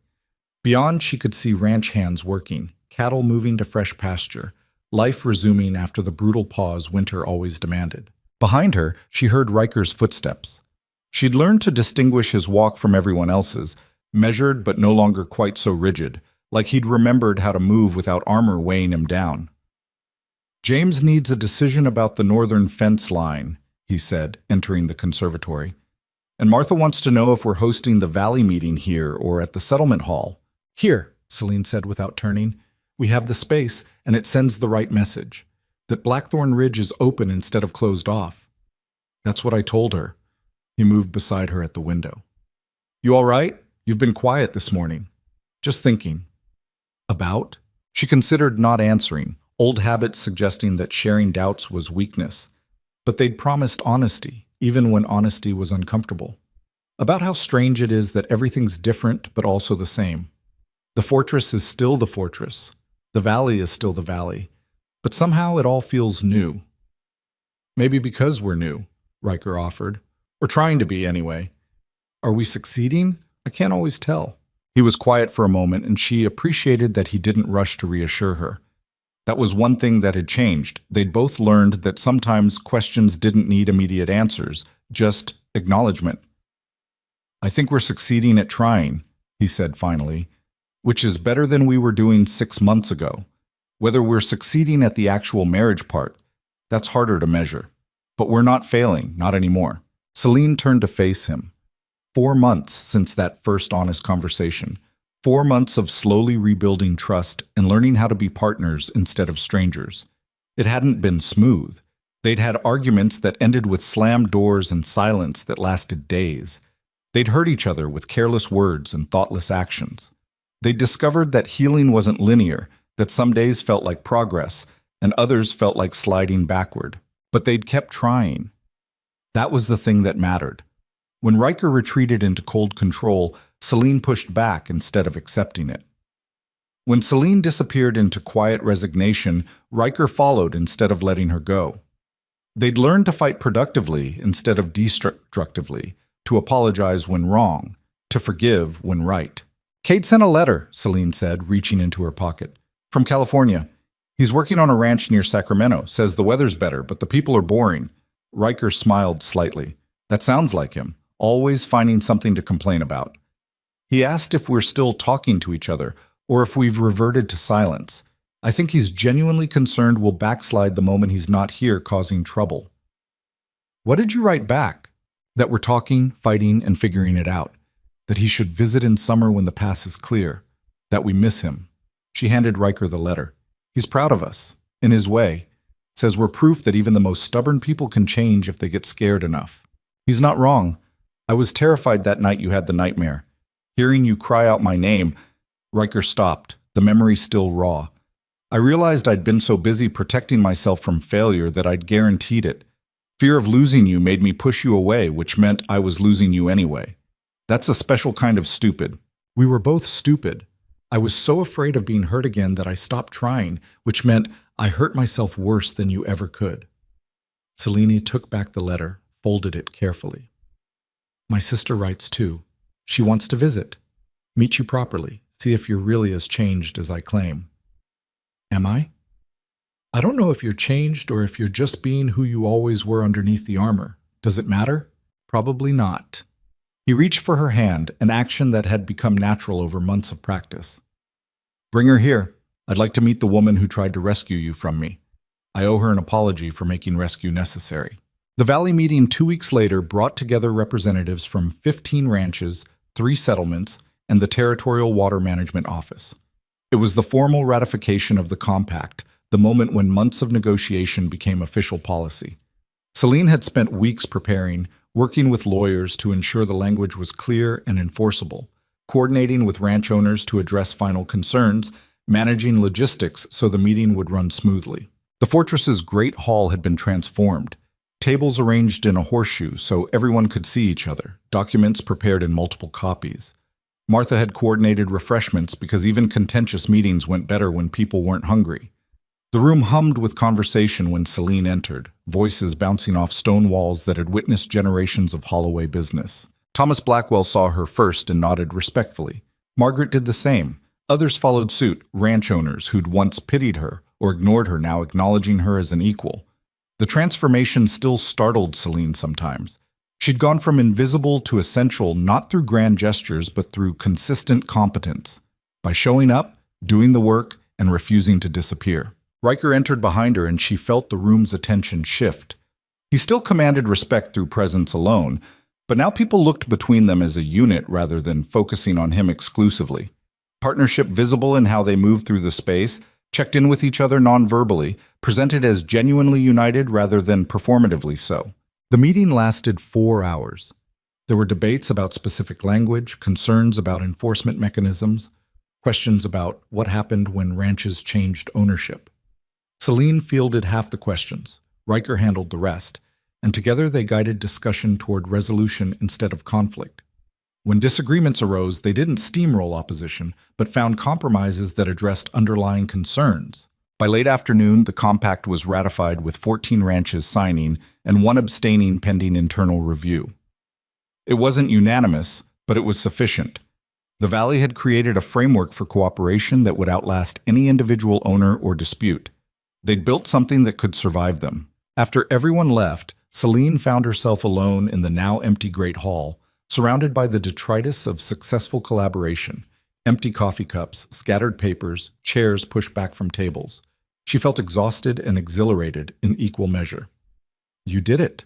Beyond, she could see ranch hands working, cattle moving to fresh pasture, life resuming after the brutal pause winter always demanded. Behind her, she heard Riker's footsteps. She'd learned to distinguish his walk from everyone else's, measured but no longer quite so rigid, like he'd remembered how to move without armor weighing him down. James needs a decision about the northern fence line, he said, entering the conservatory. And Martha wants to know if we're hosting the valley meeting here or at the settlement hall. Here, Celine said without turning. We have the space, and it sends the right message. That Blackthorn Ridge is open instead of closed off. That's what I told her. He moved beside her at the window. You all right? You've been quiet this morning. Just thinking. About? She considered not answering, old habits suggesting that sharing doubts was weakness. But they'd promised honesty, even when honesty was uncomfortable. About how strange it is that everything's different but also the same. The fortress is still the fortress. The valley is still the valley. But somehow it all feels new. Maybe because we're new, Riker offered. Or trying to be, anyway. Are we succeeding? I can't always tell. He was quiet for a moment, and she appreciated that he didn't rush to reassure her. That was one thing that had changed. They'd both learned that sometimes questions didn't need immediate answers, just acknowledgement. I think we're succeeding at trying, he said finally, which is better than we were doing 6 months ago. Whether we're succeeding at the actual marriage part, that's harder to measure. But we're not failing, not anymore. Celine turned to face him. 4 months since that first honest conversation. 4 months of slowly rebuilding trust and learning how to be partners instead of strangers. It hadn't been smooth. They'd had arguments that ended with slammed doors and silence that lasted days. They'd hurt each other with careless words and thoughtless actions. They'd discovered that healing wasn't linear, that some days felt like progress, and others felt like sliding backward. But they'd kept trying. That was the thing that mattered. When Riker retreated into cold control, Celine pushed back instead of accepting it. When Celine disappeared into quiet resignation, Riker followed instead of letting her go. They'd learned to fight productively instead of destructively, to apologize when wrong, to forgive when right. "Cade sent a letter," Celine said, reaching into her pocket. "From California. He's working on a ranch near Sacramento. Says the weather's better, but the people are boring." Riker smiled slightly. "That sounds like him, always finding something to complain about." He asked if we're still talking to each other, or if we've reverted to silence. I think he's genuinely concerned we'll backslide the moment he's not here causing trouble. "What did you write back?" "That we're talking, fighting, and figuring it out. That he should visit in summer when the pass is clear. That we miss him." She handed Riker the letter. "He's proud of us, in his way. Says we're proof that even the most stubborn people can change if they get scared enough." "He's not wrong. I was terrified that night you had the nightmare. Hearing you cry out my name." Riker stopped, the memory still raw. "I realized I'd been so busy protecting myself from failure that I'd guaranteed it. Fear of losing you made me push you away, which meant I was losing you anyway. That's a special kind of stupid." "We were both stupid. I was so afraid of being hurt again that I stopped trying, which meant I hurt myself worse than you ever could." Celine took back the letter, folded it carefully. "My sister writes too. She wants to visit. Meet you properly, see if you're really as changed as I claim." "Am I?" "I don't know if you're changed or if you're just being who you always were underneath the armor. Does it matter?" "Probably not." He reached for her hand, an action that had become natural over months of practice. "Bring her here. I'd like to meet the woman who tried to rescue you from me. I owe her an apology for making rescue necessary." The Valley meeting 2 weeks later brought together representatives from 15 ranches, 3 settlements, and the Territorial Water Management Office. It was the formal ratification of the compact, the moment when months of negotiation became official policy. Celine had spent weeks preparing, working with lawyers to ensure the language was clear and enforceable, coordinating with ranch owners to address final concerns, managing logistics so the meeting would run smoothly. The fortress's great hall had been transformed. Tables arranged in a horseshoe so everyone could see each other, documents prepared in multiple copies. Martha had coordinated refreshments because even contentious meetings went better when people weren't hungry. The room hummed with conversation when Celine entered, voices bouncing off stone walls that had witnessed generations of Holloway business. Thomas Blackwell saw her first and nodded respectfully. Margaret did the same. Others followed suit, ranch owners who'd once pitied her or ignored her now acknowledging her as an equal. The transformation still startled Celine sometimes. She'd gone from invisible to essential not through grand gestures but through consistent competence, by showing up, doing the work, and refusing to disappear. Riker entered behind her and she felt the room's attention shift. He still commanded respect through presence alone, but now people looked between them as a unit rather than focusing on him exclusively. Partnership visible in how they moved through the space, checked in with each other non-verbally, presented as genuinely united rather than performatively so. The meeting lasted 4 hours. There were debates about specific language, concerns about enforcement mechanisms, questions about what happened when ranches changed ownership. Celine fielded half the questions, Riker handled the rest, and together they guided discussion toward resolution instead of conflict. When disagreements arose, they didn't steamroll opposition, but found compromises that addressed underlying concerns. By late afternoon, the compact was ratified with 14 ranches signing and 1 abstaining pending internal review. It wasn't unanimous, but it was sufficient. The Valley had created a framework for cooperation that would outlast any individual owner or dispute. They'd built something that could survive them. After everyone left, Celine found herself alone in the now empty Great Hall, surrounded by the detritus of successful collaboration, empty coffee cups, scattered papers, chairs pushed back from tables. She felt exhausted and exhilarated in equal measure. "You did it,"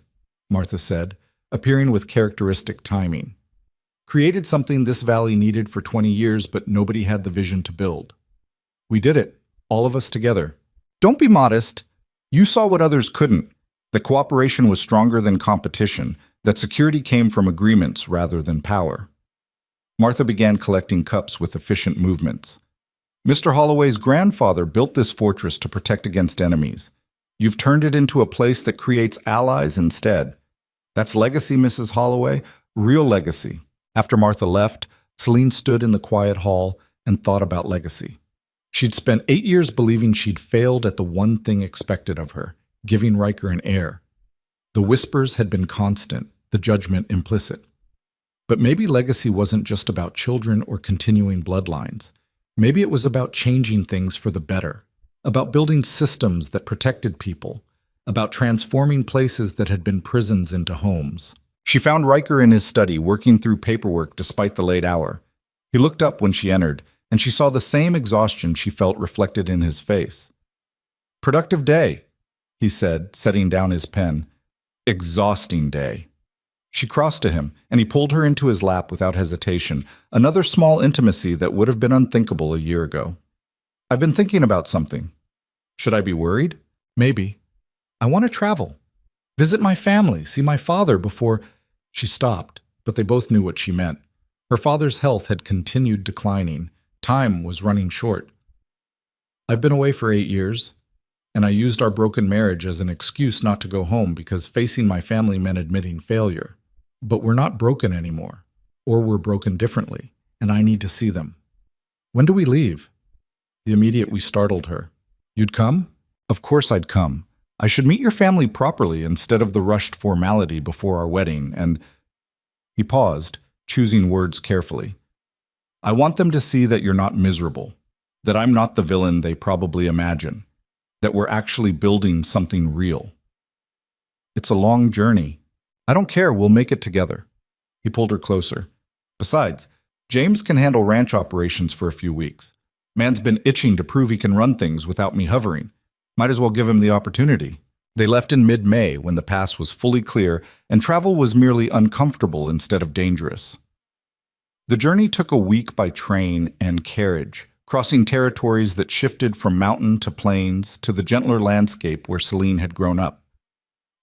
Martha said, appearing with characteristic timing. "Created something this valley needed for 20 years, but nobody had the vision to build. We did it, all of us together. Don't be modest. You saw what others couldn't, that cooperation was stronger than competition, that security came from agreements rather than power." Martha began collecting cups with efficient movements. "Mr. Holloway's grandfather built this fortress to protect against enemies. You've turned it into a place that creates allies instead. That's legacy, Mrs. Holloway, real legacy." After Martha left, Celine stood in the quiet hall and thought about legacy. She'd spent 8 years believing she'd failed at the one thing expected of her, giving Riker an heir. The whispers had been constant, the judgment implicit. But maybe legacy wasn't just about children or continuing bloodlines. Maybe it was about changing things for the better, about building systems that protected people, about transforming places that had been prisons into homes. She found Riker in his study, working through paperwork despite the late hour. He looked up when she entered, and she saw the same exhaustion she felt reflected in his face. "Productive day," he said, setting down his pen. "Exhausting day." She crossed to him, and he pulled her into his lap without hesitation, another small intimacy that would have been unthinkable a year ago. "I've been thinking about something." "Should I be worried?" "Maybe. I want to travel. Visit my family, see my father before—" She stopped, but they both knew what she meant. Her father's health had continued declining. Time was running short. "I've been away for 8 years, and I used our broken marriage as an excuse not to go home because facing my family meant admitting failure. But we're not broken anymore, or we're broken differently, and I need to see them." "When do we leave?" The immediate we startled her. "You'd come?" "Of course I'd come. I should meet your family properly instead of the rushed formality before our wedding, and—" He paused, choosing words carefully. "I want them to see that you're not miserable, that I'm not the villain they probably imagine, that we're actually building something real. It's a long journey. I don't care, we'll make it together." He pulled her closer. "Besides, James can handle ranch operations for a few weeks. Man's been itching to prove he can run things without me hovering. Might as well give him the opportunity." They left in mid-May when the pass was fully clear and travel was merely uncomfortable instead of dangerous. The journey took a week by train and carriage, crossing territories that shifted from mountain to plains to the gentler landscape where Celine had grown up.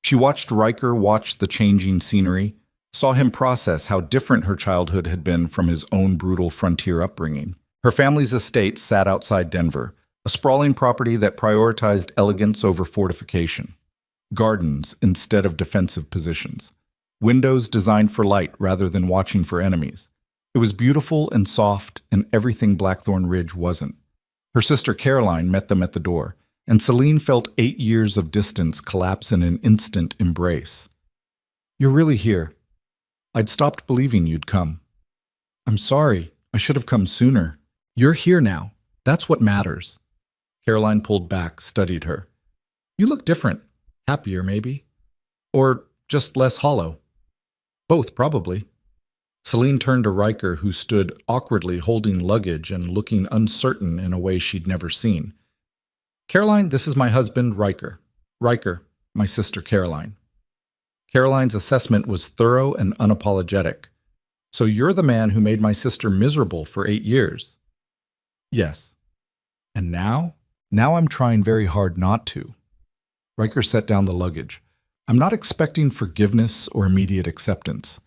She watched Riker watch the changing scenery, saw him process how different her childhood had been from his own brutal frontier upbringing. Her family's estate sat outside Denver, a sprawling property that prioritized elegance over fortification. Gardens instead of defensive positions. Windows designed for light rather than watching for enemies. It was beautiful and soft, and everything Blackthorn Ridge wasn't. Her sister Caroline met them at the door, and Celine felt 8 years of distance collapse in an instant embrace. "You're really here. I'd stopped believing you'd come." "I'm sorry. I should have come sooner. You're here now. That's what matters." Caroline pulled back, studied her. "You look different. Happier, maybe. Or just less hollow. Both, probably." Celine turned to Riker, who stood awkwardly holding luggage and looking uncertain in a way she'd never seen. "Caroline, this is my husband, Riker. Riker, my sister Caroline." Caroline's assessment was thorough and unapologetic. "So you're the man who made my sister miserable for 8 years?" "Yes." "And now?" "Now I'm trying very hard not to." Riker set down the luggage. "I'm not expecting forgiveness or immediate acceptance.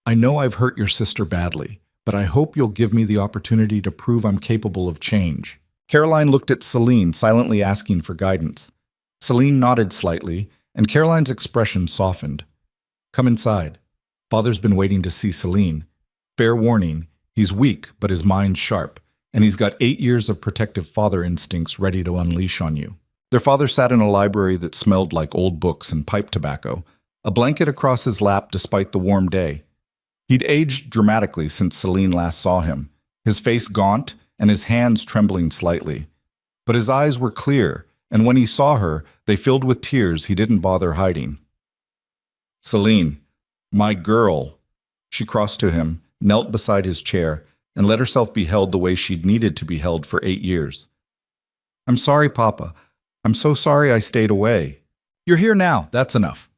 I know I've hurt your sister badly, but I hope you'll give me the opportunity to prove I'm capable of change." Caroline looked at Celine, silently asking for guidance. Celine nodded slightly, and Caroline's expression softened. "Come inside. Father's been waiting to see Celine. Fair warning, he's weak, but his mind's sharp, and he's got 8 years of protective father instincts ready to unleash on you." Their father sat in a library that smelled like old books and pipe tobacco, a blanket across his lap despite the warm day. He'd aged dramatically since Celine last saw him, his face gaunt and his hands trembling slightly. But his eyes were clear, and when he saw her, they filled with tears he didn't bother hiding. "Celine, my girl." She crossed to him, knelt beside his chair, and let herself be held the way she'd needed to be held for 8 years. "I'm sorry, Papa. I'm so sorry I stayed away. You're here now, that's enough."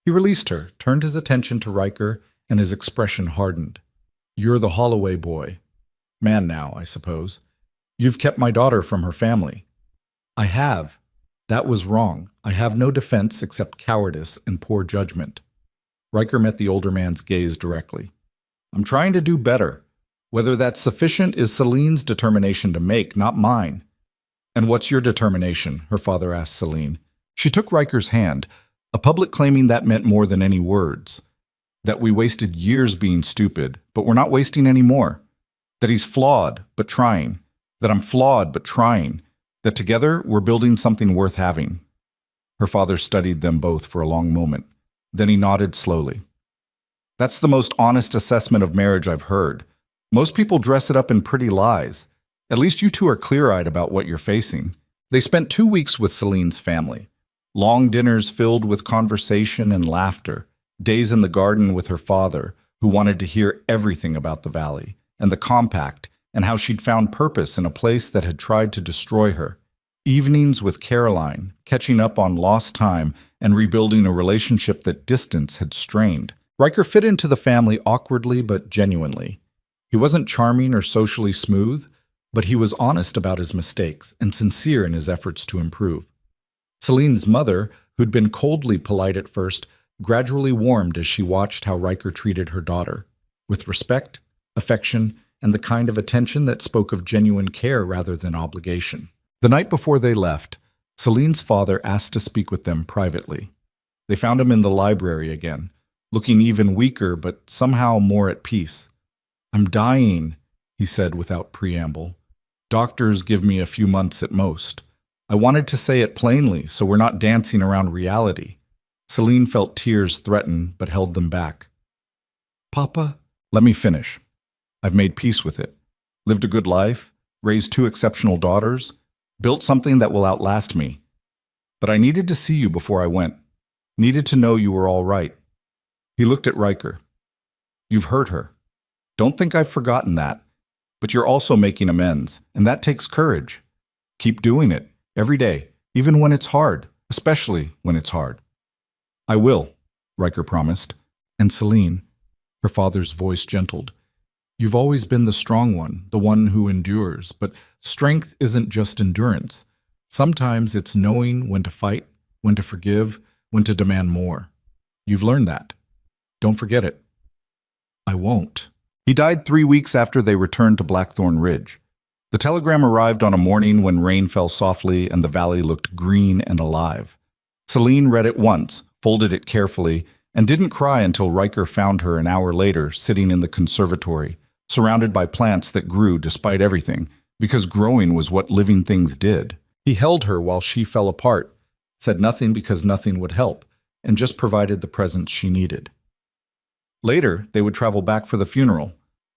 He released her, turned his attention to Riker, and his expression hardened. "You're the Holloway boy. Man now, I suppose. You've kept my daughter from her family." "I have. That was wrong. I have no defense except cowardice and poor judgment." Riker met the older man's gaze directly. "I'm trying to do better. Whether that's sufficient is Celine's determination to make, not mine." "And what's your determination?" her father asked Celine. She took Riker's hand, a public claiming that meant more than any words. That we wasted years being stupid, but we're not wasting any more. that he's flawed but trying, that I'm flawed but trying, that together we're building something worth having. Her father studied them both for a long moment. Then he nodded slowly. That's the most honest assessment of marriage I've heard. Most people dress it up in pretty lies. At least you two are clear-eyed about what you're facing. They spent 2 weeks with Celine's family. Long dinners filled with conversation and laughter. Days in the garden with her father, who wanted to hear everything about the valley, and the compact, and how she'd found purpose in a place that had tried to destroy her. Evenings with Caroline, catching up on lost time and rebuilding a relationship that distance had strained. Riker fit into the family awkwardly but genuinely. He wasn't charming or socially smooth, but he was honest about his mistakes and sincere in his efforts to improve. Celine's mother, who'd been coldly polite at first, gradually warmed as she watched how Riker treated her daughter, with respect, affection, and the kind of attention that spoke of genuine care rather than obligation. The night before they left, Celine's father asked to speak with them privately. They found him in the library again, looking even weaker but somehow more at peace. "I'm dying," he said without preamble. "Doctors give me a few months at most. I wanted to say it plainly so we're not dancing around reality." Celine felt tears threaten but held them back. "Papa, let me finish. I've made peace with it. Lived a good life, raised 2 exceptional daughters, built something that will outlast me. But I needed to see you before I went. Needed to know you were all right." He looked at Riker. "You've hurt her. Don't think I've forgotten that. But you're also making amends, and that takes courage. Keep doing it, every day, even when it's hard, especially when it's hard." "I will," Riker promised. "And Celine," her father's voice gentled, "you've always been the strong one, the one who endures, but strength isn't just endurance. Sometimes it's knowing when to fight, when to forgive, when to demand more. You've learned that. Don't forget it." "I won't." He died 3 weeks after they returned to Blackthorn Ridge. The telegram arrived on a morning when rain fell softly and the valley looked green and alive. Celine read it once, folded it carefully, and didn't cry until Riker found her an hour later sitting in the conservatory, surrounded by plants that grew despite everything, because growing was what living things did. He held her while she fell apart, said nothing because nothing would help, and just provided the presence she needed. Later, they would travel back for the funeral.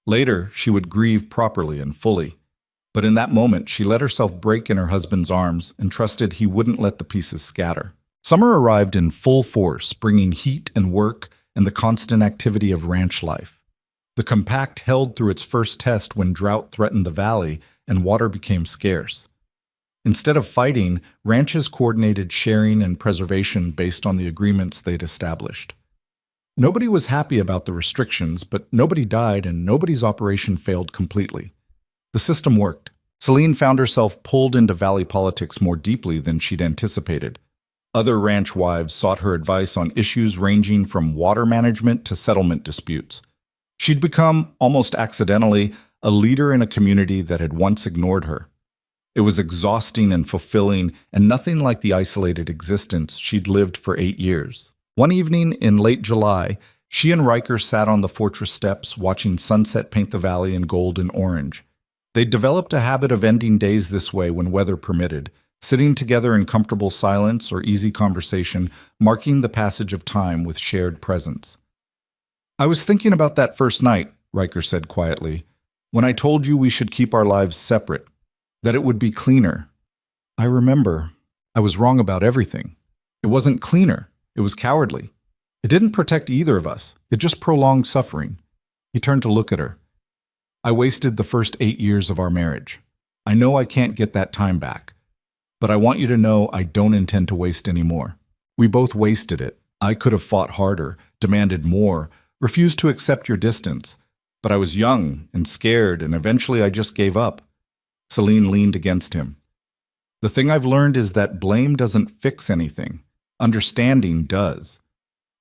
Later, she would grieve properly and fully. But in that moment, she let herself break in her husband's arms and trusted he wouldn't let the pieces scatter. Summer arrived in full force, bringing heat and work and the constant activity of ranch life. The compact held through its first test when drought threatened the valley and water became scarce. Instead of fighting, ranches coordinated sharing and preservation based on the agreements they'd established. Nobody was happy about the restrictions, but nobody died and nobody's operation failed completely. The system worked. Celine found herself pulled into valley politics more deeply than she'd anticipated. Other ranch wives sought her advice on issues ranging from water management to settlement disputes. She'd become, almost accidentally, a leader in a community that had once ignored her. It was exhausting and fulfilling, and nothing like the isolated existence she'd lived for 8 years. One evening in late July, she and Riker sat on the fortress steps watching sunset paint the valley in gold and orange. They'd developed a habit of ending days this way when weather permitted, sitting together in comfortable silence or easy conversation, marking the passage of time with shared presence. "I was thinking about that first night," Riker said quietly, "when I told you we should keep our lives separate, that it would be cleaner. I remember. I was wrong about everything. It wasn't cleaner. It was cowardly. It didn't protect either of us. It just prolonged suffering." He turned to look at her. "I wasted the first 8 years of our marriage. I know I can't get that time back. But I want you to know I don't intend to waste any more. We both wasted it. I could have fought harder, demanded more, refused to accept your distance. But I was young and scared, and eventually I just gave up." Celine leaned against him. "The thing I've learned is that blame doesn't fix anything. Understanding does.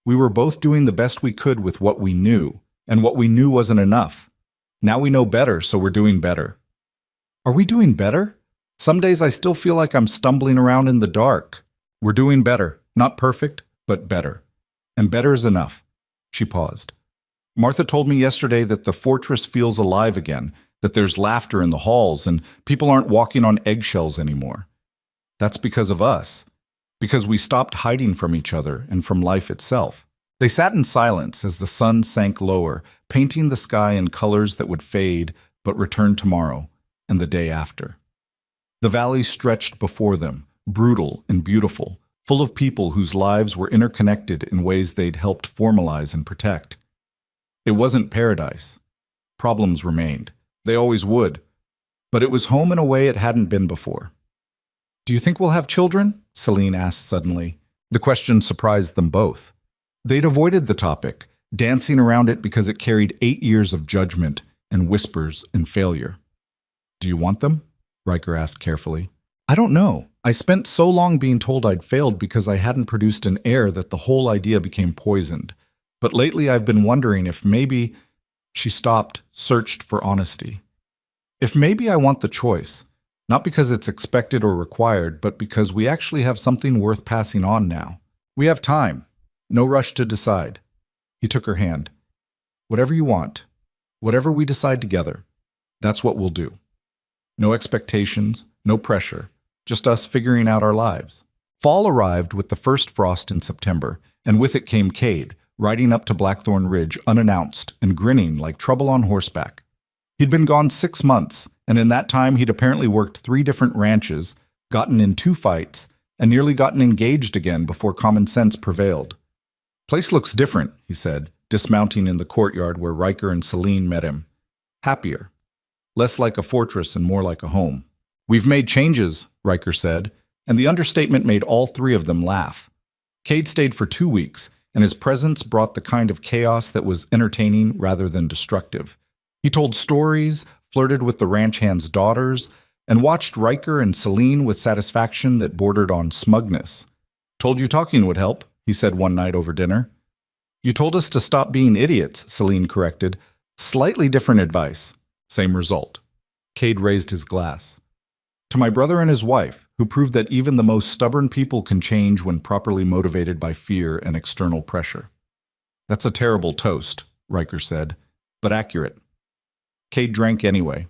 We were both doing the best we could with what we knew, and what we knew wasn't enough. Now we know better, so we're doing better." "Are we doing better? Some days I still feel like I'm stumbling around in the dark." "We're doing better. Not perfect, but better. And better is enough." She paused. "Martha told me yesterday that the fortress feels alive again, that there's laughter in the halls, and people aren't walking on eggshells anymore. That's because of us, because we stopped hiding from each other and from life itself. They sat in silence as the sun sank lower, painting the sky in colors that would fade but return tomorrow and the day after. The valley stretched before them, brutal and beautiful, full of people whose lives were interconnected in ways they'd helped formalize and protect. It wasn't paradise. Problems remained. They always would. But it was home in a way it hadn't been before. "Do you think we'll have children?" Celine asked suddenly. The question surprised them both. They'd avoided the topic, dancing around it because it carried 8 years of judgment and whispers and failure. "Do you want them?" Riker asked carefully. "I don't know. I spent so long being told I'd failed because I hadn't produced an heir that the whole idea became poisoned. But lately I've been wondering if maybe—" She stopped, searched for honesty. "If maybe I want the choice, not because it's expected or required, but because we actually have something worth passing on now. We have time. No rush to decide." He took her hand. "Whatever you want, whatever we decide together, that's what we'll do. No expectations, no pressure, just us figuring out our lives." Fall arrived with the first frost in September, and with it came Cade, riding up to Blackthorn Ridge unannounced and grinning like trouble on horseback. He'd been gone 6 months, and in that time he'd apparently worked 3 different ranches, gotten in 2 fights, and nearly gotten engaged again before common sense prevailed. "Place looks different," he said, dismounting in the courtyard where Riker and Celine met him. "Happier. Less like a fortress and more like a home." "We've made changes," Riker said, and the understatement made all 3 of them laugh. Cade stayed for 2 weeks, and his presence brought the kind of chaos that was entertaining rather than destructive. He told stories, flirted with the ranch hands' daughters, and watched Riker and Celine with satisfaction that bordered on smugness. "Told you talking would help," he said one night over dinner. "You told us to stop being idiots," Celine corrected. "Slightly different advice. Same result." Cade raised his glass. "To my brother and his wife, who proved that even the most stubborn people can change when properly motivated by fear and external pressure." "That's a terrible toast," Riker said, "but accurate." Cade drank anyway.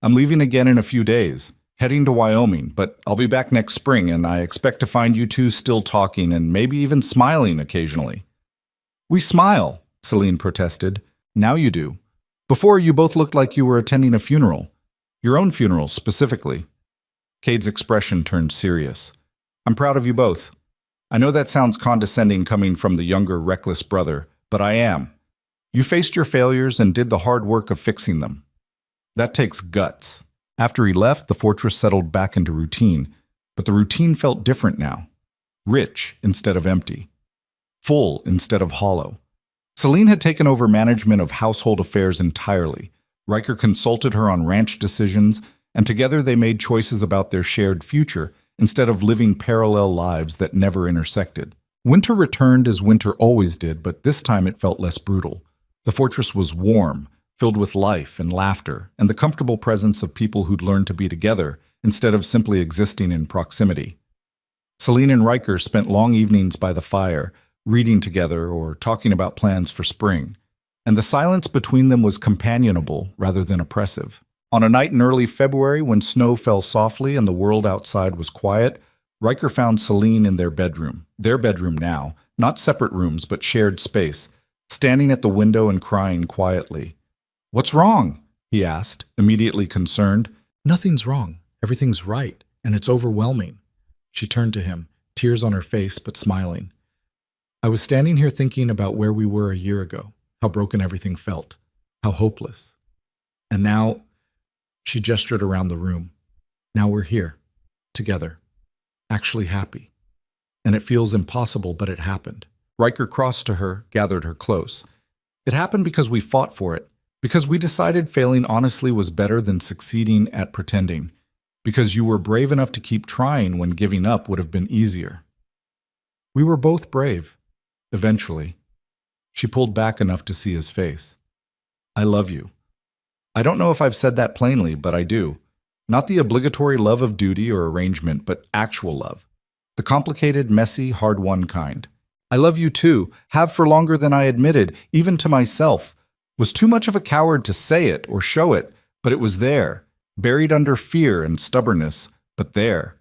"I'm leaving again in a few days, heading to Wyoming, but I'll be back next spring, and I expect to find you 2 still talking and maybe even smiling occasionally." "We smile," Celine protested. "Now you do. Before, you both looked like you were attending a funeral. Your own funeral, specifically." Cade's expression turned serious. "I'm proud of you both. I know that sounds condescending coming from the younger, reckless brother, but I am. You faced your failures and did the hard work of fixing them. That takes guts." After he left, the fortress settled back into routine, but the routine felt different now. Rich instead of empty. Full instead of hollow. Celine had taken over management of household affairs entirely. Riker consulted her on ranch decisions, and together they made choices about their shared future instead of living parallel lives that never intersected. Winter returned as winter always did, but this time it felt less brutal. The fortress was warm, filled with life and laughter, and the comfortable presence of people who'd learned to be together instead of simply existing in proximity. Celine and Riker spent long evenings by the fire, reading together or talking about plans for spring, and the silence between them was companionable rather than oppressive. On a night in early February when snow fell softly and the world outside was quiet, Riker found Celine in their bedroom now, not separate rooms but shared space, standing at the window and crying quietly. "What's wrong?" he asked, immediately concerned. "Nothing's wrong. Everything's right, and it's overwhelming." She turned to him, tears on her face but smiling. "I was standing here thinking about where we were a year ago, how broken everything felt, how hopeless. And now," she gestured around the room, "now we're here, together, actually happy. And it feels impossible, but it happened." Riker crossed to her, gathered her close. "It happened because we fought for it, because we decided failing honestly was better than succeeding at pretending, because you were brave enough to keep trying when giving up would have been easier. We were both brave, eventually." She pulled back enough to see his face. "I love you. I don't know if I've said that plainly, but I do. Not the obligatory love of duty or arrangement, but actual love. The complicated, messy, hard-won kind. I love you too, have for longer than I admitted, even to myself. Was too much of a coward to say it or show it, But it was there, buried under fear and stubbornness, but there.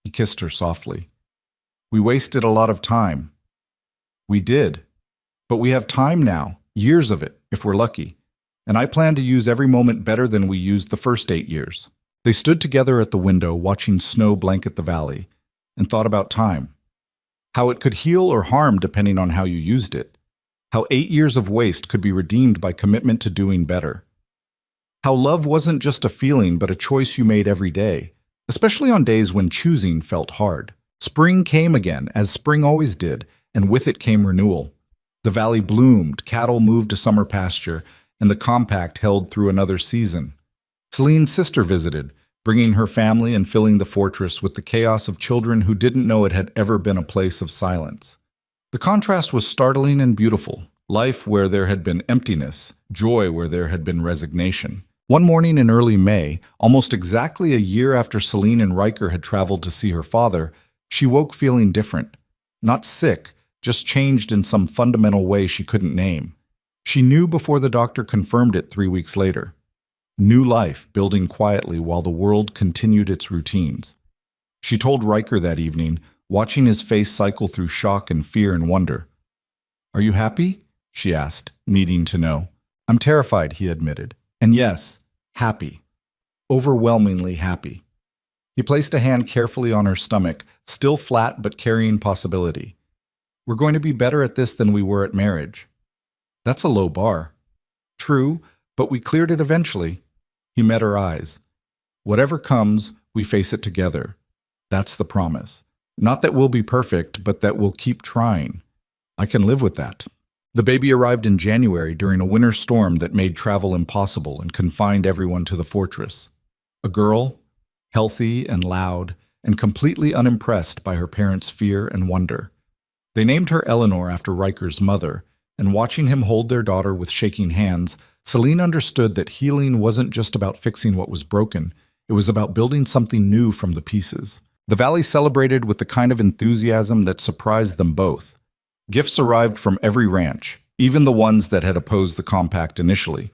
He kissed her softly. We wasted a lot of time. We did. But we have time now, years of it, if we're lucky. And I plan to use every moment better than we used the first 8 years. They stood together at the window, watching snow blanket the valley, and thought about time. How it could heal or harm depending on how you used it. How 8 years of waste could be redeemed by commitment to doing better. How love wasn't just a feeling, but a choice you made every day, especially on days when choosing felt hard. Spring came again, as spring always did, and with it came renewal. The valley bloomed, cattle moved to summer pasture, and the compact held through another season. Celine's sister visited, bringing her family and filling the fortress with the chaos of children who didn't know it had ever been a place of silence. The contrast was startling and beautiful. Life where there had been emptiness, joy where there had been resignation. One morning in early May, almost exactly a year after Celine and Riker had traveled to see her father, she woke feeling different. Not sick, just changed in some fundamental way she couldn't name. She knew before the doctor confirmed it 3 weeks later. New life building quietly while the world continued its routines. She told Riker that evening, watching his face cycle through shock and fear and wonder. "Are you happy?" she asked, needing to know. "I'm terrified," he admitted. And yes, happy. Overwhelmingly happy. He placed a hand carefully on her stomach, still flat but carrying possibility. "We're going to be better at this than we were at marriage." "That's a low bar." "True, but we cleared it eventually." He met her eyes. "Whatever comes, we face it together. That's the promise. Not that we'll be perfect, but that we'll keep trying. I can live with that." The baby arrived in January during a winter storm that made travel impossible and confined everyone to the fortress. A girl, healthy and loud, and completely unimpressed by her parents' fear and wonder. They named her Eleanor after Riker's mother, and watching him hold their daughter with shaking hands, Celine understood that healing wasn't just about fixing what was broken, it was about building something new from the pieces. The valley celebrated with the kind of enthusiasm that surprised them both. Gifts arrived from every ranch, even the ones that had opposed the compact initially.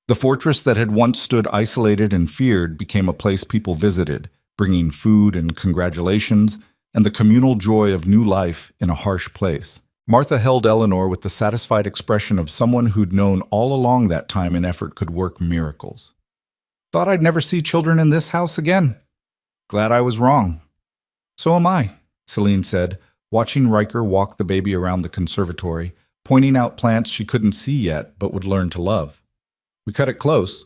The fortress that had once stood isolated and feared became a place people visited, bringing food and congratulations, and the communal joy of new life in a harsh place. Martha held Eleanor with the satisfied expression of someone who'd known all along that time and effort could work miracles. "Thought I'd never see children in this house again. Glad I was wrong." "So am I," Celine said, watching Riker walk the baby around the conservatory, pointing out plants she couldn't see yet but would learn to love. "We cut it close,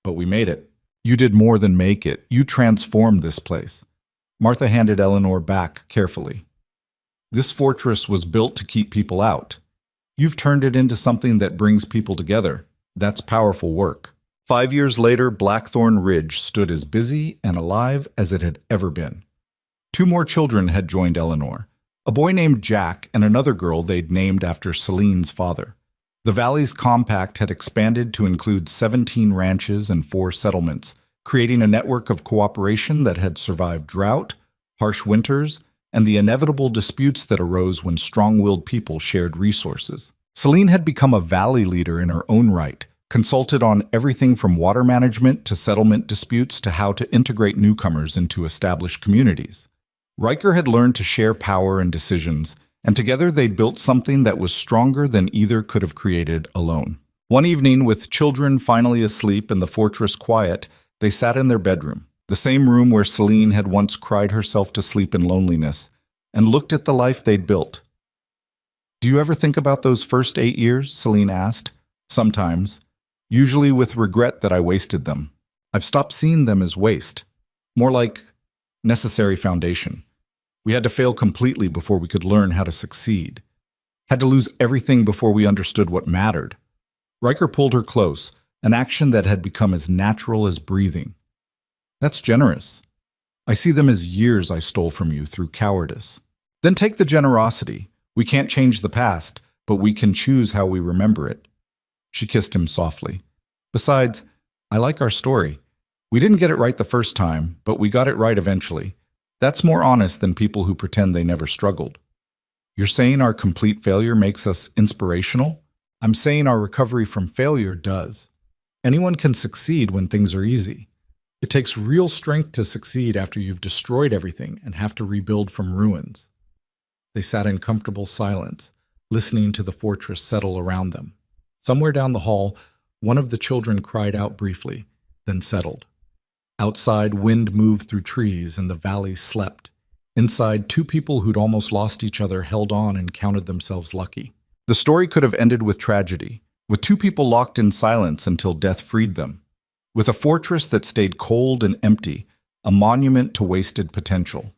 but we made it." "You did more than make it. You transformed this place." Martha handed Eleanor back carefully. "This fortress was built to keep people out. You've turned it into something that brings people together. That's powerful work." 5 years later, Blackthorn Ridge stood as busy and alive as it had ever been. 2 more children had joined Eleanor. A boy named Jack and another girl they'd named after Celine's father. The valley's compact had expanded to include 17 ranches and 4 settlements, creating a network of cooperation that had survived drought, harsh winters, and the inevitable disputes that arose when strong-willed people shared resources. Celine had become a valley leader in her own right, consulted on everything from water management to settlement disputes to how to integrate newcomers into established communities. Riker had learned to share power and decisions, and together they'd built something that was stronger than either could have created alone. One evening, with children finally asleep and the fortress quiet, they sat in their bedroom, the same room where Celine had once cried herself to sleep in loneliness, and looked at the life they'd built. "Do you ever think about those first 8 years?" Celine asked. "Sometimes. Usually with regret that I wasted them. I've stopped seeing them as waste. More like necessary foundation. We had to fail completely before we could learn how to succeed. Had to lose everything before we understood what mattered." Riker pulled her close, an action that had become as natural as breathing. "That's generous. I see them as years I stole from you through cowardice." "Then take the generosity. We can't change the past, but we can choose how we remember it." She kissed him softly. "Besides, I like our story. We didn't get it right the first time, but we got it right eventually. That's more honest than people who pretend they never struggled." "You're saying our complete failure makes us inspirational?" "I'm saying our recovery from failure does. Anyone can succeed when things are easy. It takes real strength to succeed after you've destroyed everything and have to rebuild from ruins. They sat in comfortable silence, listening to the fortress settle around them. Somewhere down the hall, one of the children cried out briefly, then settled. Outside, wind moved through trees and the valley slept. Inside, two people who'd almost lost each other held on and counted themselves lucky. The story could have ended with tragedy, with two people locked in silence until death freed them. With a fortress that stayed cold and empty, a monument to wasted potential.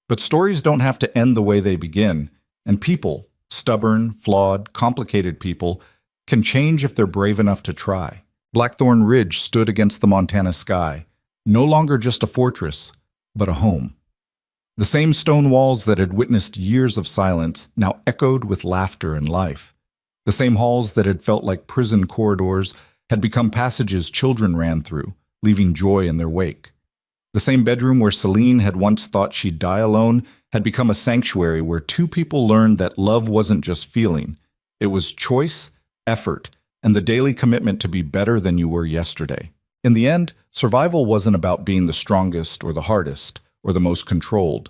But stories don't have to end the way they begin, and people, stubborn, flawed, complicated people, can change if they're brave enough to try. Blackthorn Ridge stood against the Montana sky, no longer just a fortress, but a home. The same stone walls that had witnessed years of silence now echoed with laughter and life. The same halls that had felt like prison corridors had become passages children ran through, leaving joy in their wake. The same bedroom where Celine had once thought she'd die alone had become a sanctuary where two people learned that love wasn't just feeling. It was choice, effort, and the daily commitment to be better than you were yesterday. In the end, survival wasn't about being the strongest or the hardest or the most controlled.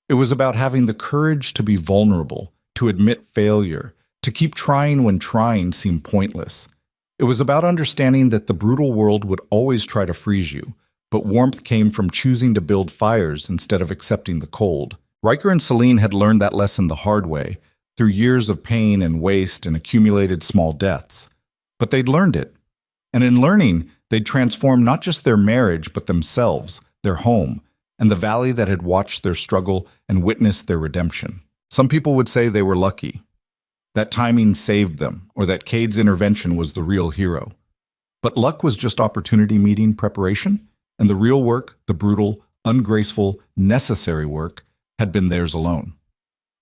It was about having the courage to be vulnerable, to admit failure, to keep trying when trying seemed pointless. It was about understanding that the brutal world would always try to freeze you, but warmth came from choosing to build fires instead of accepting the cold. Riker and Celine had learned that lesson the hard way, through years of pain and waste and accumulated small deaths. But they'd learned it. And in learning, they'd transformed not just their marriage, but themselves, their home, and the valley that had watched their struggle and witnessed their redemption. Some people would say they were lucky, that timing saved them, or that Cade's intervention was the real hero. But luck was just opportunity meeting preparation, and the real work, the brutal, ungraceful, necessary work, had been theirs alone.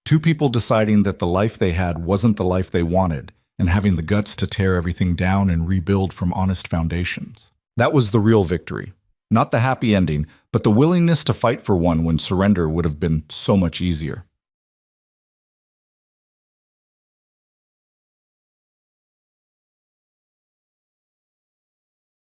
Two people deciding that the life they had wasn't the life they wanted, and having the guts to tear everything down and rebuild from honest foundations. That was the real victory. Not the happy ending, but the willingness to fight for one when surrender would have been so much easier.